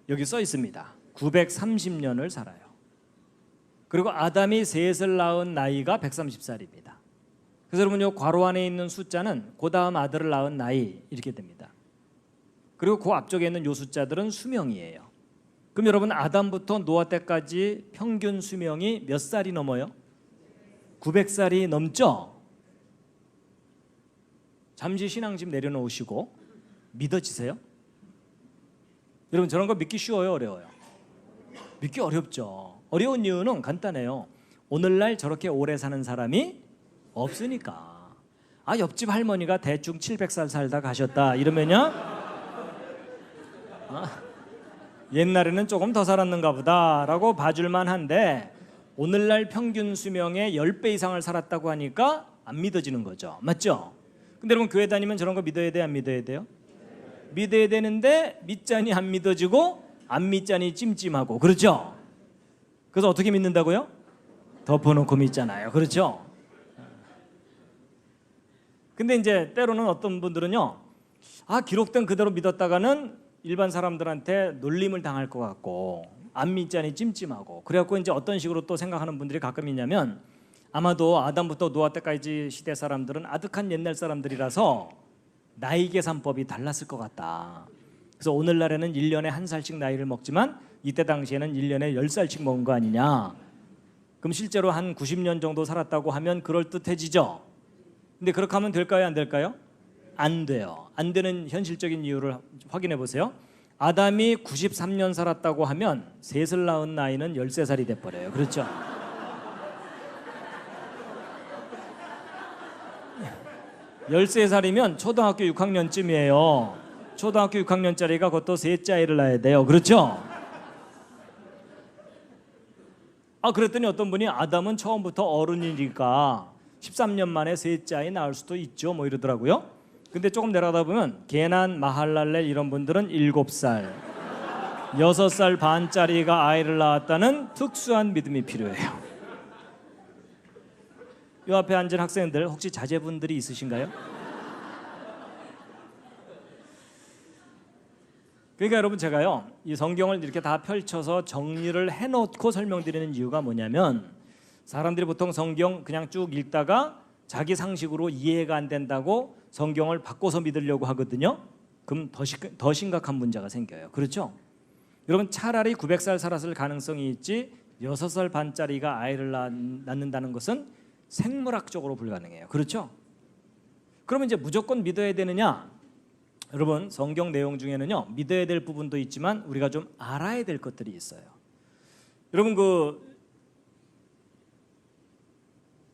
여기 써 있습니다. 930년을 살아요. 그리고 아담이 셋을 낳은 나이가 130살입니다. 그래서 여러분 이 괄호 안에 있는 숫자는 그 다음 아들을 낳은 나이 이렇게 됩니다. 그리고 그 앞쪽에 있는 요 숫자들은 수명이에요. 그럼 여러분 아담부터 노아 때까지 평균 수명이 몇 살이 넘어요? 900살이 넘죠? 잠시 신앙심 내려놓으시고 믿어지세요? 여러분 저런 거 믿기 쉬워요? 어려워요? 믿기 어렵죠. 어려운 이유는 간단해요. 오늘날 저렇게 오래 사는 사람이 없으니까. 옆집 할머니가 대충 700살 살다 가셨다 이러면요 옛날에는 조금 더 살았는가 보다 라고 봐줄만 한데 오늘날 평균 수명의 10배 이상을 살았다고 하니까 안 믿어지는 거죠. 맞죠? 근데 여러분 교회 다니면 저런 거 믿어야 돼요? 안 믿어야 돼요? 믿어야 되는데 믿자니 안 믿어지고 안 믿자니 찜찜하고 그렇죠? 그래서 어떻게 믿는다고요? 덮어놓고 믿잖아요. 그렇죠? 근데 이제 때로는 어떤 분들은요 기록된 그대로 믿었다가는 일반 사람들한테 놀림을 당할 것 같고 안 믿자니 찜찜하고 그래갖고 이제 어떤 식으로 또 생각하는 분들이 가끔 있냐면 아마도 아담부터 노아 때까지 시대 사람들은 아득한 옛날 사람들이라서 나이 계산법이 달랐을 것 같다. 그래서 오늘날에는 1년에 한 살씩 나이를 먹지만 이때 당시에는 1년에 10살씩 먹은 거 아니냐. 그럼 실제로 한 90년 정도 살았다고 하면 그럴듯해지죠. 근데 그렇게 하면 될까요? 안 될까요? 안 돼요. 안 되는 현실적인 이유를 확인해 보세요. 아담이 93년 살았다고 하면 셋을 낳은 나이는 13살이 돼버려요. 그렇죠? 열세 살이면 초등학교 6학년쯤이에요. 초등학교 6학년짜리가 그것도 셋째 아이를 낳아야 돼요. 그렇죠? 그랬더니 어떤 분이 아담은 처음부터 어른이니까 13년 만에 셋째 아이 낳을 수도 있죠. 뭐 이러더라고요. 근데 조금 내려가다 보면 게난, 마할랄렐 이런 분들은 7살, 6살 반짜리가 아이를 낳았다는 특수한 믿음이 필요해요. 이 앞에 앉은 학생들 혹시 자제분들이 있으신가요? 그러니까 여러분 제가요 이 성경을 이렇게 다 펼쳐서 정리를 해놓고 설명드리는 이유가 뭐냐면 사람들이 보통 성경 그냥 쭉 읽다가 자기 상식으로 이해가 안 된다고 성경을 바꿔서 믿으려고 하거든요. 그럼 더 심각한 문제가 생겨요. 그렇죠? 여러분 차라리 900살 살았을 가능성이 있지 6살 반짜리가 아이를 낳는다는 것은 생물학적으로 불가능해요. 그렇죠? 그러면 이제 무조건 믿어야 되느냐? 여러분 성경 내용 중에는요 믿어야 될 부분도 있지만 우리가 좀 알아야 될 것들이 있어요. 여러분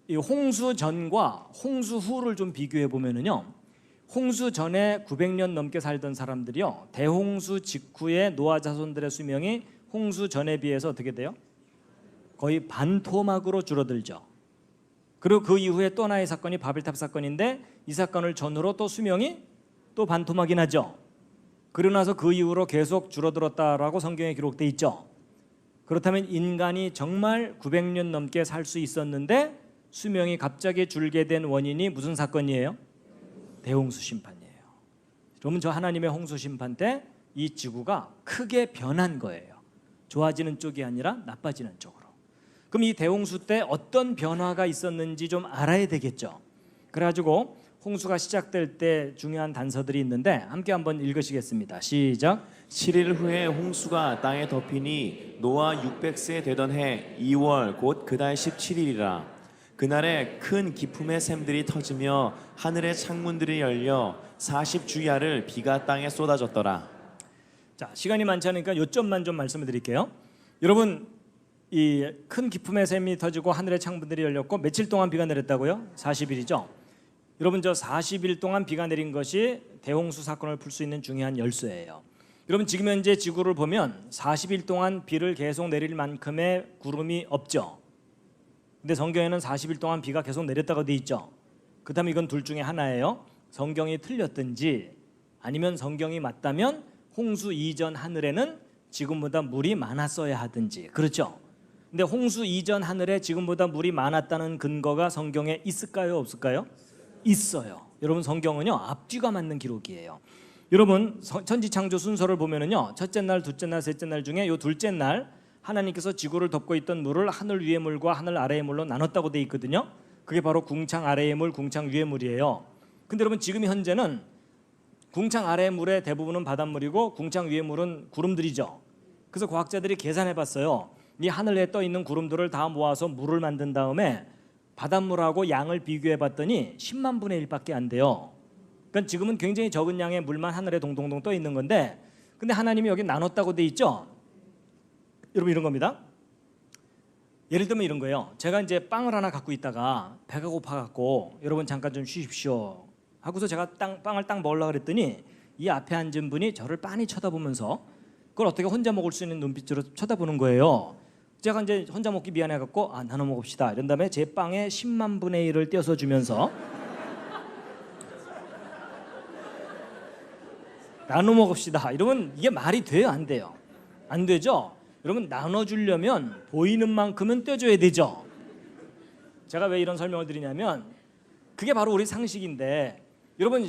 이 홍수 전과 홍수 후를 좀 비교해 보면은요 홍수 전에 900년 넘게 살던 사람들이요 대홍수 직후에 노아 자손들의 수명이 홍수 전에 비해서 어떻게 돼요? 거의 반토막으로 줄어들죠. 그리고 그 이후에 또 하나의 사건이 바벨탑 사건인데 이 사건을 전후로 또 수명이 또 반토막이 나죠. 그러고 나서 그 이후로 계속 줄어들었다라고 성경에 기록돼 있죠. 그렇다면 인간이 정말 900년 넘게 살 수 있었는데 수명이 갑자기 줄게 된 원인이 무슨 사건이에요? 대홍수 심판이에요. 그러면 저 하나님의 홍수 심판 때 이 지구가 크게 변한 거예요. 좋아지는 쪽이 아니라 나빠지는 쪽으로. 그럼 이 대홍수 때 어떤 변화가 있었는지 좀 알아야 되겠죠. 그래가지고 홍수가 시작될 때 중요한 단서들이 있는데 함께 한번 읽으시겠습니다. 시작. 7일 후에 홍수가 땅에 덮이니 노아 600세 되던 해 2월 곧 그달 17일이라. 그날에 큰 기품의 샘들이 터지며 하늘의 창문들이 열려 40주야를 비가 땅에 쏟아졌더라. 자, 시간이 많지 않으니까 요점만 좀 말씀을 드릴게요. 여러분 이 큰 기품의 샘이 터지고 하늘의 창문들이 열렸고 며칠 동안 비가 내렸다고요? 40일이죠. 여러분 저 40일 동안 비가 내린 것이 대홍수 사건을 풀 수 있는 중요한 열쇠예요. 여러분 지금 현재 지구를 보면 40일 동안 비를 계속 내릴 만큼의 구름이 없죠. 근데 성경에는 40일 동안 비가 계속 내렸다고 돼 있죠. 그렇다면 이건 둘 중에 하나예요. 성경이 틀렸든지 아니면 성경이 맞다면 홍수 이전 하늘에는 지금보다 물이 많았어야 하든지. 그렇죠. 근데 홍수 이전 하늘에 지금보다 물이 많았다는 근거가 성경에 있을까요, 없을까요? 있어요. 여러분 성경은요 앞뒤가 맞는 기록이에요. 여러분 천지창조 순서를 보면은요 첫째 날, 둘째 날, 셋째 날 중에 요 둘째 날 하나님께서 지구를 덮고 있던 물을 하늘 위의 물과 하늘 아래의 물로 나눴다고 돼 있거든요. 그게 바로 궁창 아래의 물, 궁창 위의 물이에요. 근데 여러분 지금 현재는 궁창 아래의 물의 대부분은 바닷물이고 궁창 위의 물은 구름들이죠. 그래서 과학자들이 계산해 봤어요. 이 하늘에 떠 있는 구름들을 다 모아서 물을 만든 다음에 바닷물하고 양을 비교해 봤더니 10만 분의 1밖에 안 돼요. 그러니까 지금은 굉장히 적은 양의 물만 하늘에 동동동 떠 있는 건데, 근데 하나님이 여기 나눴다고 돼 있죠. 여러분 이런 겁니다. 예를 들면 이런 거예요. 제가 이제 빵을 하나 갖고 있다가 배가 고파 갖고 여러분 잠깐 좀 쉬십시오 하고서 제가 빵을 딱 먹으려고 그랬더니 이 앞에 앉은 분이 저를 빤히 쳐다보면서 그걸 어떻게 혼자 먹을 수 있는 눈빛으로 쳐다보는 거예요. 제가 이제 혼자 먹기 미안해 갖고 나눠 먹읍시다 이런 다음에 제 빵에 10만 분의 1을 떼서 주면서 나눠 먹읍시다 이러면 이게 말이 돼요, 안 돼요? 안 되죠? 여러분 나눠주려면 보이는 만큼은 떼줘야 되죠. 제가 왜 이런 설명을 드리냐면 그게 바로 우리 상식인데, 여러분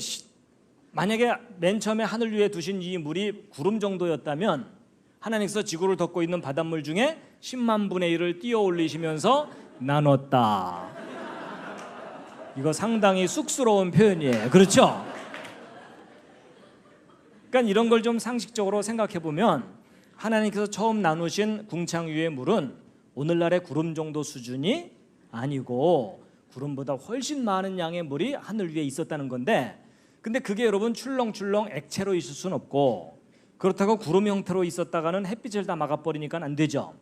만약에 맨 처음에 하늘 위에 두신 이 물이 구름 정도였다면 하나님께서 지구를 덮고 있는 바닷물 중에 10만 분의 1을 띄어 올리시면서 나눴다. 이거 상당히 쑥스러운 표현이에요. 그렇죠? 그러니까 이런 걸 좀 상식적으로 생각해 보면 하나님께서 처음 나누신 궁창 위의 물은 오늘날의 구름 정도 수준이 아니고 구름보다 훨씬 많은 양의 물이 하늘 위에 있었다는 건데, 근데 그게 여러분 출렁출렁 액체로 있을 수는 없고 그렇다고 구름 형태로 있었다가는 햇빛을 다 막아버리니까 안 되죠.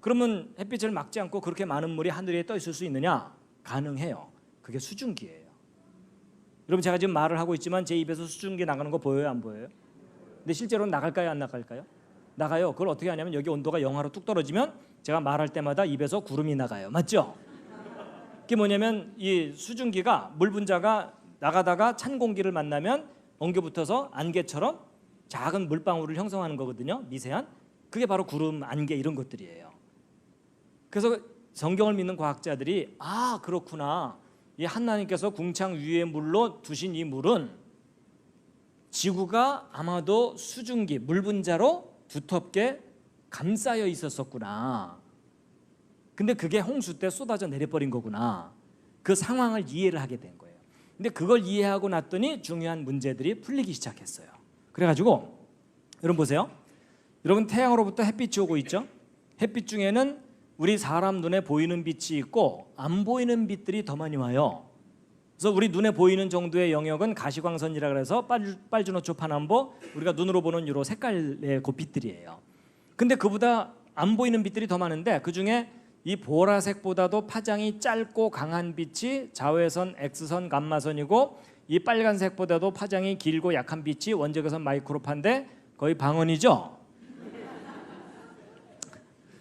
그러면 햇빛을 막지 않고 그렇게 많은 물이 하늘 위에 떠 있을 수 있느냐? 가능해요. 그게 수증기예요. 여러분 제가 지금 말을 하고 있지만 제 입에서 수증기 나가는 거 보여요, 안 보여요? 근데 실제로는 나갈까요, 안 나갈까요? 나가요. 그걸 어떻게 하냐면 여기 온도가 영하로 뚝 떨어지면 제가 말할 때마다 입에서 구름이 나가요. 맞죠? 그게 뭐냐면 이 수증기가 물 분자가 나가다가 찬 공기를 만나면 엉겨붙어서 안개처럼 작은 물방울을 형성하는 거거든요. 미세한. 그게 바로 구름, 안개 이런 것들이에요. 그래서 성경을 믿는 과학자들이 그렇구나. 이 하나님께서 궁창 위의 물로 두신 이 물은 지구가 아마도 수증기, 물 분자로 두텁게 감싸여 있었었구나. 근데 그게 홍수 때 쏟아져 내려버린 거구나. 그 상황을 이해를 하게 된 거예요. 근데 그걸 이해하고 났더니 중요한 문제들이 풀리기 시작했어요. 그래가지고 여러분 보세요. 여러분 태양으로부터 햇빛이 오고 있죠. 햇빛 중에는 우리 사람 눈에 보이는 빛이 있고 안 보이는 빛들이 더 많이 와요. 그래서 우리 눈에 보이는 정도의 영역은 가시광선이라 그래서 빨주노초 파남보, 우리가 눈으로 보는 유로 색깔의 그 빛들이에요. 근데 그보다 안 보이는 빛들이 더 많은데 그중에 이 보라색보다도 파장이 짧고 강한 빛이 자외선, X선, 감마선이고 이 빨간색보다도 파장이 길고 약한 빛이 원적외선, 마이크로파인데 거의 방언이죠.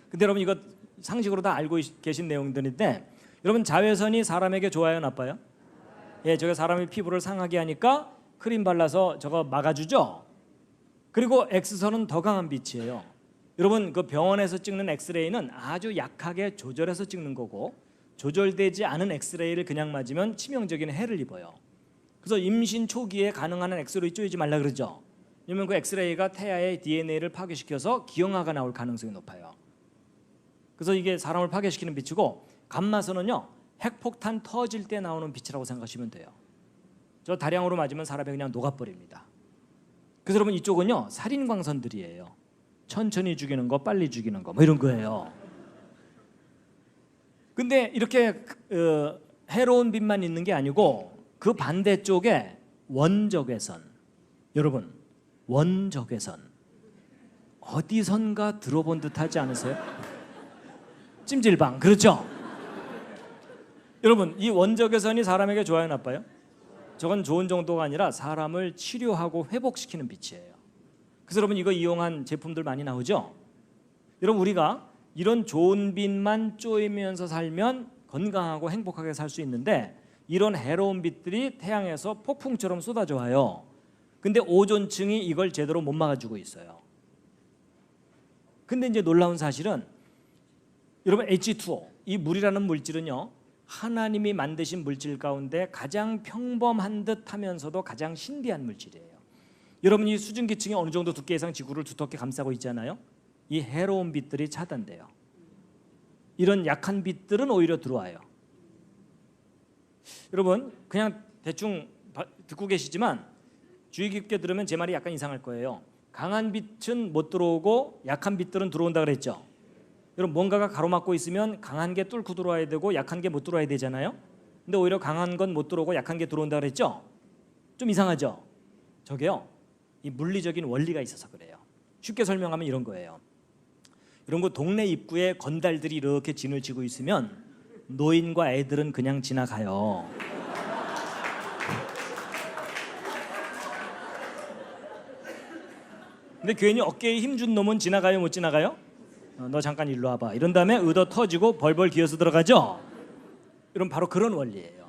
근데 여러분 이거 상식으로 다 알고 계신 내용들인데, 여러분 자외선이 사람에게 좋아요, 나빠요? 예, 저게 사람의 피부를 상하게 하니까 크림 발라서 저거 막아주죠. 그리고 X선은 더 강한 빛이에요. 여러분 그 병원에서 찍는 엑스레이는 아주 약하게 조절해서 찍는 거고, 조절되지 않은 엑스레이를 그냥 맞으면 치명적인 해를 입어요. 그래서 임신 초기에 가능한 엑스레이 쪼이지 말라 그러죠. 왜냐면 그 엑스레이가 태아의 DNA를 파괴시켜서 기형아가 나올 가능성이 높아요. 그래서 이게 사람을 파괴시키는 빛이고, 감마선은요 핵폭탄 터질 때 나오는 빛이라고 생각하시면 돼요. 저 다량으로 맞으면 사람이 그냥 녹아버립니다. 그래서 여러분 이쪽은요 살인광선들이에요. 천천히 죽이는 거, 빨리 죽이는 거, 뭐 이런 거예요. 근데 이렇게 해로운 빛만 있는 게 아니고 그 반대쪽에 원적외선, 여러분 원적외선 어디선가 들어본 듯하지 않으세요? 찜질방. 그렇죠? 여러분, 이 원적외선이 사람에게 좋아요, 나빠요? 저건 좋은 정도가 아니라 사람을 치료하고 회복시키는 빛이에요. 그래서 여러분, 이거 이용한 제품들 많이 나오죠? 여러분, 우리가 이런 좋은 빛만 쬐면서 살면 건강하고 행복하게 살 수 있는데, 이런 해로운 빛들이 태양에서 폭풍처럼 쏟아져 와요. 근데 오존층이 이걸 제대로 못 막아주고 있어요. 근데 이제 놀라운 사실은 여러분, H2O, 이 물이라는 물질은요, 하나님이 만드신 물질 가운데 가장 평범한 듯 하면서도 가장 신비한 물질이에요. 여러분, 이 수증기층이 어느 정도 두께 이상 지구를 두텁게 감싸고 있잖아요. 이 해로운 빛들이 차단돼요. 이런 약한 빛들은 오히려 들어와요. 여러분, 그냥 대충 듣고 계시지만 주의 깊게 들으면 제 말이 약간 이상할 거예요. 강한 빛은 못 들어오고 약한 빛들은 들어온다 그랬죠. 여러분, 뭔가가 가로막고 있으면 강한 게 뚫고 들어와야 되고 약한 게 못 들어와야 되잖아요. 근데 오히려 강한 건 못 들어오고 약한 게 들어온다 그랬죠. 좀 이상하죠. 저게요, 이 물리적인 원리가 있어서 그래요. 쉽게 설명하면 이런 거예요. 이런 거 동네 입구에 건달들이 이렇게 진을 치고 있으면 노인과 애들은 그냥 지나가요. 근데 괜히 어깨에 힘준 놈은 지나가요, 못 지나가요? 너 잠깐 일로 와봐. 이런 다음에 의도 터지고 벌벌 기어서 들어가죠. 이런 바로 그런 원리예요.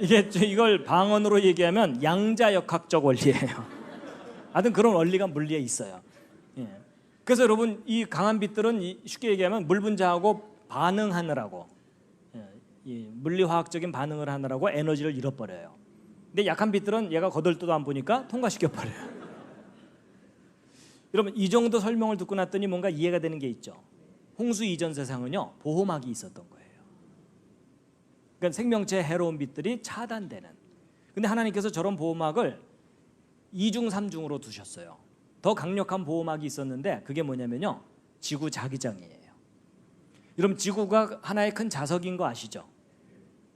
이걸 방언으로 얘기하면 양자역학적 원리예요. 하여튼 그런 원리가 물리에 있어요. 예. 그래서 여러분, 이 강한 빛들은 쉽게 얘기하면 물 분자하고 반응하느라고, 이 물리화학적인 반응을 하느라고 에너지를 잃어버려요. 근데 약한 빛들은 얘가 거들떠도 안 보니까 통과시켜버려요. 여러분, 이 정도 설명을 듣고 났더니 뭔가 이해가 되는 게 있죠. 홍수 이전 세상은요, 보호막이 있었던 거예요. 그러니까 생명체의 해로운 빛들이 차단되는. 근데 하나님께서 저런 보호막을 2중 3중으로 두셨어요. 더 강력한 보호막이 있었는데 그게 뭐냐면요, 지구 자기장이에요. 여러분, 지구가 하나의 큰 자석인 거 아시죠?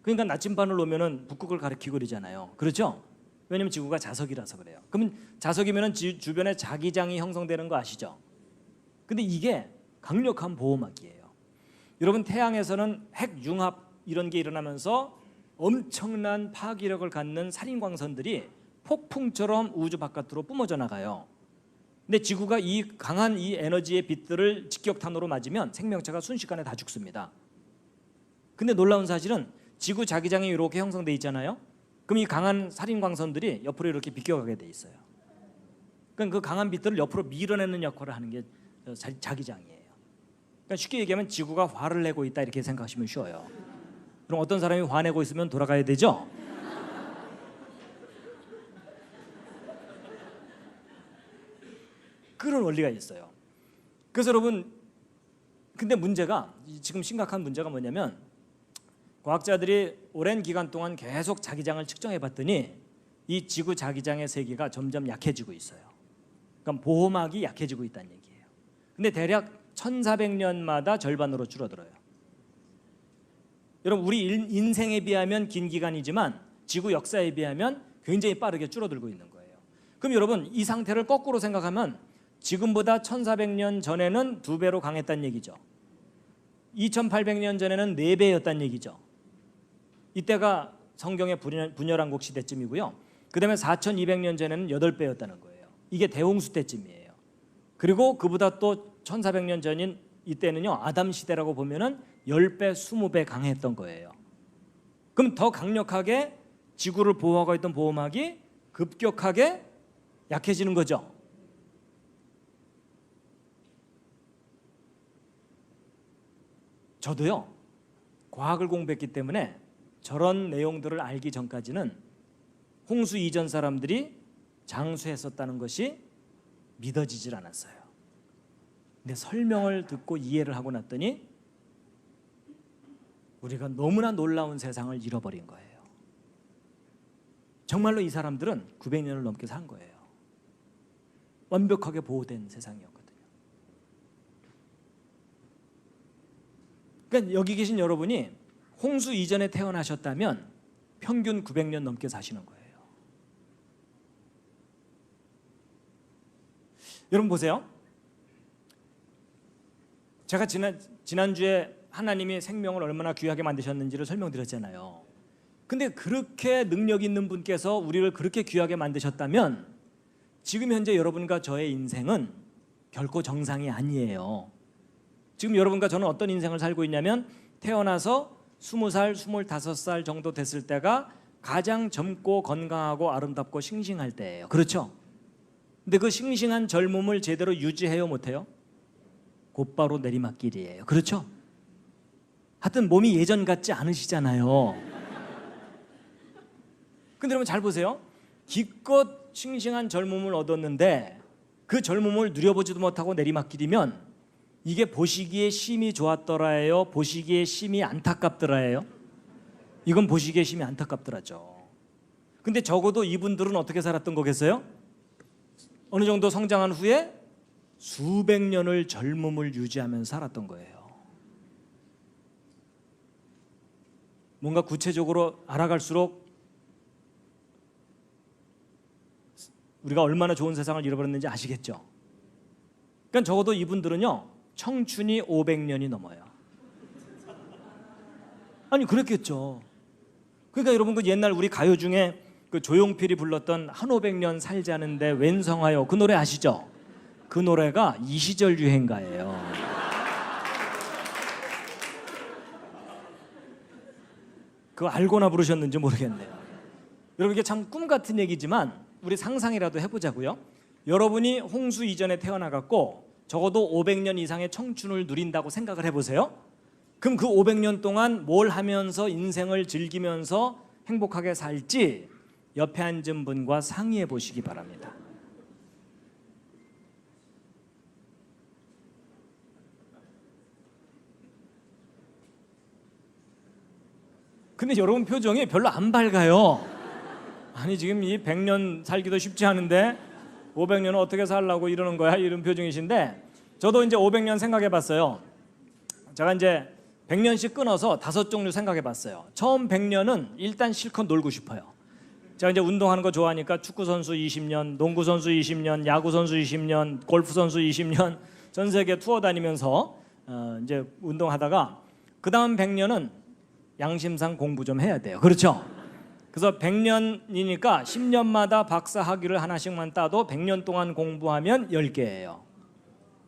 그러니까 나침반을 놓으면은 북극을 가리키고 그러잖아요. 그렇죠? 왜냐면 지구가 자석이라서 그래요. 그러면 자석이면은 주변에 자기장이 형성되는 거 아시죠? 근데 이게 강력한 보호막이에요. 여러분, 태양에서는 핵융합 이런 게 일어나면서 엄청난 파괴력을 갖는 살인광선들이 폭풍처럼 우주 바깥으로 뿜어져 나가요. 근데 지구가 이 강한 이 에너지의 빛들을 직격탄으로 맞으면 생명체가 순식간에 다 죽습니다. 근데 놀라운 사실은 지구 자기장이 이렇게 형성돼 있잖아요. 그럼 이 강한 살인광선들이 옆으로 이렇게 비껴가게 돼 있어요. 그러니까 그 강한 빛들을 옆으로 밀어내는 역할을 하는 게 자기장이에요. 그러니까 쉽게 얘기하면 지구가 화를 내고 있다, 이렇게 생각하시면 쉬워요. 그럼 어떤 사람이 화내고 있으면 돌아가야 되죠? 그런 원리가 있어요. 그래서 여러분, 근데 문제가, 지금 심각한 문제가 뭐냐면, 과학자들이 오랜 기간 동안 계속 자기장을 측정해 봤더니 이 지구 자기장의 세기가 점점 약해지고 있어요. 그러니까 보호막이 약해지고 있다는 얘기예요. 근데 대략 1400년마다 절반으로 줄어들어요. 여러분, 우리 인생에 비하면 긴 기간이지만 지구 역사에 비하면 굉장히 빠르게 줄어들고 있는 거예요. 그럼 여러분, 이 상태를 거꾸로 생각하면 지금보다 1400년 전에는 2배로 강했다는 얘기죠. 2800년 전에는 4배였다는 얘기죠. 이때가 성경의 분열왕국 시대쯤이고요. 그 다음에 4200년 전에는 8배였다는 거예요. 이게 대홍수 때쯤이에요. 그리고 그보다 또 1400년 전인 이때는요, 아담 시대라고 보면은 10배, 20배 강했던 거예요. 그럼 더 강력하게 지구를 보호하고 있던 보호막이 급격하게 약해지는 거죠. 저도요, 과학을 공부했기 때문에 저런 내용들을 알기 전까지는 홍수 이전 사람들이 장수했었다는 것이 믿어지질 않았어요. 근데 설명을 듣고 이해를 하고 났더니 우리가 너무나 놀라운 세상을 잃어버린 거예요. 정말로 이 사람들은 900년을 넘게 산 거예요. 완벽하게 보호된 세상이었거든요. 그러니까 여기 계신 여러분이 홍수 이전에 태어나셨다면 평균 900년 넘게 사시는 거예요. 여러분 보세요. 제가 지난주에 하나님이 생명을 얼마나 귀하게 만드셨는지를 설명드렸잖아요. 근데 그렇게 능력 있는 분께서 우리를 그렇게 귀하게 만드셨다면 지금 현재 여러분과 저의 인생은 결코 정상이 아니에요. 지금 여러분과 저는 어떤 인생을 살고 있냐면 태어나서 20살, 25살 정도 됐을 때가 가장 젊고 건강하고 아름답고 싱싱할 때예요. 그렇죠? 근데 그 싱싱한 젊음을 제대로 유지해요, 못해요? 곧바로 내리막길이에요. 그렇죠? 하여튼 몸이 예전 같지 않으시잖아요. 근데 여러분 잘 보세요. 기껏 싱싱한 젊음을 얻었는데 그 젊음을 누려보지도 못하고 내리막길이면 이게 보시기에 심히 좋았더라예요? 보시기에 심히 안타깝더라예요? 이건 보시기에 심히 안타깝더라죠. 근데 적어도 이분들은 어떻게 살았던 거겠어요? 어느 정도 성장한 후에 수백 년을 젊음을 유지하면서 살았던 거예요. 뭔가 구체적으로 알아갈수록 우리가 얼마나 좋은 세상을 잃어버렸는지 아시겠죠? 그러니까 적어도 이분들은요 청춘이 500년이 넘어요. 아니 그랬겠죠. 그러니까 여러분 그 옛날 우리 가요 중에 그 조용필이 불렀던 한 500년 살자는데 웬 성화요 그 노래 아시죠? 그 노래가 이 시절 유행가예요. 그거 알고나 부르셨는지 모르겠네요. 여러분 이게 참 꿈 같은 얘기지만 우리 상상이라도 해보자고요. 여러분이 홍수 이전에 태어나갖고 적어도 500년 이상의 청춘을 누린다고 생각을 해보세요. 그럼 그 500년 동안 뭘 하면서 인생을 즐기면서 행복하게 살지 옆에 앉은 분과 상의해 보시기 바랍니다. 근데 여러분 표정이 별로 안 밝아요. 아니 지금 이 100년 살기도 쉽지 않은데 500년은 어떻게 살라고 이러는 거야? 이런 표정이신데 저도 이제 500년 생각해 봤어요. 제가 이제 100년씩 끊어서 5종류 생각해 봤어요. 처음 100년은 일단 실컷 놀고 싶어요. 제가 이제 운동하는 거 좋아하니까 축구 선수 20년, 농구 선수 20년, 야구 선수 20년, 골프 선수 20년 전 세계 투어 다니면서 이제 운동하다가 그다음 100년은 양심상 공부 좀 해야 돼요. 그렇죠? 그래서 100년이니까 10년마다 박사 학위를 하나씩만 따도 100년 동안 공부하면 10개예요.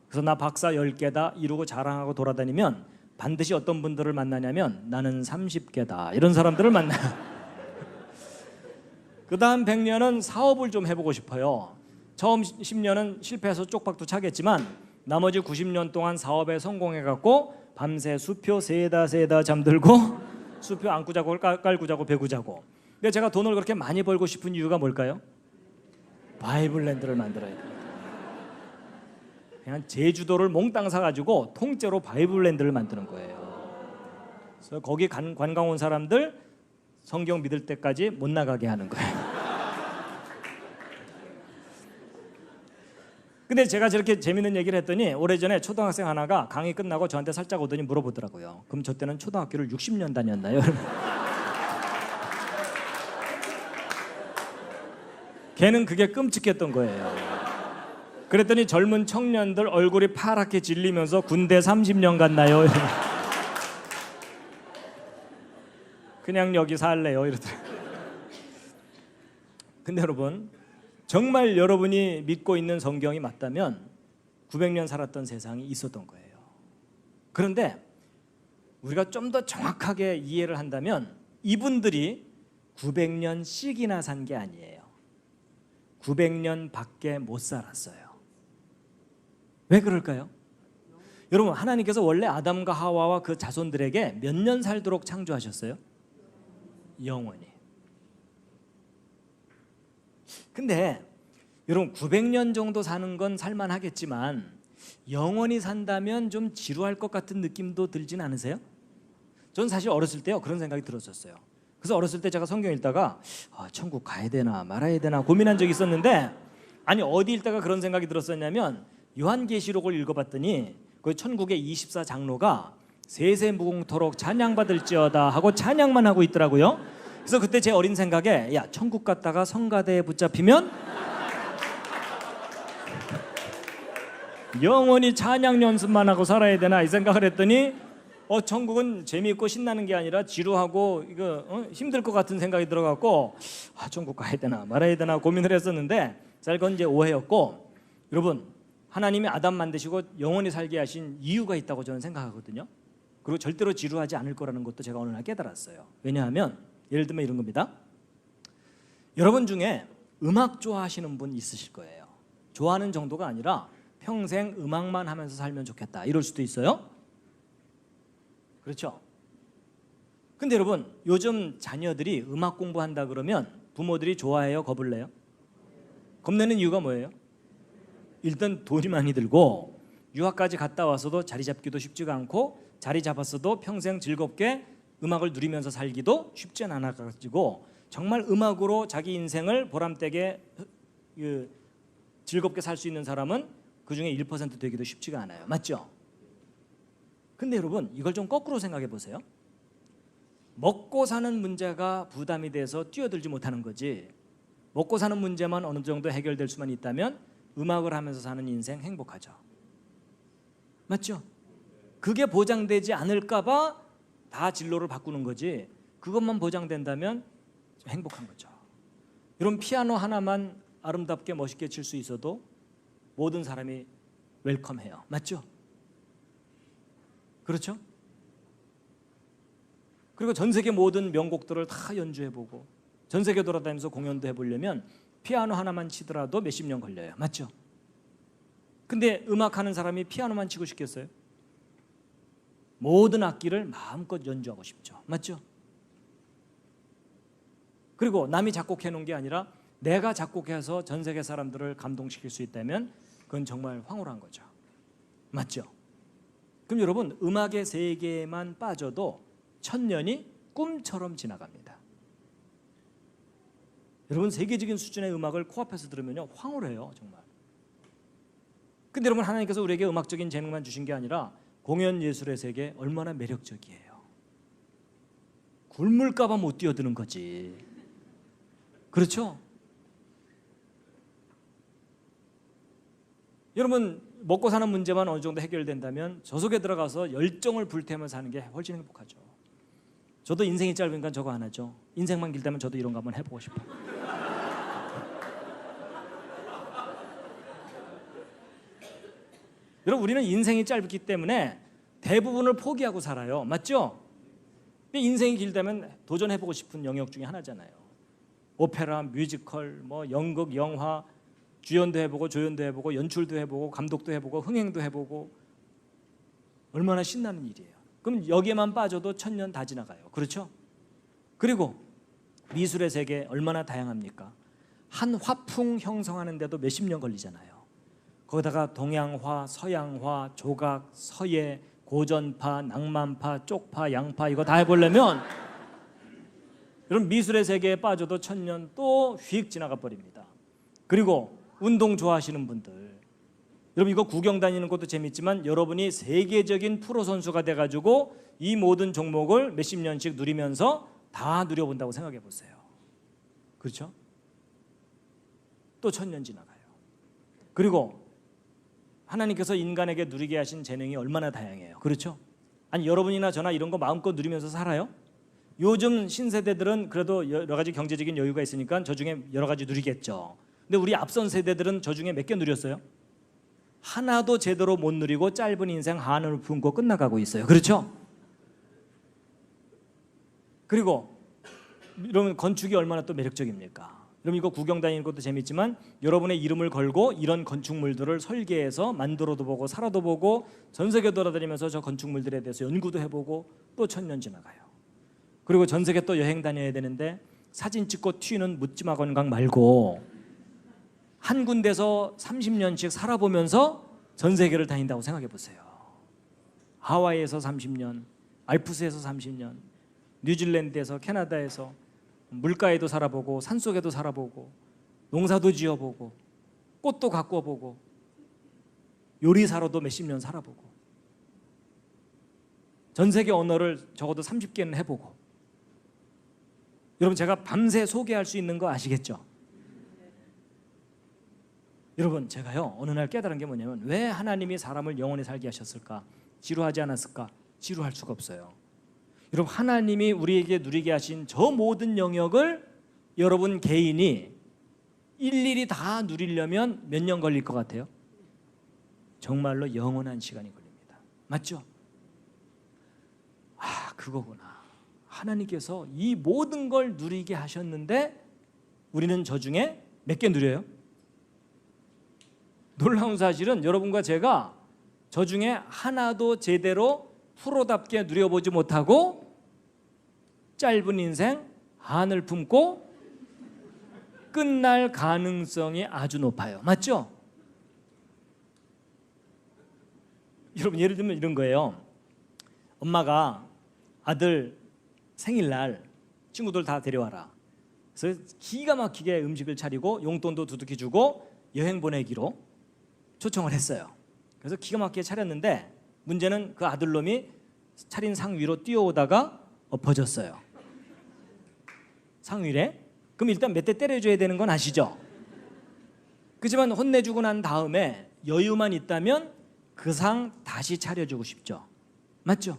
그래서 나 박사 10개다 이러고 자랑하고 돌아다니면 반드시 어떤 분들을 만나냐면 나는 30개다 이런 사람들을 만나요. 그 다음 100년은 사업을 좀 해보고 싶어요. 처음 10년은 실패해서 쪽박도 차겠지만 나머지 90년 동안 사업에 성공해갖고 밤새 수표 세다 잠들고 수표 안고 자고 깔고 자고 배고 자고. 근데 제가 돈을 그렇게 많이 벌고 싶은 이유가 뭘까요? 바이블랜드를 만들어야 돼요. 그냥 제주도를 몽땅 사가지고 통째로 바이블랜드를 만드는 거예요. 그래서 거기 관광 온 사람들 성경 믿을 때까지 못 나가게 하는 거예요. 근데 제가 저렇게 재밌는 얘기를 했더니 오래전에 초등학생 하나가 강의 끝나고 저한테 살짝 오더니 물어보더라고요. 그럼 저 때는 초등학교를 60년 다녔나요? 걔는 그게 끔찍했던 거예요. 그랬더니 젊은 청년들 얼굴이 파랗게 질리면서 군대 30년 갔나요? 그냥 여기 살래요 이러더라고요. 근데 여러분 정말 여러분이 믿고 있는 성경이 맞다면 900년 살았던 세상이 있었던 거예요. 그런데 우리가 좀 더 정확하게 이해를 한다면 이분들이 900년씩이나 산 게 아니에요. 900년 밖에 못 살았어요. 왜 그럴까요? 여러분 하나님께서 원래 아담과 하와와 그 자손들에게 몇 년 살도록 창조하셨어요? 영원히. 근데 여러분 900년 정도 사는 건 살만하겠지만 영원히 산다면 좀 지루할 것 같은 느낌도 들진 않으세요? 전 사실 어렸을 때요 그런 생각이 들었었어요. 그래서 어렸을 때 제가 성경 읽다가 천국 가야 되나 말아야 되나 고민한 적이 있었는데 아니 어디 읽다가 그런 생각이 들었었냐면 요한계시록을 읽어봤더니 그 천국의 24장로가 세세무궁토록 찬양받을지어다 하고 찬양만 하고 있더라고요. 그래서 그때 제 어린 생각에 야 천국 갔다가 성가대에 붙잡히면 영원히 찬양 연습만 하고 살아야 되나 이 생각을 했더니 천국은 재미있고 신나는 게 아니라 지루하고 이거 힘들 것 같은 생각이 들어갖고 천국 가야 되나 말아야 되나 고민을 했었는데 사실 그건 이제 오해였고, 여러분 하나님이 아담 만드시고 영원히 살게 하신 이유가 있다고 저는 생각하거든요. 그리고 절대로 지루하지 않을 거라는 것도 제가 어느 날 깨달았어요. 왜냐하면 예를 들면 이런 겁니다. 여러분 중에 음악 좋아하시는 분 있으실 거예요. 좋아하는 정도가 아니라 평생 음악만 하면서 살면 좋겠다 이럴 수도 있어요. 그렇죠? 근데 여러분 요즘 자녀들이 음악 공부한다 그러면 부모들이 좋아해요, 겁을 내요? 겁내는 이유가 뭐예요? 일단 돈이 많이 들고 유학까지 갔다 와서도 자리 잡기도 쉽지가 않고, 자리 잡았어도 평생 즐겁게 음악을 누리면서 살기도 쉽지 않아가지고 정말 음악으로 자기 인생을 보람되게 즐겁게 살 수 있는 사람은 그중에 1% 되기도 쉽지가 않아요. 맞죠? 근데 여러분 이걸 좀 거꾸로 생각해 보세요. 먹고 사는 문제가 부담이 돼서 뛰어들지 못하는 거지, 먹고 사는 문제만 어느 정도 해결될 수만 있다면 음악을 하면서 사는 인생 행복하죠. 맞죠? 그게 보장되지 않을까 봐 다 진로를 바꾸는 거지, 그것만 보장된다면 행복한 거죠. 여러분 피아노 하나만 아름답게 멋있게 칠 수 있어도 모든 사람이 웰컴해요. 맞죠? 그렇죠? 그리고 전 세계 모든 명곡들을 다 연주해보고 전 세계 돌아다니면서 공연도 해보려면 피아노 하나만 치더라도 몇십 년 걸려요. 맞죠? 근데 음악하는 사람이 피아노만 치고 싶겠어요? 모든 악기를 마음껏 연주하고 싶죠. 맞죠? 그리고 남이 작곡해 놓은 게 아니라 내가 작곡해서 전 세계 사람들을 감동시킬 수 있다면 그건 정말 황홀한 거죠. 맞죠? 그럼 여러분 음악의 세계에만 빠져도 천년이 꿈처럼 지나갑니다. 여러분 세계적인 수준의 음악을 코앞에서 들으면요 황홀해요 정말. 근데 여러분 하나님께서 우리에게 음악적인 재능만 주신 게 아니라 공연 예술의 세계 얼마나 매력적이에요. 굶을까 봐 못 뛰어드는 거지. 그렇죠? 여러분 먹고 사는 문제만 어느 정도 해결된다면 저 속에 들어가서 열정을 불태우면서 사는 게 훨씬 행복하죠. 저도 인생이 짧으니까 저거 안 하죠. 인생만 길다면 저도 이런 거 한번 해보고 싶어요. 여러분 우리는 인생이 짧기 때문에 대부분을 포기하고 살아요. 맞죠? 인생이 길다면 도전해보고 싶은 영역 중에 하나잖아요. 오페라, 뮤지컬, 뭐 연극, 영화, 주연도 해보고 조연도 해보고 연출도 해보고 감독도 해보고 흥행도 해보고 얼마나 신나는 일이에요. 그럼 여기에만 빠져도 천년 다 지나가요. 그렇죠? 그리고 미술의 세계 얼마나 다양합니까? 한 화풍 형성하는데도 몇십 년 걸리잖아요. 거기다가 동양화, 서양화, 조각, 서예, 고전파, 낭만파, 쪽파, 양파 이거 다 해보려면 여러분 미술의 세계에 빠져도 천년 또 휙 지나가 버립니다. 그리고 운동 좋아하시는 분들, 여러분 이거 구경 다니는 것도 재밌지만 여러분이 세계적인 프로 선수가 돼가지고 이 모든 종목을 몇십 년씩 누리면서 다 누려본다고 생각해 보세요. 그렇죠? 또 천년 지나가요. 그리고 하나님께서 인간에게 누리게 하신 재능이 얼마나 다양해요. 그렇죠? 아니 여러분이나 저나 이런 거 마음껏 누리면서 살아요? 요즘 신세대들은 그래도 여러 가지 경제적인 여유가 있으니까 저 중에 여러 가지 누리겠죠. 근데 우리 앞선 세대들은 저 중에 몇 개 누렸어요? 하나도 제대로 못 누리고 짧은 인생 한을 품고 끝나가고 있어요. 그렇죠? 그리고 여러분 건축이 얼마나 또 매력적입니까? 여러분 이거 구경 다니는 것도 재밌지만 여러분의 이름을 걸고 이런 건축물들을 설계해서 만들어도 보고 살아도 보고 전 세계 돌아다니면서 저 건축물들에 대해서 연구도 해보고 또 천년 지나가요. 그리고 전 세계 또 여행 다녀야 되는데 사진 찍고 튀는 묻지마 건강 말고 한 군데서 30년씩 살아보면서 전 세계를 다닌다고 생각해 보세요. 하와이에서 30년, 알프스에서 30년, 뉴질랜드에서, 캐나다에서 물가에도 살아보고 산속에도 살아보고 농사도 지어보고 꽃도 가꿔보고 요리사로도 몇십 년 살아보고 전 세계 언어를 적어도 30개는 해보고. 여러분 제가 밤새 소개할 수 있는 거 아시겠죠? 여러분 제가요 어느 날 깨달은 게 뭐냐면 왜 하나님이 사람을 영원히 살게 하셨을까? 지루하지 않았을까? 지루할 수가 없어요. 여러분 하나님이 우리에게 누리게 하신 저 모든 영역을 여러분 개인이 일일이 다 누리려면 몇 년 걸릴 것 같아요? 정말로 영원한 시간이 걸립니다. 맞죠? 아 그거구나. 하나님께서 이 모든 걸 누리게 하셨는데 우리는 저 중에 몇 개 누려요? 놀라운 사실은 여러분과 제가 저 중에 하나도 제대로 프로답게 누려보지 못하고 짧은 인생 한을 품고 끝날 가능성이 아주 높아요. 맞죠? 여러분 예를 들면 이런 거예요. 엄마가 아들 생일날 친구들 다 데려와라. 그래서 기가 막히게 음식을 차리고 용돈도 두둑히 주고 여행 보내기로 초청을 했어요. 그래서 기가 막히게 차렸는데 문제는 그 아들놈이 차린 상 위로 뛰어오다가 엎어졌어요. 상 위에. 그럼 일단 몇 대 때려줘야 되는 건 아시죠? 그렇지만 혼내주고 난 다음에 여유만 있다면 그 상 다시 차려주고 싶죠. 맞죠?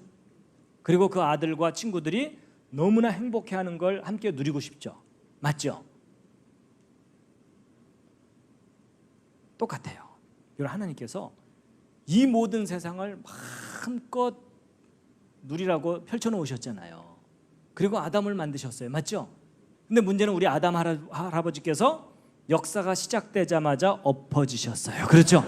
그리고 그 아들과 친구들이 너무나 행복해하는 걸 함께 누리고 싶죠. 맞죠? 똑같아요. 여러분 하나님께서 이 모든 세상을 마음껏 누리라고 펼쳐놓으셨잖아요. 그리고 아담을 만드셨어요. 맞죠? 근데 문제는 우리 아담 할아버지께서 역사가 시작되자마자 엎어지셨어요. 그렇죠?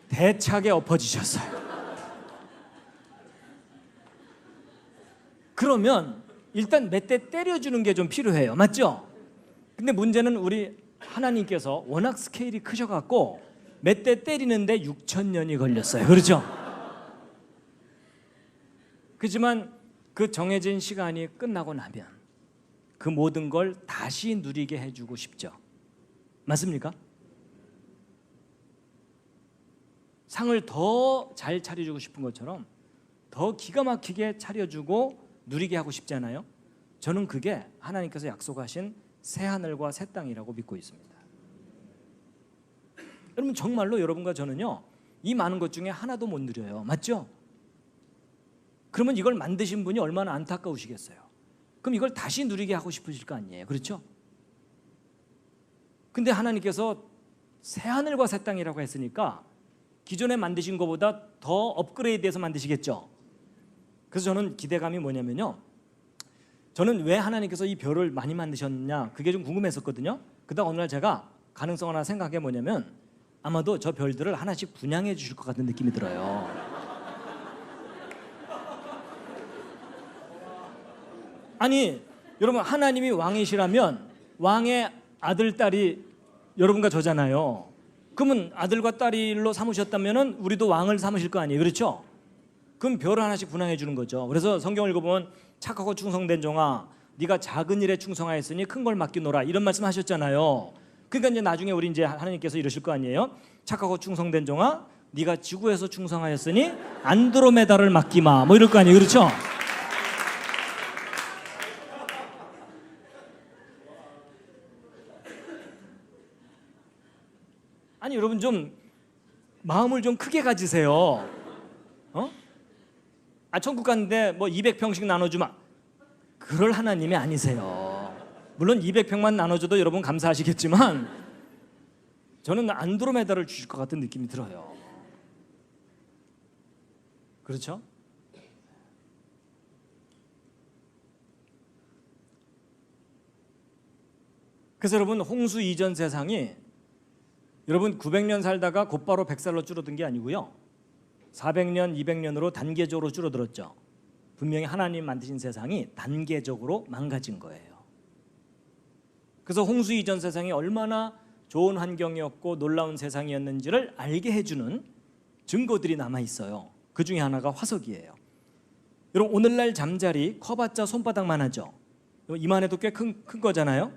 대차게 엎어지셨어요. 그러면 일단 몇 대 때려주는 게 좀 필요해요. 맞죠? 근데 문제는 우리 하나님께서 워낙 스케일이 크셔갖고 몇 대 때리는데 6,000년이 걸렸어요. 그렇죠? 그렇지만 그 정해진 시간이 끝나고 나면 그 모든 걸 다시 누리게 해주고 싶죠. 맞습니까? 상을 더 잘 차려주고 싶은 것처럼 더 기가 막히게 차려주고 누리게 하고 싶잖아요. 저는 그게 하나님께서 약속하신 새하늘과 새 땅이라고 믿고 있습니다. 여러분 정말로 여러분과 저는요 이 많은 것 중에 하나도 못 누려요. 맞죠? 그러면 이걸 만드신 분이 얼마나 안타까우시겠어요. 그럼 이걸 다시 누리게 하고 싶으실 거 아니에요. 그렇죠? 근데 하나님께서 새하늘과 새 땅이라고 했으니까 기존에 만드신 것보다 더 업그레이드해서 만드시겠죠. 그래서 저는 기대감이 뭐냐면요, 저는 왜 하나님께서 이 별을 많이 만드셨냐 그게 좀 궁금했었거든요. 그러다 어느 날 제가 가능성 하나 생각해 뭐냐면 아마도 저 별들을 하나씩 분양해 주실 것 같은 느낌이 들어요. 아니 여러분 하나님이 왕이시라면 왕의 아들 딸이 여러분과 저잖아요. 그러면 아들과 딸로 삼으셨다면 우리도 왕을 삼으실 거 아니에요. 그렇죠? 그럼 별을 하나씩 분양해 주는 거죠. 그래서 성경을 읽어보면 착하고 충성된 종아 네가 작은 일에 충성하였으니 큰 걸 맡기노라 이런 말씀 하셨잖아요. 그러니까 이제 나중에 우리 이제 하나님께서 이러실 거 아니에요. 착하고 충성된 종아 네가 지구에서 충성하였으니 안드로메다를 맡기마 뭐 이럴 거 아니에요. 그렇죠? 아니 여러분 좀 마음을 좀 크게 가지세요. 어? 천국 갔는데 뭐 200평씩 나눠주마 그럴 하나님이 아니세요. 물론 200평만 나눠줘도 여러분 감사하시겠지만 저는 안드로메다를 주실 것 같은 느낌이 들어요. 그렇죠? 그래서 여러분 홍수 이전 세상이 여러분 900년 살다가 곧바로 100살로 줄어든 게 아니고요 400년, 200년으로 단계적으로 줄어들었죠. 분명히 하나님 만드신 세상이 단계적으로 망가진 거예요. 그래서 홍수 이전 세상이 얼마나 좋은 환경이었고 놀라운 세상이었는지를 알게 해주는 증거들이 남아있어요. 그 중에 하나가 화석이에요. 여러분 오늘날 잠자리 커봤자 손바닥만 하죠. 이만해도 꽤 큰 거잖아요.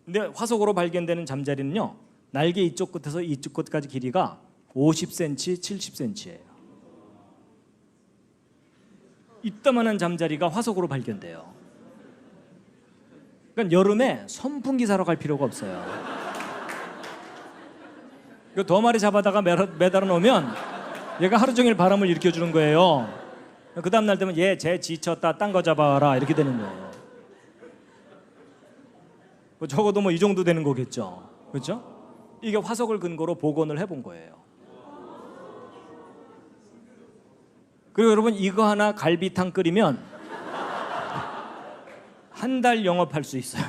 근데 화석으로 발견되는 잠자리는요 날개 이쪽 끝에서 이쪽 끝까지 길이가 50cm, 70cm예요. 이따만한 잠자리가 화석으로 발견돼요. 그러니까 여름에 선풍기 사러 갈 필요가 없어요. 그 2마리 잡아다가 매달아 놓으면 얘가 하루 종일 바람을 일으켜 주는 거예요. 그 다음 날 되면 얘 쟤 지쳤다 딴 거 잡아라 이렇게 되는 거예요. 뭐 적어도 뭐 이 정도 되는 거겠죠. 그렇죠? 이게 화석을 근거로 복원을 해본 거예요. 그리고 여러분 이거 하나 갈비탕 끓이면 한 달 영업할 수 있어요.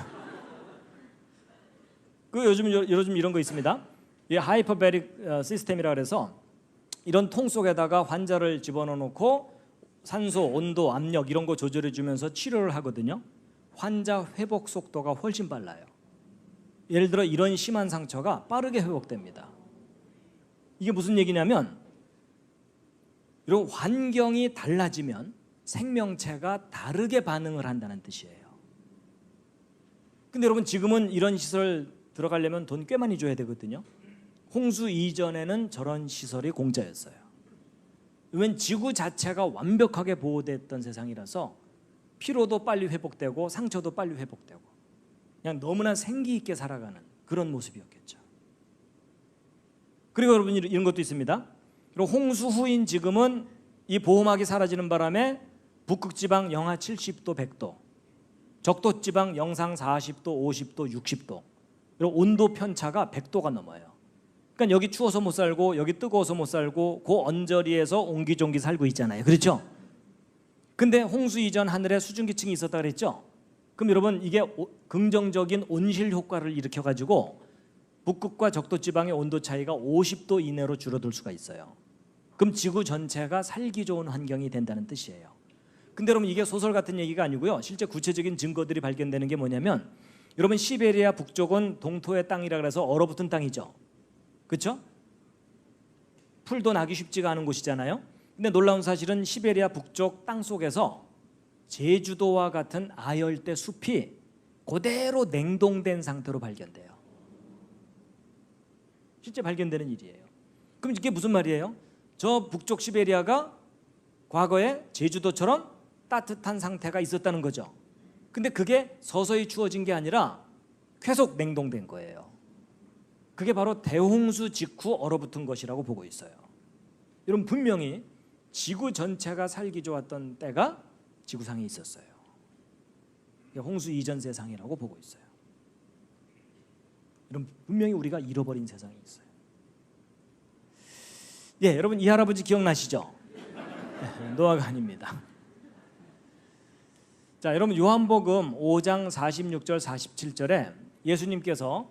그 요즘 이런 거 있습니다. 이 하이퍼베릭 시스템이라 그래서 이런 통 속에다가 환자를 집어넣어 놓고 산소, 온도, 압력 이런 거 조절해 주면서 치료를 하거든요. 환자 회복 속도가 훨씬 빨라요. 예를 들어 이런 심한 상처가 빠르게 회복됩니다. 이게 무슨 얘기냐면 이런 환경이 달라지면 생명체가 다르게 반응을 한다는 뜻이에요. 근데 여러분 지금은 이런 시설 들어가려면 돈 꽤 많이 줘야 되거든요. 홍수 이전에는 저런 시설이 공짜였어요. 왜냐면 지구 자체가 완벽하게 보호됐던 세상이라서 피로도 빨리 회복되고 상처도 빨리 회복되고 그냥 너무나 생기 있게 살아가는 그런 모습이었겠죠. 그리고 여러분 이런 것도 있습니다. 그리고 홍수 후인 지금은 이 보호막이 사라지는 바람에 북극지방 영하 70도, 100도, 적도지방 영상 40도, 50도, 60도 그리고 온도 편차가 100도가 넘어요. 그러니까 여기 추워서 못 살고 여기 뜨거워서 못 살고 그 언저리에서 옹기종기 살고 있잖아요. 그렇죠? 근데 홍수 이전 하늘에 수증기층이 있었다 그랬죠? 그럼 여러분 이게 긍정적인 온실 효과를 일으켜 가지고 북극과 적도지방의 온도 차이가 50도 이내로 줄어들 수가 있어요. 그럼 지구 전체가 살기 좋은 환경이 된다는 뜻이에요. 근데 여러분 이게 소설 같은 얘기가 아니고요. 실제 구체적인 증거들이 발견되는 게 뭐냐면 여러분 시베리아 북쪽은 동토의 땅이라 그래서 얼어붙은 땅이죠. 그렇죠? 풀도 나기 쉽지가 않은 곳이잖아요. 근데 놀라운 사실은 시베리아 북쪽 땅 속에서 제주도와 같은 아열대 숲이 그대로 냉동된 상태로 발견돼요. 실제 발견되는 일이에요. 그럼 이게 무슨 말이에요? 저 북쪽 시베리아가 과거에 제주도처럼 따뜻한 상태가 있었다는 거죠. 근데 그게 서서히 추워진 게 아니라 계속 냉동된 거예요. 그게 바로 대홍수 직후 얼어붙은 것이라고 보고 있어요. 여러분 분명히 지구 전체가 살기 좋았던 때가 지구상에 있었어요. 홍수 이전 세상이라고 보고 있어요. 여러분 분명히 우리가 잃어버린 세상이 있어요. 예, 여러분 이 할아버지 기억나시죠? 노아가 아닙니다. 자, 여러분 요한복음 5장 46절 47절에 예수님께서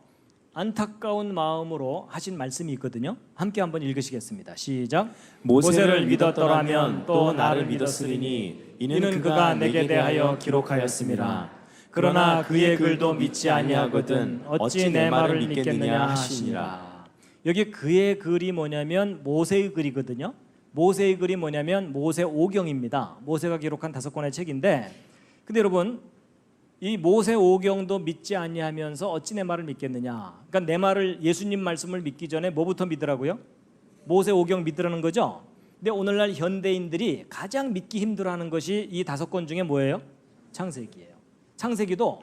안타까운 마음으로 하신 말씀이 있거든요. 함께 한번 읽으시겠습니다. 시작. 모세를 믿었더라면 또 나를 믿었으리니 이는 그가 내게 대하여 기록하였음이라. 그러나 그의 글도 믿지 아니하거든 어찌 내 말을 믿겠느냐 하시니라. 여기 그의 글이 뭐냐면 모세의 글이거든요. 모세의 글이 뭐냐면 모세오경입니다. 모세가 기록한 5권의 책인데, 근데 여러분 이 모세오경도 믿지 아니하면서 어찌 내 말을 믿겠느냐. 그러니까 내 말을, 예수님 말씀을 믿기 전에 뭐부터 믿으라고요? 모세오경 믿으라는 거죠. 근데 오늘날 현대인들이 가장 믿기 힘들어하는 것이 이 5권 중에 뭐예요? 창세기예요. 창세기도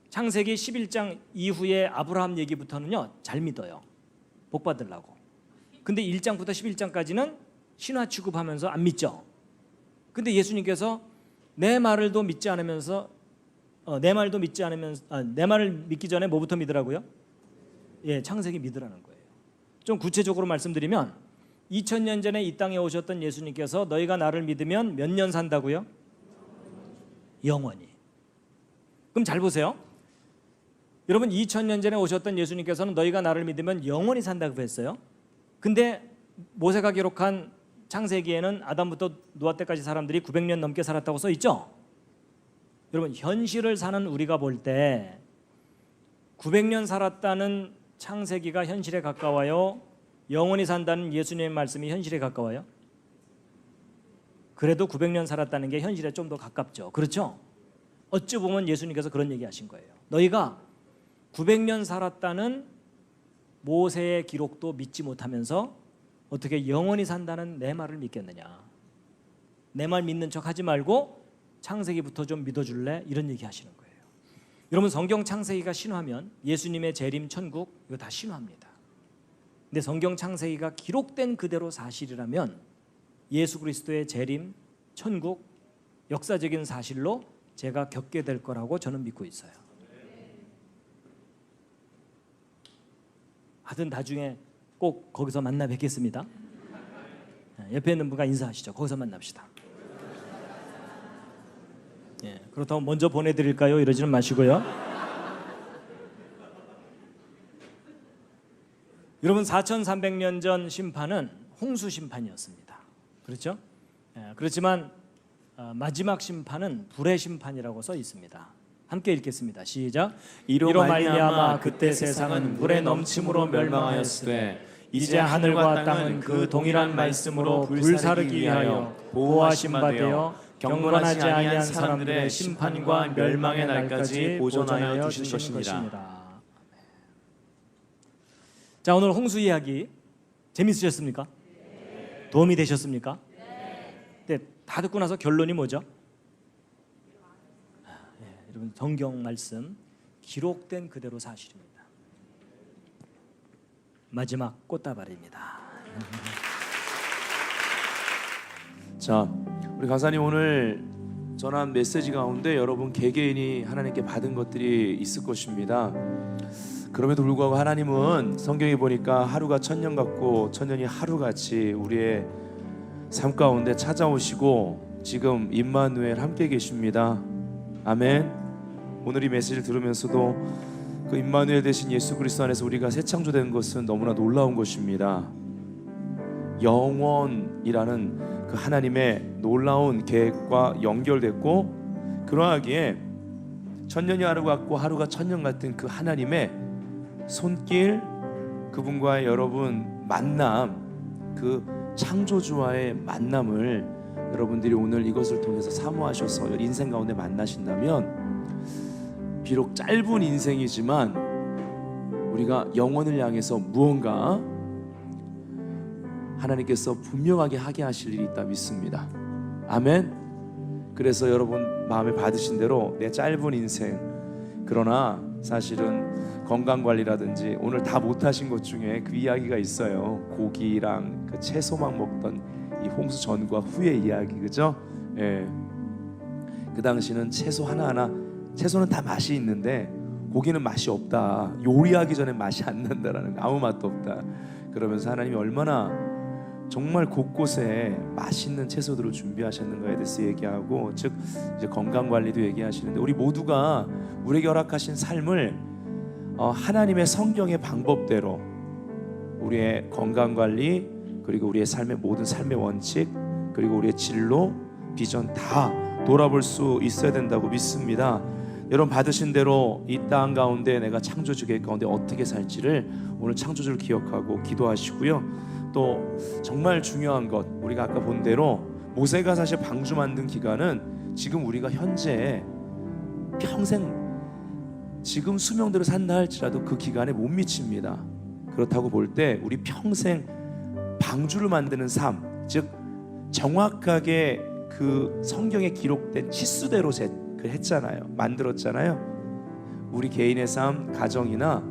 창세기 11장 이후에 아브라함 얘기부터는요 잘 믿어요. 복 받으려고. 근데 1장부터 11장까지는 신화 취급하면서 안 믿죠. 근데 예수님께서 내 말을도 믿지 않으면서 내 말을 믿기 전에 뭐부터 믿으라고요? 예, 창세기 믿으라는 거예요. 좀 구체적으로 말씀드리면 2000년 전에 이 땅에 오셨던 예수님께서 너희가 나를 믿으면 몇 년 산다고요? 영원히. 그럼 잘 보세요. 여러분 2000년 전에 오셨던 예수님께서는 너희가 나를 믿으면 영원히 산다고 했어요. 근데 모세가 기록한 창세기에는 아담부터 노아 때까지 사람들이 900년 넘게 살았다고 써 있죠. 여러분 현실을 사는 우리가 볼 때 900년 살았다는 창세기가 현실에 가까워요? 영원히 산다는 예수님의 말씀이 현실에 가까워요? 그래도 900년 살았다는 게 현실에 좀 더 가깝죠. 그렇죠? 어찌 보면 예수님께서 그런 얘기하신 거예요. 너희가 900년 살았다는 모세의 기록도 믿지 못하면서 어떻게 영원히 산다는 내 말을 믿겠느냐. 내 말 믿는 척 하지 말고 창세기부터 좀 믿어줄래? 이런 얘기 하시는 거예요. 여러분, 성경 창세기가 신화면 예수님의 재림, 천국, 이거 다 신화입니다. 근데 성경 창세기가 기록된 그대로 사실이라면 예수 그리스도의 재림, 천국, 역사적인 사실로 제가 겪게 될 거라고 저는 믿고 있어요. 하여튼 나중에 꼭 거기서 만나 뵙겠습니다. 옆에 있는 분과 인사하시죠. 거기서 만납시다. 그렇다고 먼저 보내드릴까요? 이러지는 마시고요. 여러분, 4300년 전 심판은 홍수 심판이었습니다. 그렇죠? 그렇지만 마지막 심판은 불의 심판이라고 써 있습니다. 함께 읽겠습니다. 시작. 이로 말미암아 그때 세상은 물에 넘침으로 멸망하였으되 이제 하늘과 땅은 그 동일한 말씀으로 불사르기 위하여 보호하심 바 되어 경건하지 아니한 사람들의 심판과 멸망의 날까지 보존하여 주신 것이니라. 자, 오늘 홍수 이야기 재밌으셨습니까? 도움이 되셨습니까? 네, 다 듣고 나서 결론이 뭐죠? 여러분, 성경 말씀 기록된 그대로 사실입니다. 마지막 꽃다발입니다. 자, 우리 강사님 오늘 전한 메시지 가운데 여러분 개개인이 하나님께 받은 것들이 있을 것입니다. 그럼에도 불구하고 하나님은 성경에 보니까 하루가 천년 같고 천년이 하루같이 우리의 삶 가운데 찾아오시고 지금 임마누엘 함께 계십니다. 아멘. 오늘 이 메시지를 들으면서도 그 임마누엘 되신 예수 그리스도 안에서 우리가 새 창조된 것은 너무나 놀라운 것입니다. 영원이라는 그 하나님의 놀라운 계획과 연결됐고, 그러하기에 천년이 하루 같고 하루가 천년 같은 그 하나님의 손길, 그분과의 여러분 만남, 그 창조주와의 만남을 여러분들이 오늘 이것을 통해서 사모하셔서 인생 가운데 만나신다면, 비록 짧은 인생이지만 우리가 영혼을 향해서 무언가 하나님께서 분명하게 하게 하실 일이 있다 믿습니다. 아멘. 그래서 여러분 마음에 받으신 대로 내 짧은 인생, 그러나 사실은 건강관리라든지 오늘 다 못하신 것 중에 그 이야기가 있어요. 고기랑 그 채소만 먹던 이 홍수 전과 후의 이야기, 그죠? 예. 그 당시는 채소 하나하나, 채소는 다 맛이 있는데 고기는 맛이 없다. 요리하기 전에 맛이 안 난다라는, 아무 맛도 없다. 그러면서 하나님이 얼마나 정말 곳곳에 맛있는 채소들을 준비하셨는가에 대해서 얘기하고, 즉 이제 건강 관리도 얘기하시는데, 우리 모두가 우리에게 허락하신 삶을 하나님의 성경의 방법대로 우리의 건강 관리, 그리고 우리의 삶의 모든 삶의 원칙, 그리고 우리의 진로, 비전 다 돌아볼 수 있어야 된다고 믿습니다. 여러분 받으신 대로 이 땅 가운데 내가 창조주 계획 가운데 어떻게 살지를 오늘 창조주를 기억하고 기도하시고요. 또 정말 중요한 것, 우리가 아까 본 대로 모세가 사실 방주 만든 기간은 지금 우리가 현재 평생 지금 수명대로 산다 할지라도 그 기간에 못 미칩니다. 그렇다고 볼 때 우리 평생 방주를 만드는 삶, 즉 정확하게 그 성경에 기록된 치수대로 했잖아요. 만들었잖아요. 우리 개인의 삶, 가정이나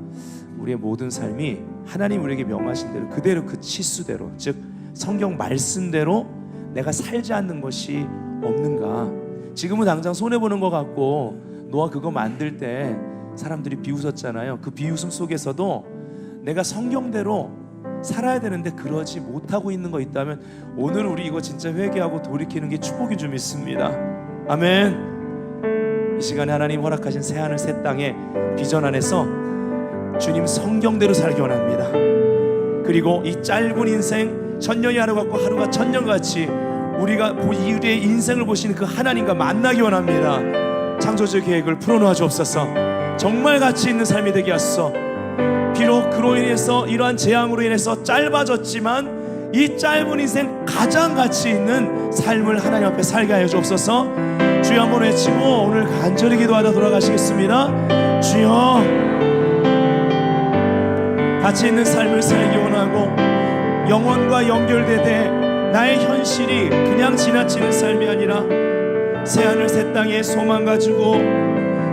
우리의 모든 삶이 하나님 우리에게 명하신 대로 그대로 그 치수대로, 즉 성경 말씀대로 내가 살지 않는 것이 없는가. 지금은 당장 손해보는 것 같고, 노아 그거 만들 때 사람들이 비웃었잖아요. 그 비웃음 속에서도 내가 성경대로 살아야 되는데 그러지 못하고 있는 거 있다면 오늘 우리 이거 진짜 회개하고 돌이키는 게 축복인 줄 믿습니다. 아멘. 이 시간에 하나님 허락하신 새하늘 새 땅의 비전 안에서 주님 성경대로 살기 원합니다. 그리고 이 짧은 인생, 천년이 하루 같고 하루가 천년같이 우리가 우리의 인생을 보시는 그 하나님과 만나기 원합니다. 창조주의 계획을 풀어놓아 주옵소서. 정말 가치 있는 삶이 되게 하소서. 비록 그로 인해서 이러한 재앙으로 인해서 짧아졌지만 이 짧은 인생 가장 가치 있는 삶을 하나님 앞에 살게 하여 주옵소서. 주여 한번 외치고 오늘 간절히 기도하다 돌아가시겠습니다. 주여, 가치 있는 삶을 살기 원하고 영혼과 연결되되 나의 현실이 그냥 지나치는 삶이 아니라 새하늘 새 땅에 소망 가지고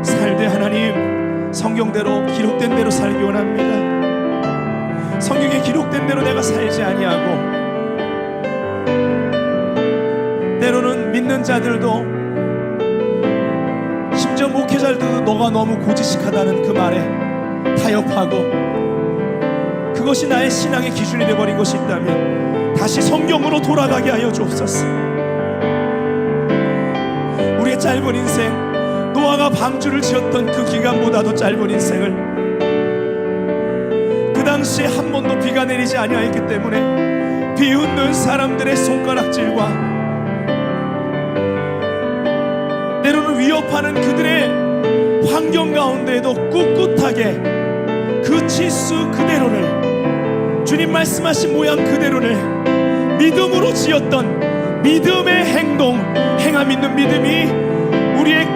살되 하나님 성경대로 기록된 대로 살기 원합니다. 성경에 기록된 대로 내가 살지 아니하고, 때로는 믿는 자들도 심지어 목회자들도 너가 너무 고지식하다는 그 말에 타협하고 그것이 나의 신앙의 기준이 되어버린 것이 있다면 다시 성경으로 돌아가게 하여 주옵소서. 우리의 짧은 인생, 노아가 방주를 지었던 그 기간보다도 짧은 인생을, 그 당시에 한 번도 비가 내리지 아니하였기 때문에 비웃는 사람들의 손가락질과 때로는 위협하는 그들의 환경 가운데에도 꿋꿋하게 그 치수 그대로를, 주님 말씀하신 모양 그대로를 믿음으로 지었던 믿음의 행동, 행함 있는 믿음이 우리의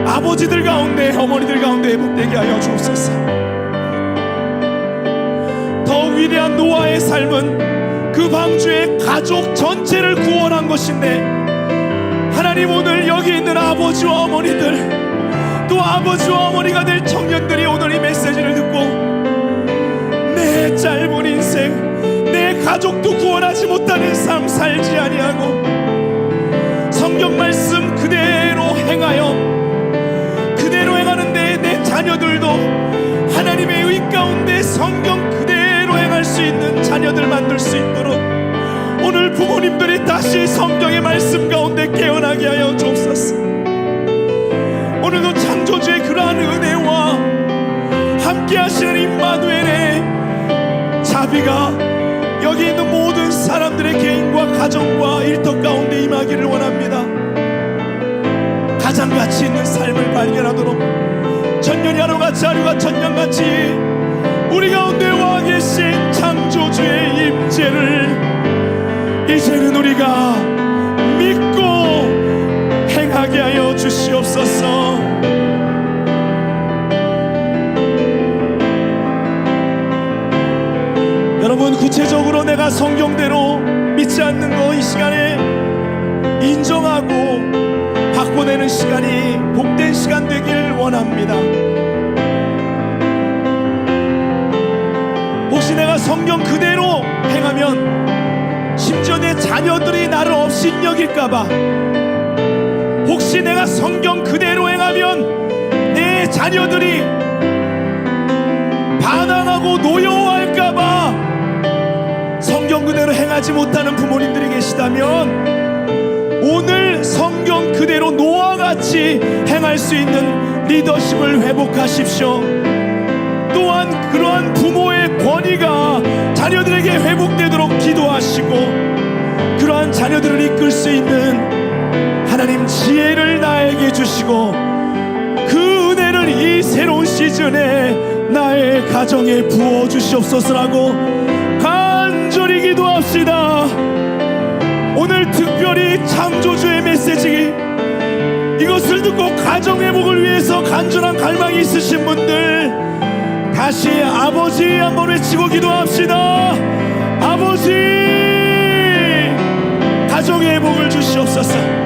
아버지들 가운데, 어머니들 가운데 회복되게 하여 주옵소서. 더 위대한 노아의 삶은 그 방주의 가족 전체를 구원한 것인데, 하나님 오늘 여기 있는 아버지와 어머니들, 또 아버지와 어머니가 될 청년들이 오늘 이 메시지를 듣고 내 짧은 인생, 내 가족도 구원하지 못하는 삶 살지 아니하고 성경 말씀 그대로 행하여 그대로 행하는데 내 자녀들도 하나님의 의 가운데 성경 그대로 행할 수 있는 자녀들 만들 수 있도록 오늘 부모님들이 다시 성경의 말씀 가운데 깨어나게 하여 주옵소서. 오늘도 창조주의 그러한 은혜와 함께 하시는 임마누엘의 자비가 여기 있는 모든 사람들의 개인과 가정과 일터 가운데 임하기를 원합니다. 가장 가치 있는 삶을 발견하도록 천년이 하루같이 하루가 천년같이 우리 가운데 와 계신 창조주의 임재를 이제는 우리가 믿고 행하게 하여 주시옵소서. 여러분, 구체적으로 내가 성경대로 믿지 않는 거 이 시간에 인정하고 바꿔내는 시간이 복된 시간 되길 원합니다. 혹시 내가 성경 그대로 행하면 심지어 내 자녀들이 나를 업신 여길까봐, 혹시 내가 성경 그대로 행하면 내 자녀들이 반항하고 노여워할까봐 성경 그대로 행하지 못하는 부모님들이 계시다면 오늘 성경 그대로 노아같이 행할 수 있는 리더십을 회복하십시오. 또한 그러한 부모의 권위가 자녀들에게 회복되도록 기도하시고 그러한 자녀들을 이끌 수 있는 하나님 지혜를 나에게 주시고 그 은혜를 이 새로운 시즌에 나의 가정에 부어주시옵소서라고 간절히 기도합시다. 오늘 특별히 창조주의 메시지 이것을 듣고 가정회복을 위해서 간절한 갈망이 있으신 분들 다시 아버지 한번 외치고 기도합시다. 아버지, 가정의 회복을 주시옵소서.